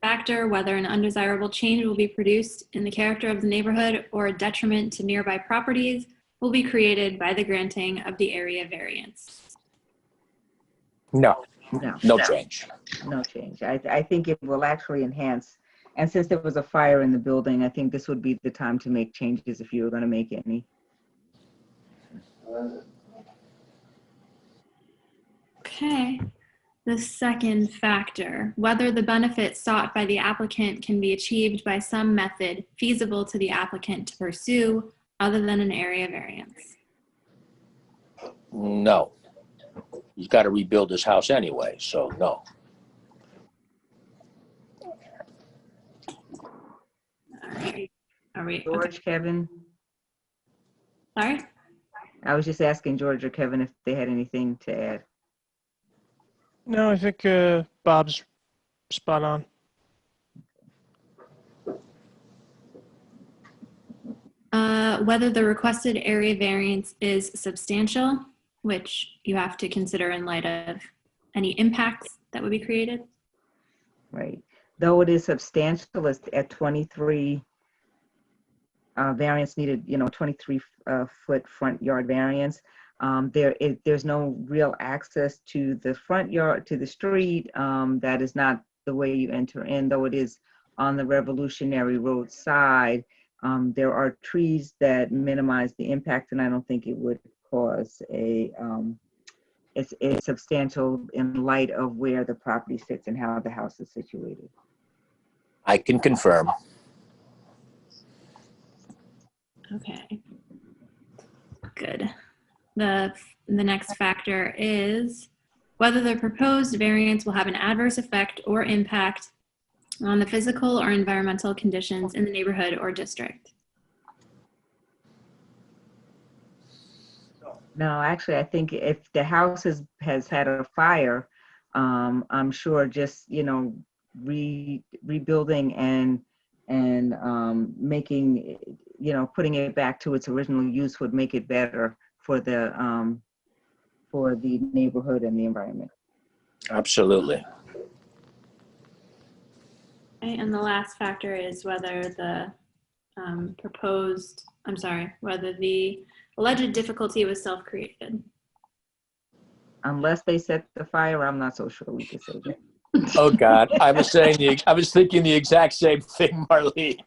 factor, whether an undesirable change will be produced in the character of the neighborhood or a detriment to nearby properties, will be created by the granting of the area variance. No, no change. No change. I think it will actually enhance. And since there was a fire in the building, I think this would be the time to make changes if you were going to make any. Okay. The second factor, whether the benefit sought by the applicant can be achieved by some method feasible to the applicant to pursue other than an area variance. No. he's got to rebuild his house anyway, so no. All right. Are we, okay. George, Kevin? Sorry? I was just asking George or Kevin if they had anything to add. No, I think Bob's spot on. Whether the requested area variance is substantial, which you have to consider in light of any impacts that would be created. Right. Though it is substantial, it's at 23 variance needed, 23 foot front yard variance. There's no real access to the front yard, to the street. That is not the way you enter in, though it is on the Revolutionary Road side. There are trees that minimize the impact, and I don't think it would cause it's substantial in light of where the property sits and how the house is situated. I can confirm. Okay. Good. The next factor is whether the proposed variance will have an adverse effect or impact on the physical or environmental conditions in the neighborhood or district. No, actually, I think if the house has had a fire, I'm sure just, rebuilding and making, putting it back to its original use would make it better for the neighborhood and the environment. Absolutely. Okay, and the last factor is whether the whether the alleged difficulty was self-created. Unless they set the fire, I'm not so sure we can say that. Oh God, I was thinking the exact same thing, Marlene.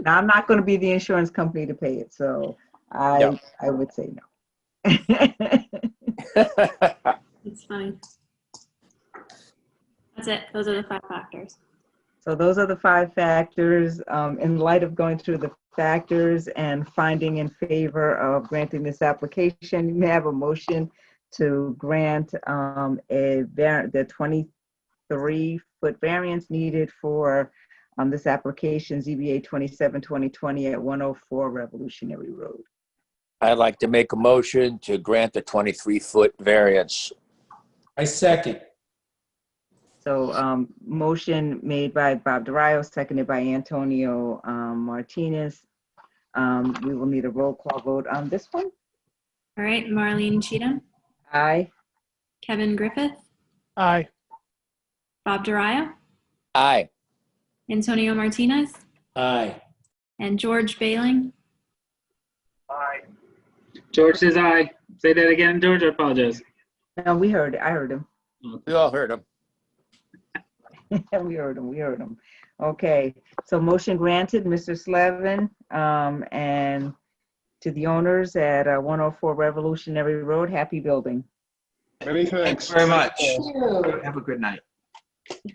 Now, I'm not going to be the insurance company to pay it, so I would say no. It's funny. That's it. Those are the 5 factors. So those are the 5 factors. In light of going through the factors and finding in favor of granting this application, you may have a motion to grant the 23-foot variance needed for this application, ZBA 27-2020 at 104 Revolutionary Road. I'd like to make a motion to grant the 23-foot variance. I second. So motion made by Bob DeRio, seconded by Antonio Martinez. We will need a roll call vote on this one. All right, Marlene Cheatham. Aye. Kevin Griffith. Aye. Bob DeRio. Aye. Antonio Martinez. Aye. And George Bailing. Aye. George says aye. Say that again, George. I apologize. No, we heard it. I heard him. We all heard him. We heard him. Okay, so motion granted, Mr. Slevin, and to the owners at 104 Revolutionary Road, happy building. Many thanks. Very much. Have a good night.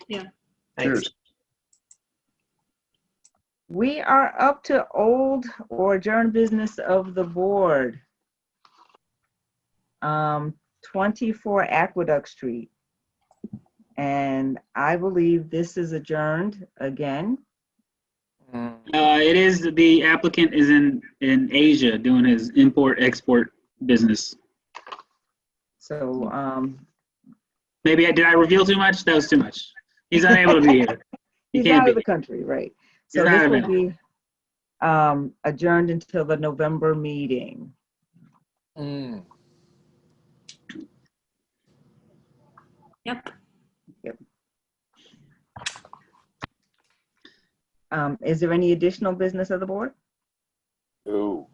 Yeah. Thanks. Cheers. We are up to old or adjourned business of the board. 24 Aqueduct Street. And I believe this is adjourned again. It is, the applicant is in Asia doing his import-export business. So Maybe did I reveal too much? That was too much. He's unable to be here. he's out of the country, right? So this will be adjourned until the November meeting. Yep. Is there any additional business of the board? No.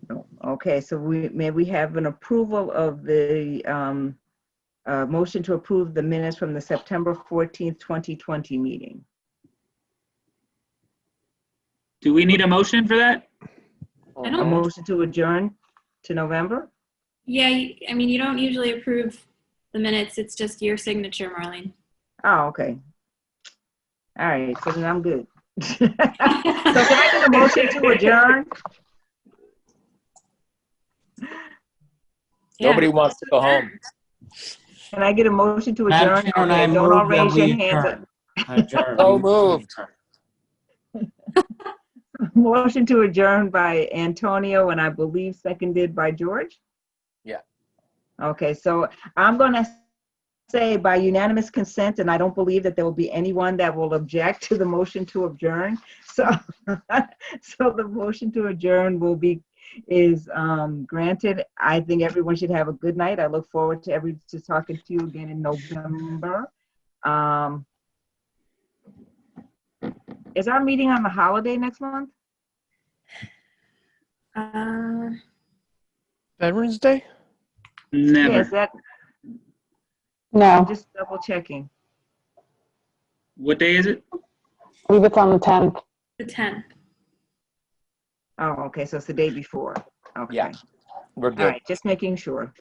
No. Okay, so may we have an approval of the motion to approve the minutes from the September 14th, 2020 meeting? Do we need a motion for that? I A don't. motion to adjourn to November? Yeah, I mean, you don't usually approve the minutes. It's just your signature, Marlene. Oh, okay. All right, so then I'm good. So can I get a motion to adjourn? Nobody wants to go home. Can I get a motion to Madam adjourn? Chairman, I Okay, don't all move that raise your we hands. adjourn. Adjourn. So moved. Motion to adjourn by Antonio, and I believe seconded by George? Yeah. Okay, so I'm going to say by unanimous consent, and I don't believe that there will be anyone that will object to the motion to adjourn. So, so the motion to adjourn is granted. I think everyone should have a good night. I look forward to talking to you again in November. Is our meeting on the holiday next month? Veterans Day? Never. Yes, that. No, I'm just double checking. What day is it? I believe it's on the 10th. The 10th. Oh, okay, so it's the day before. Okay. Yeah, we're All good. right, just making sure.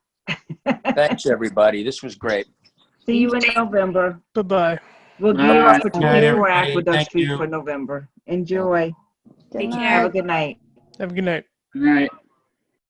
Thanks, everybody. This was great. See you in November. Bye-bye. We'll gear up for Good night, 24 everybody. Aqueduct Thank Street you. for November. Enjoy. Good Take night. care. Have a good night. Have a good night. All right.